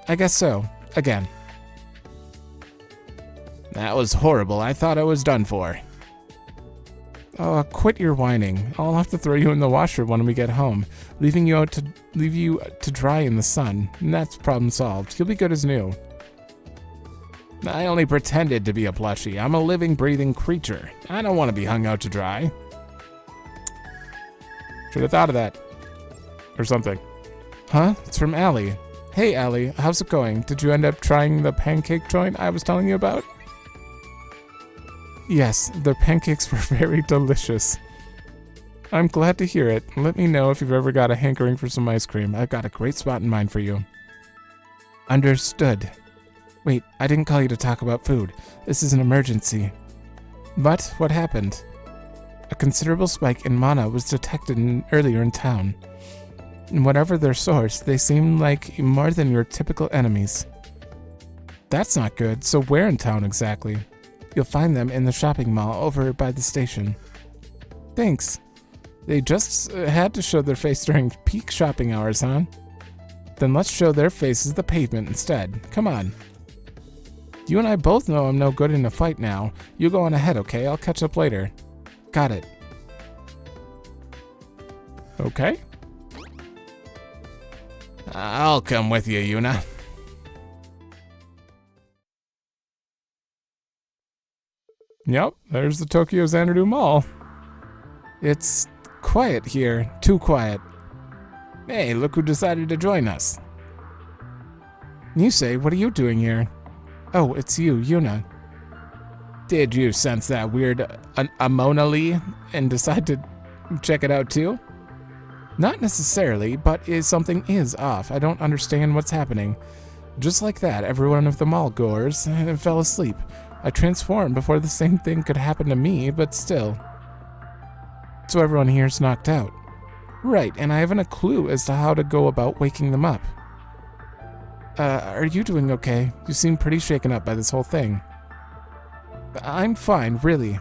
I guess so. Again. That was horrible. I thought I was done for. Oh, quit your whining. I'll have to throw you in the washer when we get home, leave you to dry in the sun. And that's problem solved. You'll be good as new. I only pretended to be a plushie. I'm a living, breathing creature. I don't want to be hung out to dry. Should have thought of that. Or something. Huh? It's from Allie. Hey, Allie. How's it going? Did you end up trying the pancake joint I was telling you about? Yes, the pancakes were very delicious. I'm glad to hear it. Let me know if you've ever got a hankering for some ice cream. I've got a great spot in mind for you. Understood. Wait, I didn't call you to talk about food. This is an emergency. But what happened? A considerable spike in mana was detected earlier in town. And whatever their source, they seem like more than your typical enemies. That's not good, so where in town exactly? You'll find them in the shopping mall over by the station. Thanks. They just had to show their face during peak shopping hours, huh? Then let's show their faces the pavement instead. Come on. You and I both know I'm no good in a fight now. You go on ahead, okay? I'll catch up later. Got it. Okay. I'll come with you, Yuna. Yep, there's the Tokyo Xanadu Mall. It's quiet here. Too quiet. Hey, look who decided to join us. Nisei, what are you doing here? Oh, it's you, Yuna. Did you sense that weird anomaly and decide to check it out too? Not necessarily, but something is off. I don't understand what's happening. Just like that, every one of the mall goers fell asleep. I transformed before the same thing could happen to me, but still. So everyone here's knocked out. Right, and I haven't a clue as to how to go about waking them up. Are you doing okay? You seem pretty shaken up by this whole thing. I'm fine, really.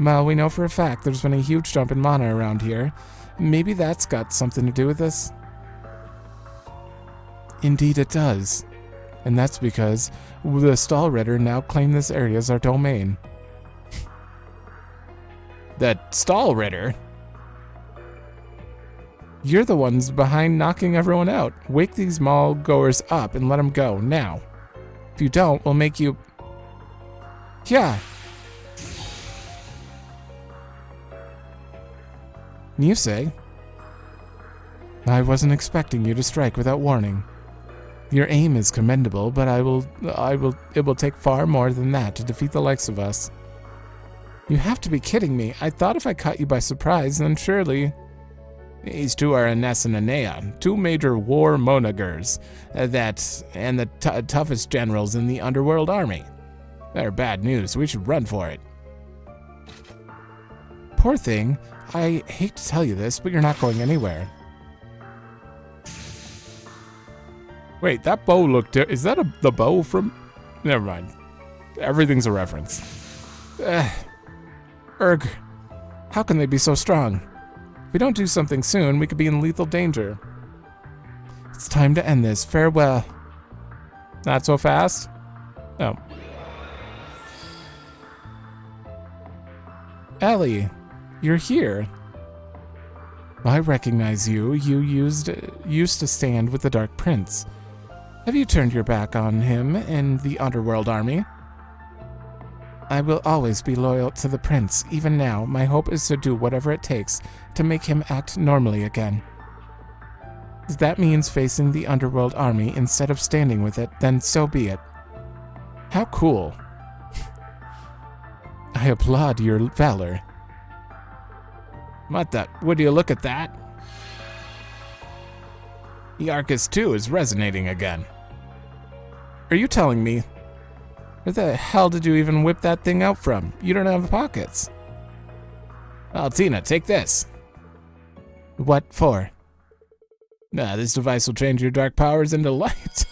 Well, we know for a fact there's been a huge jump in mana around here. Maybe that's got something to do with this? Indeed it does. And that's because the Stahlritter now claim this area as our domain. The Stahlritter? You're the ones behind knocking everyone out. Wake these mall goers up and let them go, now. If you don't, we'll make you... Yeah. Nisei? I wasn't expecting you to strike without warning. Your aim is commendable, but it will take far more than that to defeat the likes of us. You have to be kidding me. I thought if I caught you by surprise, then surely... These two are Ines and Anea, two major war monagers, and the toughest generals in the underworld army. They're bad news. We should run for it. Poor thing. I hate to tell you this, but you're not going anywhere. Wait, that bow looked... Is that the bow from... Never mind. Everything's a reference. Erg. How can they be so strong? If we don't do something soon, we could be in lethal danger. It's time to end this. Farewell. Not so fast? Oh. Ellie, you're here. I recognize you. You used to stand with the Dark Prince. Have you turned your back on him and the Underworld Army? I will always be loyal to the Prince. Even now, my hope is to do whatever it takes to make him act normally again. If that means facing the Underworld Army instead of standing with it, then so be it. How cool. I applaud your valor. What the? Would you look at that? The Arcus 2 is resonating again. Are you telling me? Where the hell did you even whip that thing out from? You don't have pockets. Oh, Tina, take this. What for? Nah, this device will change your dark powers into light.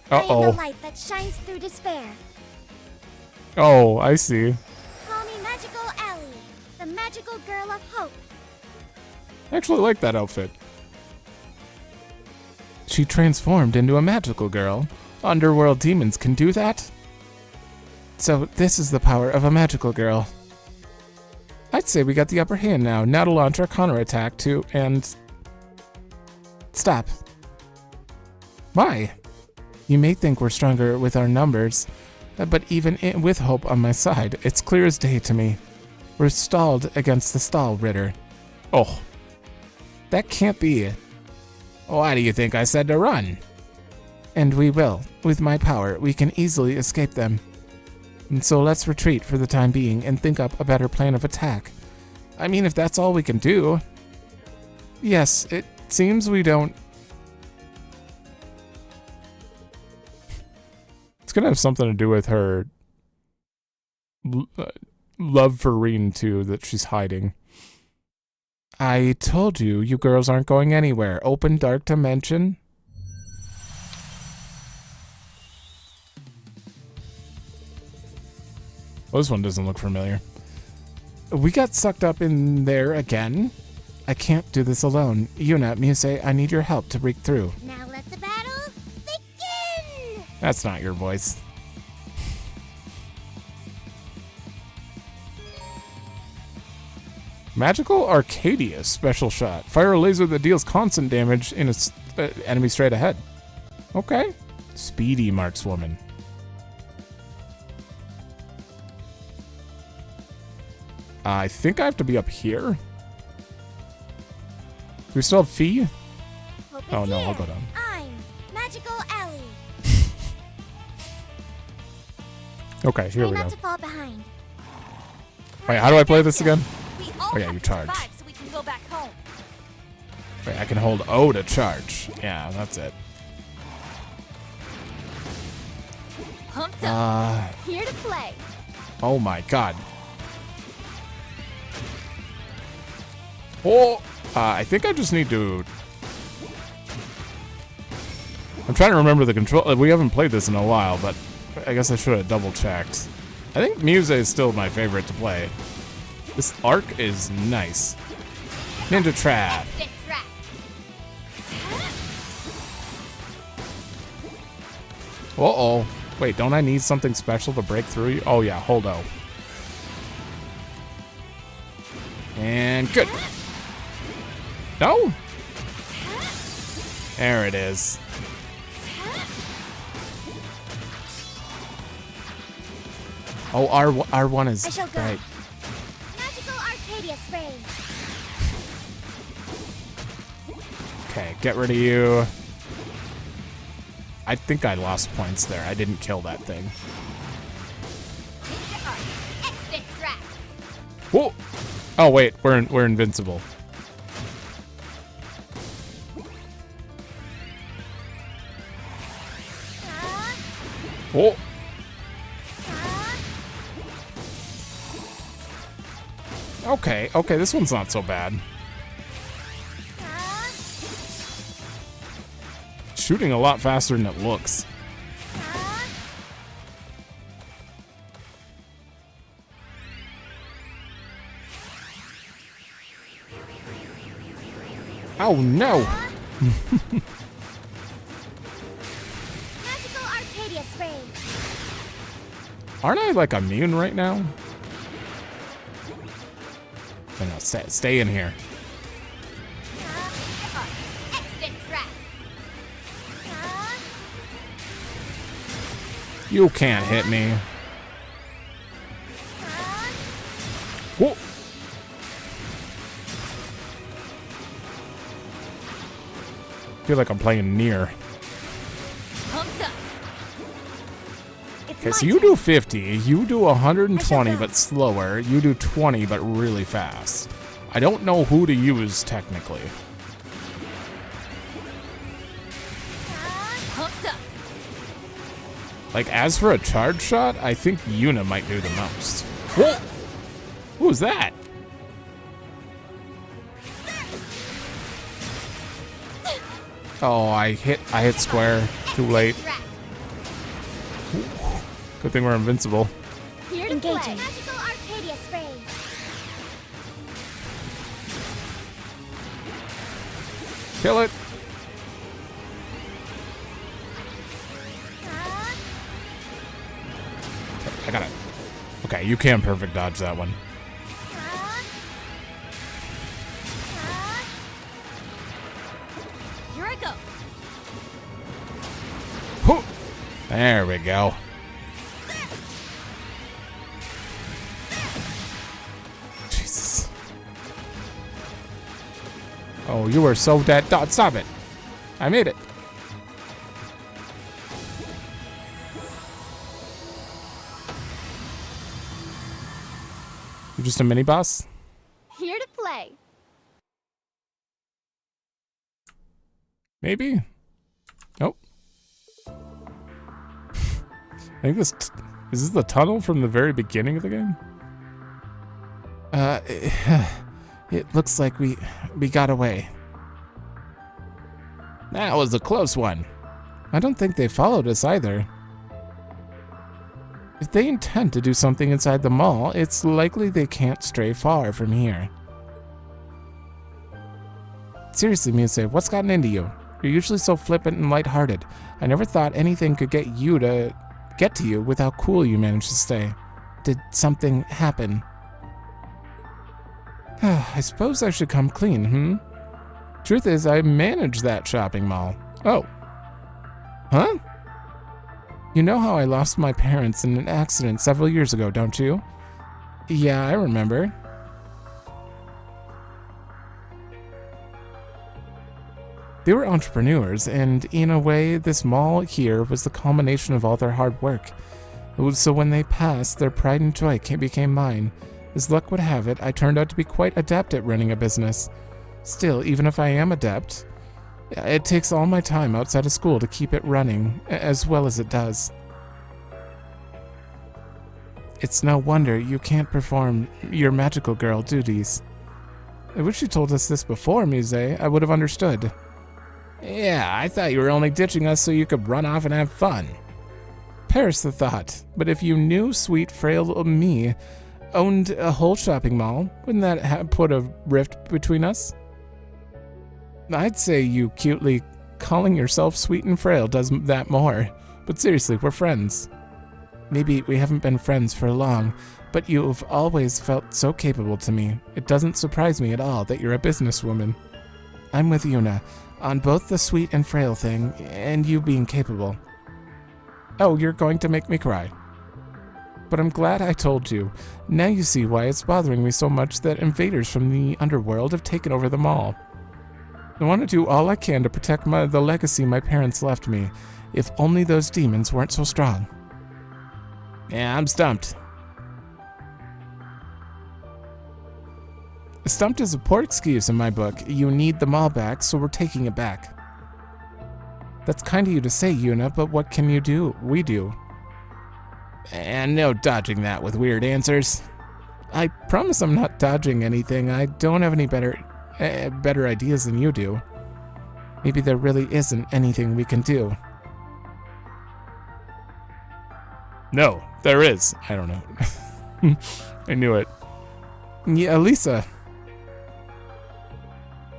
I am the light that shines through despair. Oh, I see. Call me Magical Ellie, the magical girl of hope. I actually like that outfit. She transformed into a magical girl. Underworld demons can do that? So this is the power of a magical girl. I'd say we got the upper hand now. Now to launch our counterattack and... Stop. Why? You may think we're stronger with our numbers, but even with hope on my side, it's clear as day to me. We're stalled against the Stahlritter. Oh. That can't be it. Why do you think I said to run? And we will. With my power, we can easily escape them. And so let's retreat for the time being and think up a better plan of attack. I mean, if that's all we can do. Yes, it seems we don't... It's gonna have something to do with her love for Reen too that she's hiding. I told you, you girls aren't going anywhere. Open dark dimension. Well, this one doesn't look familiar. We got sucked up in there again. I can't do this alone. Yuna, Muse, I need your help to break through. Now let the battle begin! That's not your voice. Magical Arcadia special shot. Fire a laser that deals constant damage in its enemy straight ahead. Okay. Speedy markswoman. I think I have to be up here. Do we still have Fee? Oh no, I'll go down. I'm Magical Ellie. Okay, here Try we not go. to fall behind. Wait, how do I play this again? We all Oh yeah, have you to charge. survive so we can go back home. Wait, I can hold O to charge. Yeah, that's it. Pumped up. Here to play. Oh my god. Oh, I think I just need to... I'm trying to remember the control. We haven't played this in a while, but I guess I should have double checked. I think Muse is still my favorite to play. This arc is nice. Ninja Trap. Uh-oh. Wait, don't I need something special to break through you? Oh yeah, hold O. And good. No? There it is. Oh, R1 is I shall go. right. Magical Arcadia spray. Okay, get rid of you. I think I lost points there. I didn't kill that thing. Exit trap. Whoa! Oh wait, we're invincible. Oh! Okay, okay, this one's not so bad. Shooting a lot faster than it looks. Oh no! Magical Arcadia spray. Aren't I like immune right now? I know, stay in here. Exit trap. You can't hit me. Whoa! I feel like I'm playing near. Pumped up. Okay, so you do 50, you do 120 but slower, you do 20 but really fast. I don't know who to use technically. Pumped up. Like, as for a charge shot, I think Yuna might do the most. Whoa! Who was that? Oh, I hit square too late. Good thing we're invincible. Here to play. Magical Arcadia spray. Kill it. I got it. Okay, you can perfect dodge that one. Here I go. Whew. There we go. Jesus. Oh, you were so dead. Dot, stop it. I made it. You're just a mini boss? Here to play. Maybe? Nope. think is this the tunnel from the very beginning of the game? It looks like we got away. That was a close one. I don't think they followed us either. If they intend to do something inside the mall, it's likely they can't stray far from here. Seriously, Muse, what's gotten into you? You're usually so flippant and lighthearted. I never thought anything could get to you with how cool you managed to stay. Did something happen? I suppose I should come clean, Truth is, I manage that shopping mall. Oh. Huh? You know how I lost my parents in an accident several years ago, don't you? Yeah, I remember. They were entrepreneurs, and in a way, this mall here was the culmination of all their hard work. So when they passed, their pride and joy became mine. As luck would have it, I turned out to be quite adept at running a business. Still, even if I am adept, it takes all my time outside of school to keep it running, as well as it does. It's no wonder you can't perform your magical girl duties. I wish you told us this before, Muse. I would have understood. Yeah, I thought you were only ditching us so you could run off and have fun. Perish the thought, but if you knew sweet, frail me owned a whole shopping mall, wouldn't that put a rift between us? I'd say you cutely calling yourself sweet and frail does that more, but seriously, we're friends. Maybe we haven't been friends for long, but you've always felt so capable to me. It doesn't surprise me at all that you're a businesswoman. I'm with Yuna on both the sweet and frail thing and you being capable. Oh, you're going to make me cry. But I'm glad I told you. Now you see why it's bothering me so much that invaders from the underworld have taken over the mall. I want to do all I can to protect the legacy my parents left me, if only those demons weren't so strong. Yeah, I'm stumped. Stumped is a poor excuse in my book. You need the mall back, so we're taking it back. That's kind of you to say, Yuna, but what can you do? We do. And no dodging that with weird answers. I promise I'm not dodging anything. I don't have any better ideas than you do. Maybe there really isn't anything we can do. No, there is. I don't know. I knew it. Yeah, Lisa.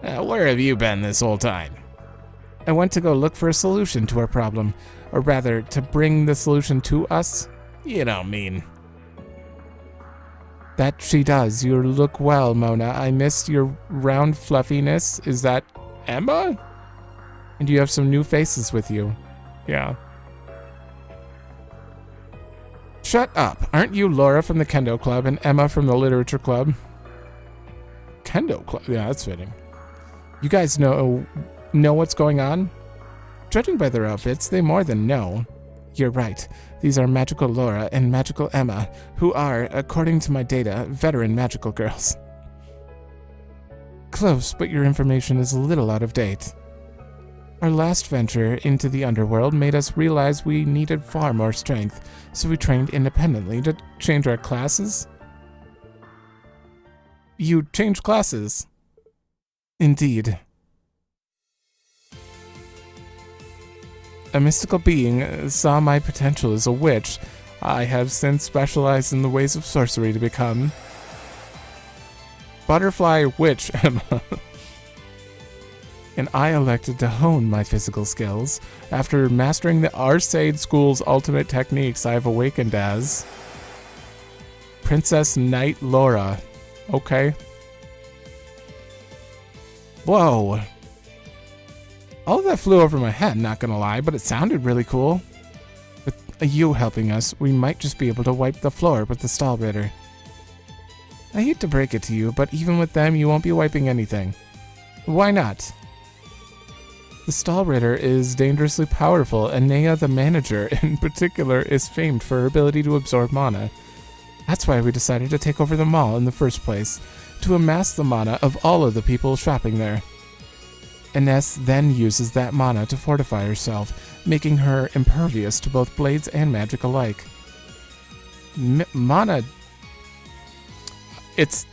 Where have you been this whole time? I went to go look for a solution to our problem. Or rather, to bring the solution to us. You don't mean. That she does. You look well, Mona. I missed your round fluffiness. Is that Emma? And you have some new faces with you. Yeah. Shut up. Aren't you Laura from the Kendo Club and Emma from the Literature Club? Kendo Club? Yeah, that's fitting. You guys know what's going on? Judging by their outfits, they more than know. You're right. These are Magical Laura and Magical Emma, who are, according to my data, veteran magical girls. Close, but your information is a little out of date. Our last venture into the underworld made us realize we needed far more strength, so we trained independently to change our classes. You changed classes. Indeed. A mystical being saw my potential as a witch. I have since specialized in the ways of sorcery to become Butterfly Witch Emma. And I elected to hone my physical skills. After mastering the Arcade School's ultimate techniques, I've awakened as Princess Knight Laura. Okay. Whoa. All of that flew over my head, not gonna lie, but it sounded really cool. With you helping us, we might just be able to wipe the floor with the stall ritter. I hate to break it to you, but even with them, you won't be wiping anything. Why not? The stall ritter is dangerously powerful, and Nea, the manager, in particular, is famed for her ability to absorb mana. That's why we decided to take over the mall in the first place, to amass the mana of all of the people shopping there. Ines then uses that mana to fortify herself, making her impervious to both blades and magic alike. Mana... It's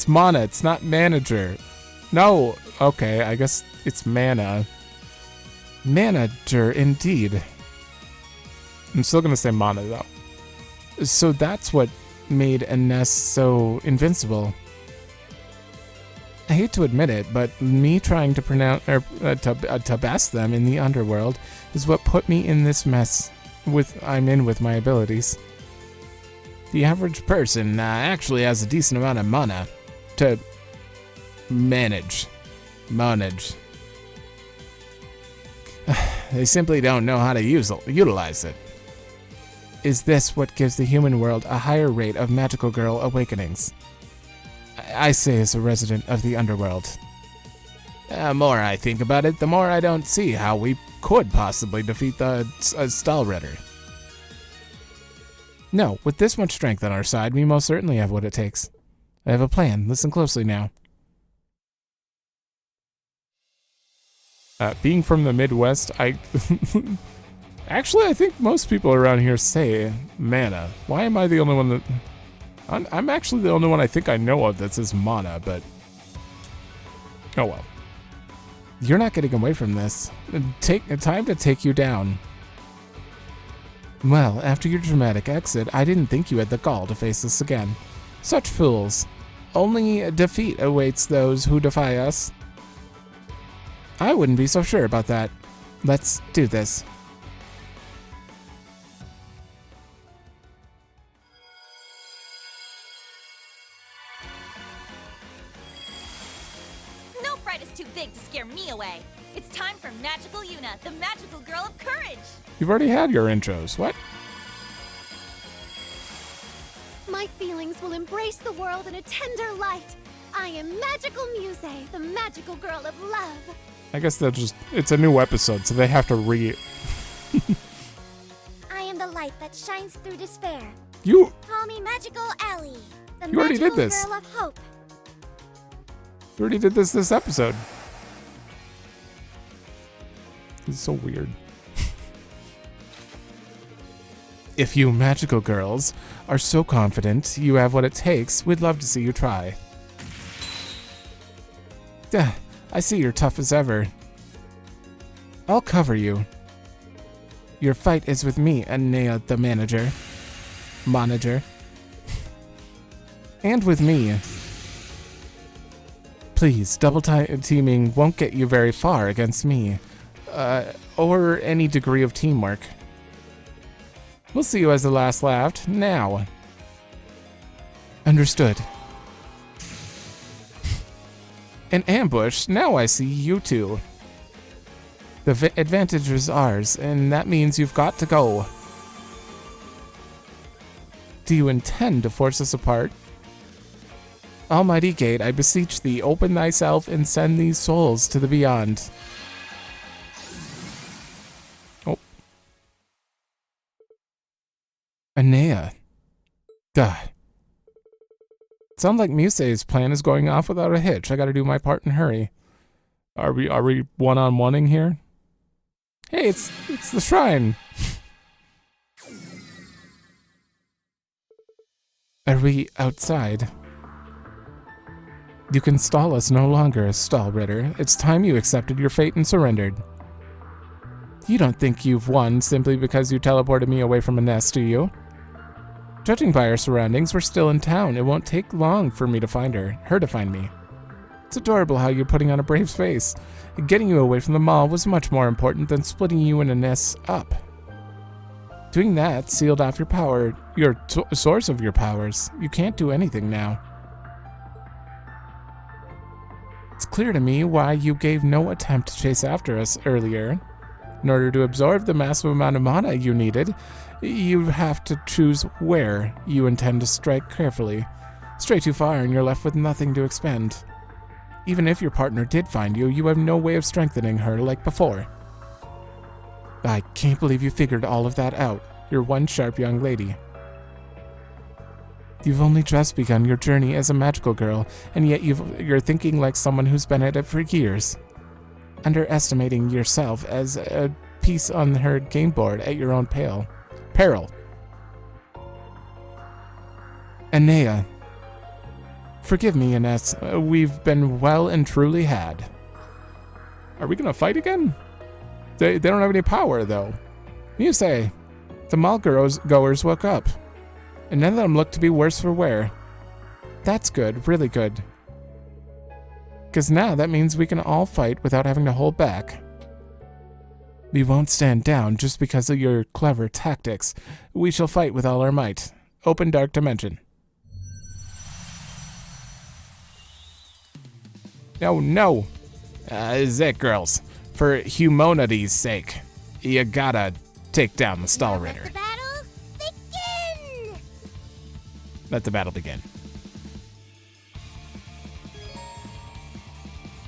mana, it's not manager. No, okay, I guess it's mana. Manager, indeed. I'm still gonna say mana, though. So that's what made Ines so invincible. I hate to admit it, but me trying to pronounce to best them in the underworld is what put me in this mess I'm in with my abilities. The average person actually has a decent amount of mana to manage. They simply don't know how to utilize it. Is this what gives the human world a higher rate of magical girl awakenings? I say as a resident of the underworld. The more I think about it, the more I don't see how we could possibly defeat the Stahlritter. No, with this much strength on our side, we most certainly have what it takes. I have a plan. Listen closely now. Being from the Midwest, Actually, I think most people around here say mana. Why am I the only one that... I'm actually the only one I think I know of that says mana, but... Oh well. You're not getting away from this. Time to take you down. Well, after your dramatic exit, I didn't think you had the gall to face us again. Such fools. Only defeat awaits those who defy us. I wouldn't be so sure about that. Let's do this. No fright is too big to scare me away. It's time for Magical Yuna, the magical girl of courage. You've already had your intros. What? My feelings will embrace the world in a tender light. I am Magical Muse, the magical girl of love. I guess they'll just... It's a new episode, so they have to I am the light that shines through despair. You... Call me Magical Ellie, the You already did magical this. girl of hope. You already did this episode. This is so weird. If you magical girls are so confident you have what it takes, we'd love to see you try. I see you're tough as ever. I'll cover you. Your fight is with me, Anea the manager. And with me. Please, double teaming won't get you very far against me. Or any degree of teamwork. We'll see you as the last laughed, now. Understood. An ambush? Now I see you two. The advantage is ours, and that means you've got to go. Do you intend to force us apart? Almighty Gate, I beseech thee, open thyself and send these souls to the beyond. Oh. Anea. God. Sounds like Muse's plan is going off without a hitch. I gotta do my part and hurry. Are we one-on-oneing here? Hey, it's the shrine. Are we outside? You can stall us no longer, Stahlritter. It's time you accepted your fate and surrendered. You don't think you've won simply because you teleported me away from a nest, do you? Judging by our surroundings, we're still in town. It won't take long for me to find her to find me. It's adorable how you're putting on a brave face. Getting you away from the mall was much more important than splitting you and Ines up. Doing that sealed off your power, your source of your powers. You can't do anything now. It's clear to me why you gave no attempt to chase after us earlier. In order to absorb the massive amount of mana you needed, you have to choose where you intend to strike carefully. Stray too far and you're left with nothing to expend. Even if your partner did find you, you have no way of strengthening her like before. I can't believe you figured all of that out. You're one sharp young lady. You've only just begun your journey as a magical girl, and yet you're thinking like someone who's been at it for years. Underestimating yourself as a piece on her game board at your own peril. Anea. Forgive me, Ines. We've been well and truly had. Are we gonna fight again? They don't have any power, though. Muse, the mall goers woke up, and none of them look to be worse for wear. That's good, really good. Because now that means we can all fight without having to hold back. We won't stand down just because of your clever tactics. We shall fight with all our might. Open Dark Dimension. No. Is it, girls? For humanity's sake, you gotta take down the Stall Ritter. Let the battle begin.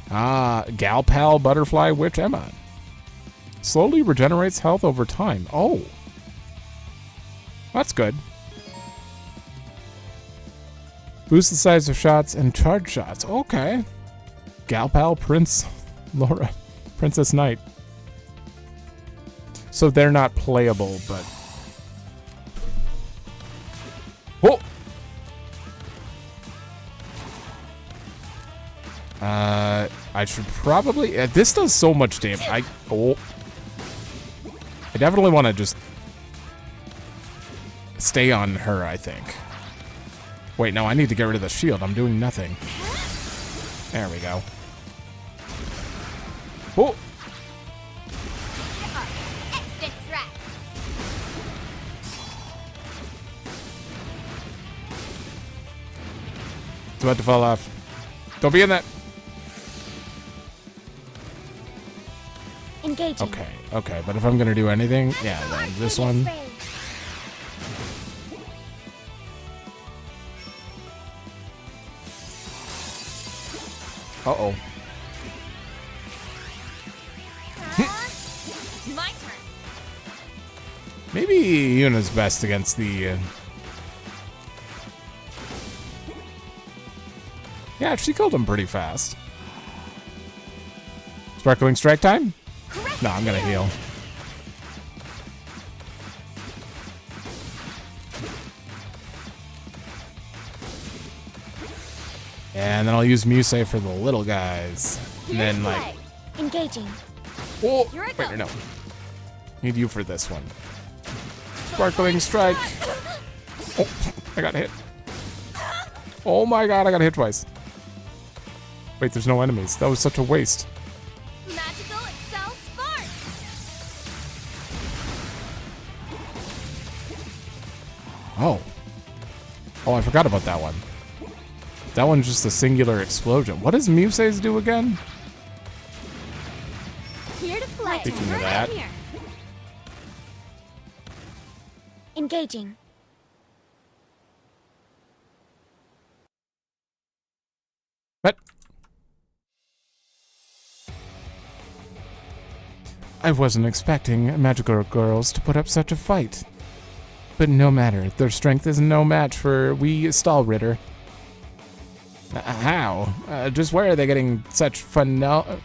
Gal Pal Butterfly Witch Emma. Slowly regenerates health over time. Oh. That's good. Boost the size of shots and charge shots. Okay. Gal Pal Princess Knight. So they're not playable, but... Oh! I should probably... this does so much damage. I definitely want to just stay on her, I think. Wait, no, I need to get rid of the shield. I'm doing nothing. There we go. Oh! It's about to fall off. Don't be in that. Engaging. Okay, but if I'm gonna do anything, yeah, then this one. Uh-oh. It's my turn. Maybe Yuna's best against the... Yeah, she killed him pretty fast. Sparkling Strike time? No, I'm gonna heal. And then I'll use Muse for the little guys. And then, like... Engaging. Oh! Wait, no. Need you for this one. Sparkling Strike! Oh, I got hit. Oh my god, I got hit twice. Wait, there's no enemies. That was such a waste. Magical Excel Spark! Oh. Oh, I forgot about that one. That one's just a singular explosion. What does Muse's do again? Here to play. Speaking of that. Engaging. What? I wasn't expecting magical girls to put up such a fight. But no matter, their strength is no match for we Stall Ritter. How? Just where are they getting such phenomenal?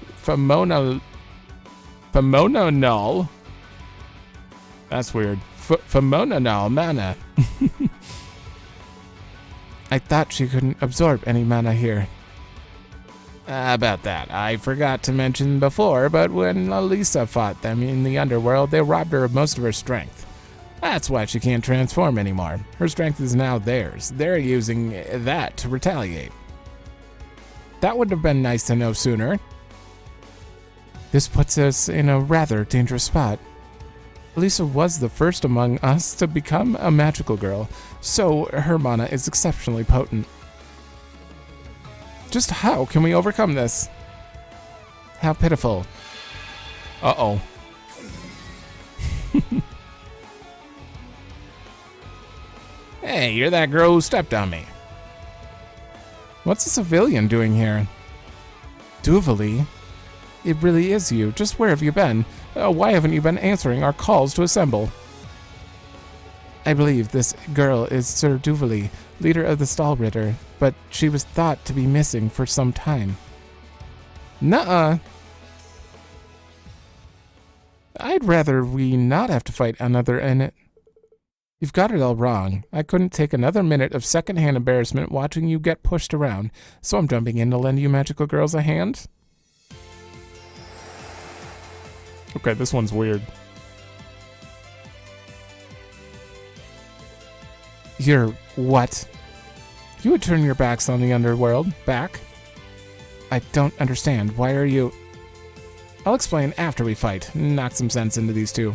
That's weird. Phenomenal mana. I thought she couldn't absorb any mana here. About that, I forgot to mention before, but when Elisa fought them in the underworld, they robbed her of most of her strength. That's why she can't transform anymore. Her strength is now theirs. They're using that to retaliate. That would have been nice to know sooner. This puts us in a rather dangerous spot. Elisa was the first among us to become a magical girl, so her mana is exceptionally potent. Just how can we overcome this? How pitiful. Uh-oh. Hey, you're that girl who stepped on me. What's a civilian doing here? Duvali? It really is you. Just where have you been? Why haven't you been answering our calls to assemble? I believe this girl is Sir Duvali, leader of the Stall Ritter, but she was thought to be missing for some time. Nuh-uh. I'd rather we not have to fight another and You've got it all wrong. I couldn't take another minute of secondhand embarrassment watching you get pushed around, so I'm jumping in to lend you magical girls a hand. Okay, this one's weird. You're what? You would turn your backs on the underworld. Back? I don't understand. Why are you... I'll explain after we fight. Knock some sense into these two.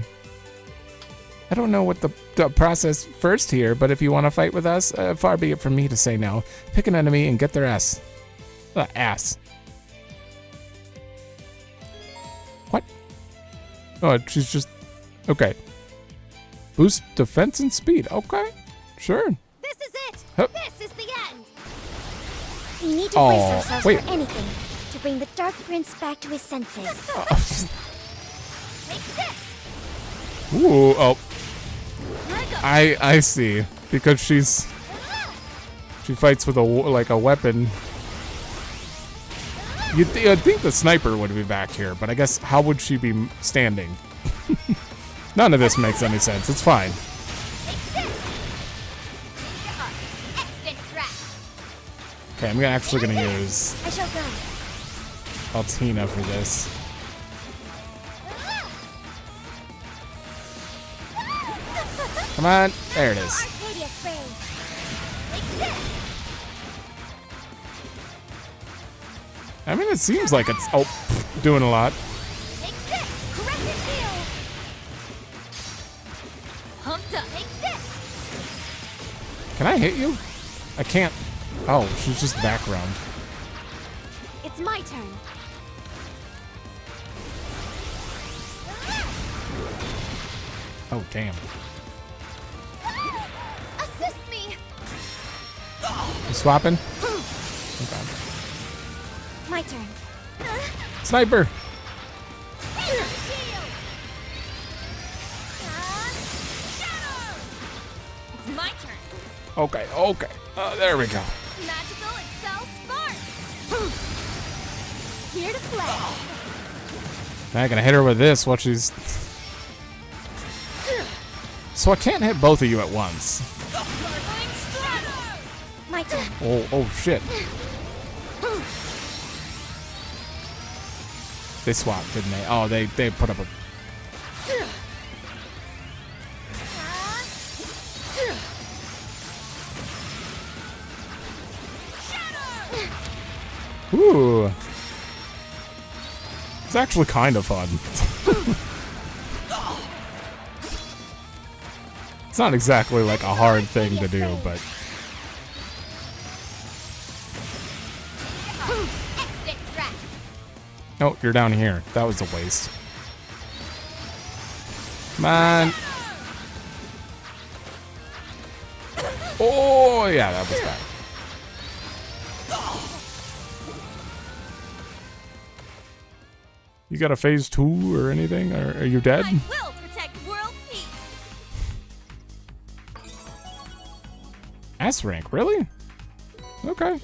I don't know what the process first here, but if you want to fight with us, far be it from me to say no. Pick an enemy and get their ass. Ass. What? Oh, she's just... Okay. Boost defense and speed. Okay. Sure. This is it! Hup. This is the end! We need to brace ourselves for anything to bring the Dark Prince back to his senses. Take this! Ooh, oh. I see. Because she fights with a weapon. You'd think the sniper would be back here, but I guess how would she be standing? None of this makes any sense. It's fine. Okay, I'm actually gonna use I shall go. Altina for this. Come on, there it is. I mean, it seems like it's doing a lot. Can I hit you? I can't. Oh, she's just background. It's my turn. Oh, damn. Assist me. You swapping? Okay. My turn. Sniper. It's my turn. Okay, okay. There we go. Magical Excel Spark. Here to play. Now I can hit her with this while she's... So I can't hit both of you at once. My turn. Oh shit. They swapped, didn't they? Oh, they put up a... Ooh. It's actually kind of fun. It's not exactly like a hard thing to do, but... Oh, you're down here. That was a waste. Come on. Oh, yeah, that was bad. You got a phase 2 or anything? Or are you dead? I will protect world peace. S rank, really? Okay.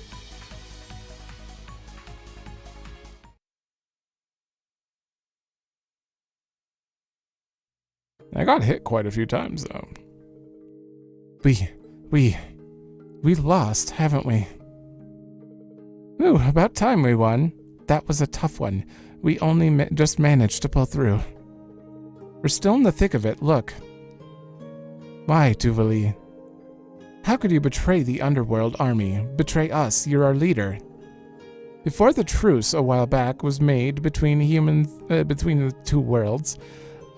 I got hit quite a few times, though. We lost, haven't we? Ooh, about time we won. That was a tough one. We only just managed to pull through. We're still in the thick of it, look. Why, Duvali? How could you betray the underworld army? Betray us, you're our leader. Before the truce a while back was made between between the two worlds,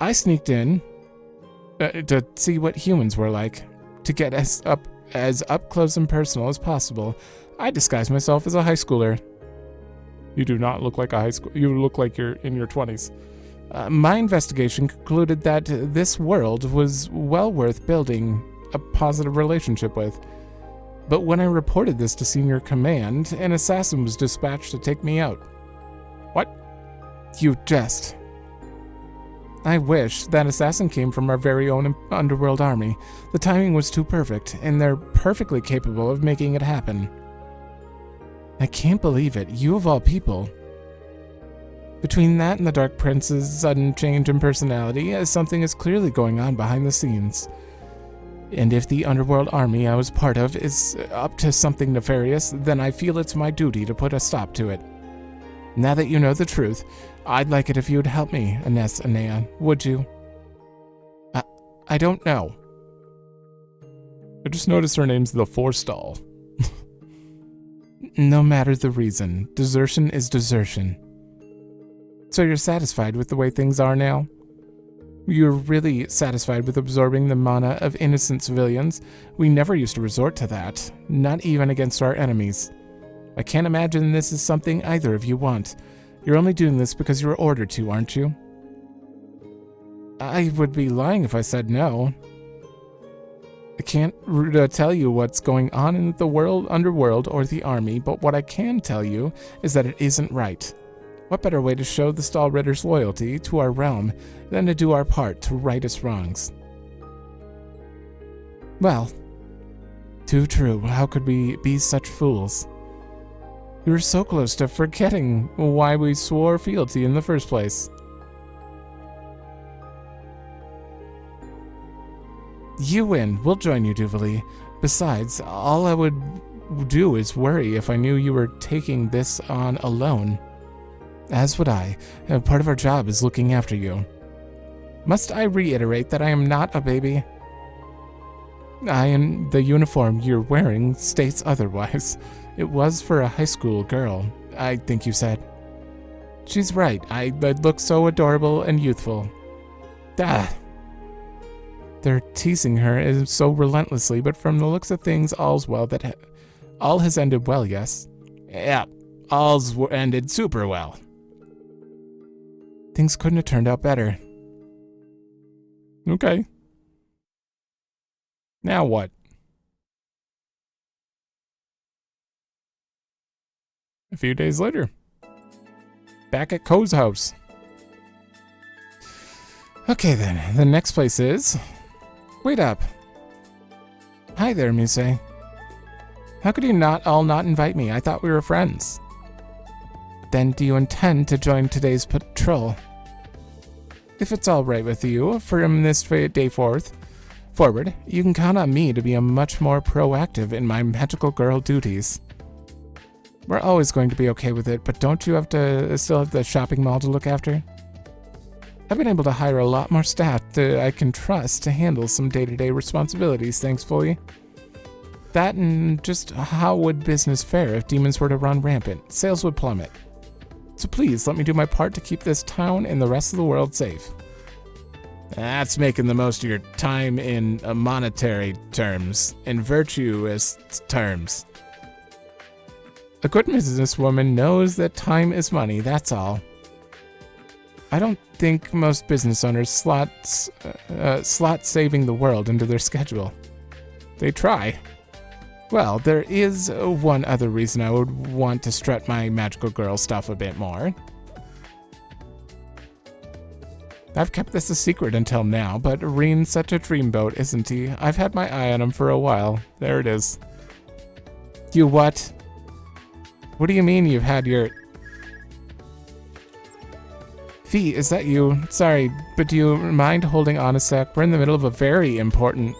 I sneaked in to see what humans were like, to get as up close and personal as possible. I disguised myself as a high schooler. You do not look like a high school. You look like you're in your 20s. My investigation concluded that this world was well worth building a positive relationship with. But when I reported this to Senior Command, an assassin was dispatched to take me out. What? You jest. I wish that assassin came from our very own underworld army. The timing was too perfect, and they're perfectly capable of making it happen. I can't believe it. You of all people. Between that and the Dark Prince's sudden change in personality, something is clearly going on behind the scenes. And if the underworld army I was part of is up to something nefarious, then I feel it's my duty to put a stop to it. Now that you know the truth, I'd like it if you'd help me, Ines and Neon, would you? I don't know. I just noticed her name's the Forestall. No matter the reason, desertion is desertion. So you're satisfied with the way things are now? You're really satisfied with absorbing the mana of innocent civilians? We never used to resort to that, not even against our enemies. I can't imagine this is something either of you want. You're only doing this because you were ordered to, aren't you? I would be lying if I said no. I can't tell you what's going on in the underworld or the army, but what I can tell you is that it isn't right. What better way to show the Stahlritter's loyalty to our realm than to do our part to right its wrongs? Well, too true. How could we be such fools? We were so close to forgetting why we swore fealty in the first place. You win. We'll join you, Duvalie. Besides, all I would do is worry if I knew you were taking this on alone. As would I. Part of our job is looking after you. Must I reiterate that I am not a baby? The uniform you're wearing states otherwise. It was for a high school girl, I think you said. She's right. I look so adorable and youthful. Ah. They're teasing her so relentlessly, but from the looks of things, all's well. All has ended well, yes? Yeah, all's ended super well. Things couldn't have turned out better. Okay. Now what? A few days later. Back at Ko's house. Okay then, the next place is... Wait up. Hi there, Muse. How could you not invite me? I thought we were friends. Then do you intend to join today's patrol? If it's all right with you, from this day forward, you can count on me to be much more proactive in my magical girl duties. We're always going to be okay with it, but don't you still have the shopping mall to look after? I've been able to hire a lot more staff that I can trust to handle some day-to-day responsibilities, thankfully. That and just how would business fare if demons were to run rampant? Sales would plummet. So please, let me do my part to keep this town and the rest of the world safe. That's making the most of your time in monetary terms, in virtuous terms. A good businesswoman knows that time is money, that's all. I don't think most business owners slot saving the world into their schedule. They try. Well, there is one other reason I would want to strut my magical girl stuff a bit more. I've kept this a secret until now, but Reen's such a dreamboat, isn't he? I've had my eye on him for a while. There it is. You what? What do you mean you've had your... Fee, is that you? Sorry, but do you mind holding on a sec? We're in the middle of a very important...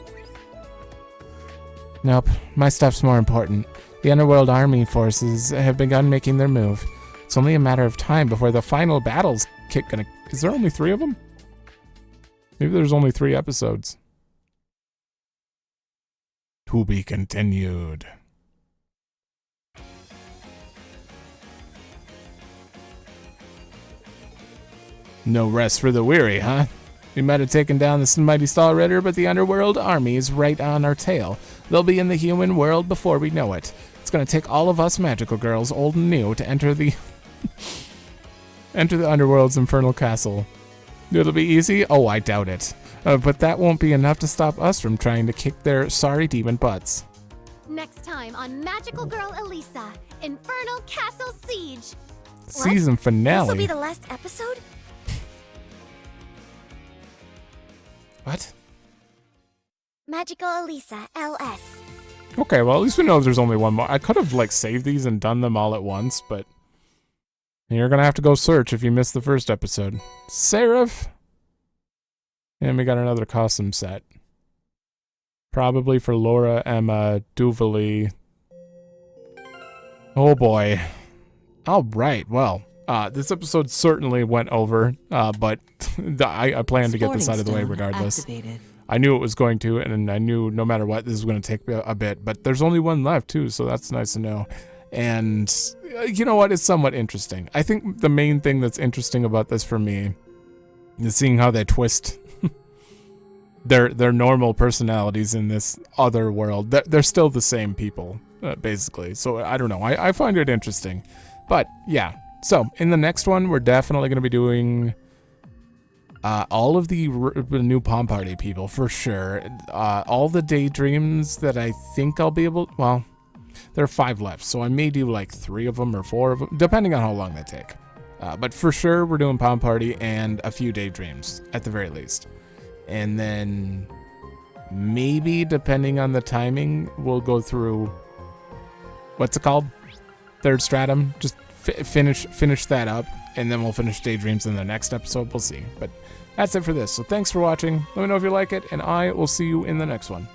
Nope, my stuff's more important. The Underworld Army forces have begun making their move. It's only a matter of time before the final battle's gonna... Is there only 3 of them? Maybe there's only 3 episodes. To be continued. No rest for the weary, huh? We might have taken down this mighty Stahlritter, but the Underworld Army is right on our tail. They'll be in the human world before we know it. It's gonna take all of us magical girls, old and new, to enter the... enter the Underworld's infernal castle. It'll be easy? Oh, I doubt it. But that won't be enough to stop us from trying to kick their sorry demon butts. Next time on Magical Girl Elisa, Infernal Castle Siege. Season finale. This will be the last episode? What? Magical Elisa, LS. Okay, well, at least we know there's only one more. I could have, saved these and done them all at once, but... You're going to have to go search if you missed the first episode. Seraph. And we got another costume set. Probably for Laura, Emma, Duvali. Oh boy. All right, well, this episode certainly went over, but I plan to get this out of the way regardless. Activated. I knew it was going to, and I knew no matter what, this was going to take a bit, but there's only one left too, so that's nice to know. And you know what? It's somewhat interesting. I think the main thing that's interesting about this for me is seeing how they twist their normal personalities in this other world. They're still the same people, basically. So I don't know. I find it interesting. But yeah. So in the next one, we're definitely going to be doing all of the new Palm Party people for sure. All the Daydreams that I think I'll be able. Well, there are 5 left, so I may do like 3 of them or 4 of them, depending on how long they take. But for sure, we're doing Palm Party and a few Daydreams at the very least. And then maybe, depending on the timing, we'll go through, what's it called? Third Stratum. Just finish that up, and then we'll finish Daydreams in the next episode. We'll see. But that's it for this. So thanks for watching. Let me know if you like it, and I will see you in the next one.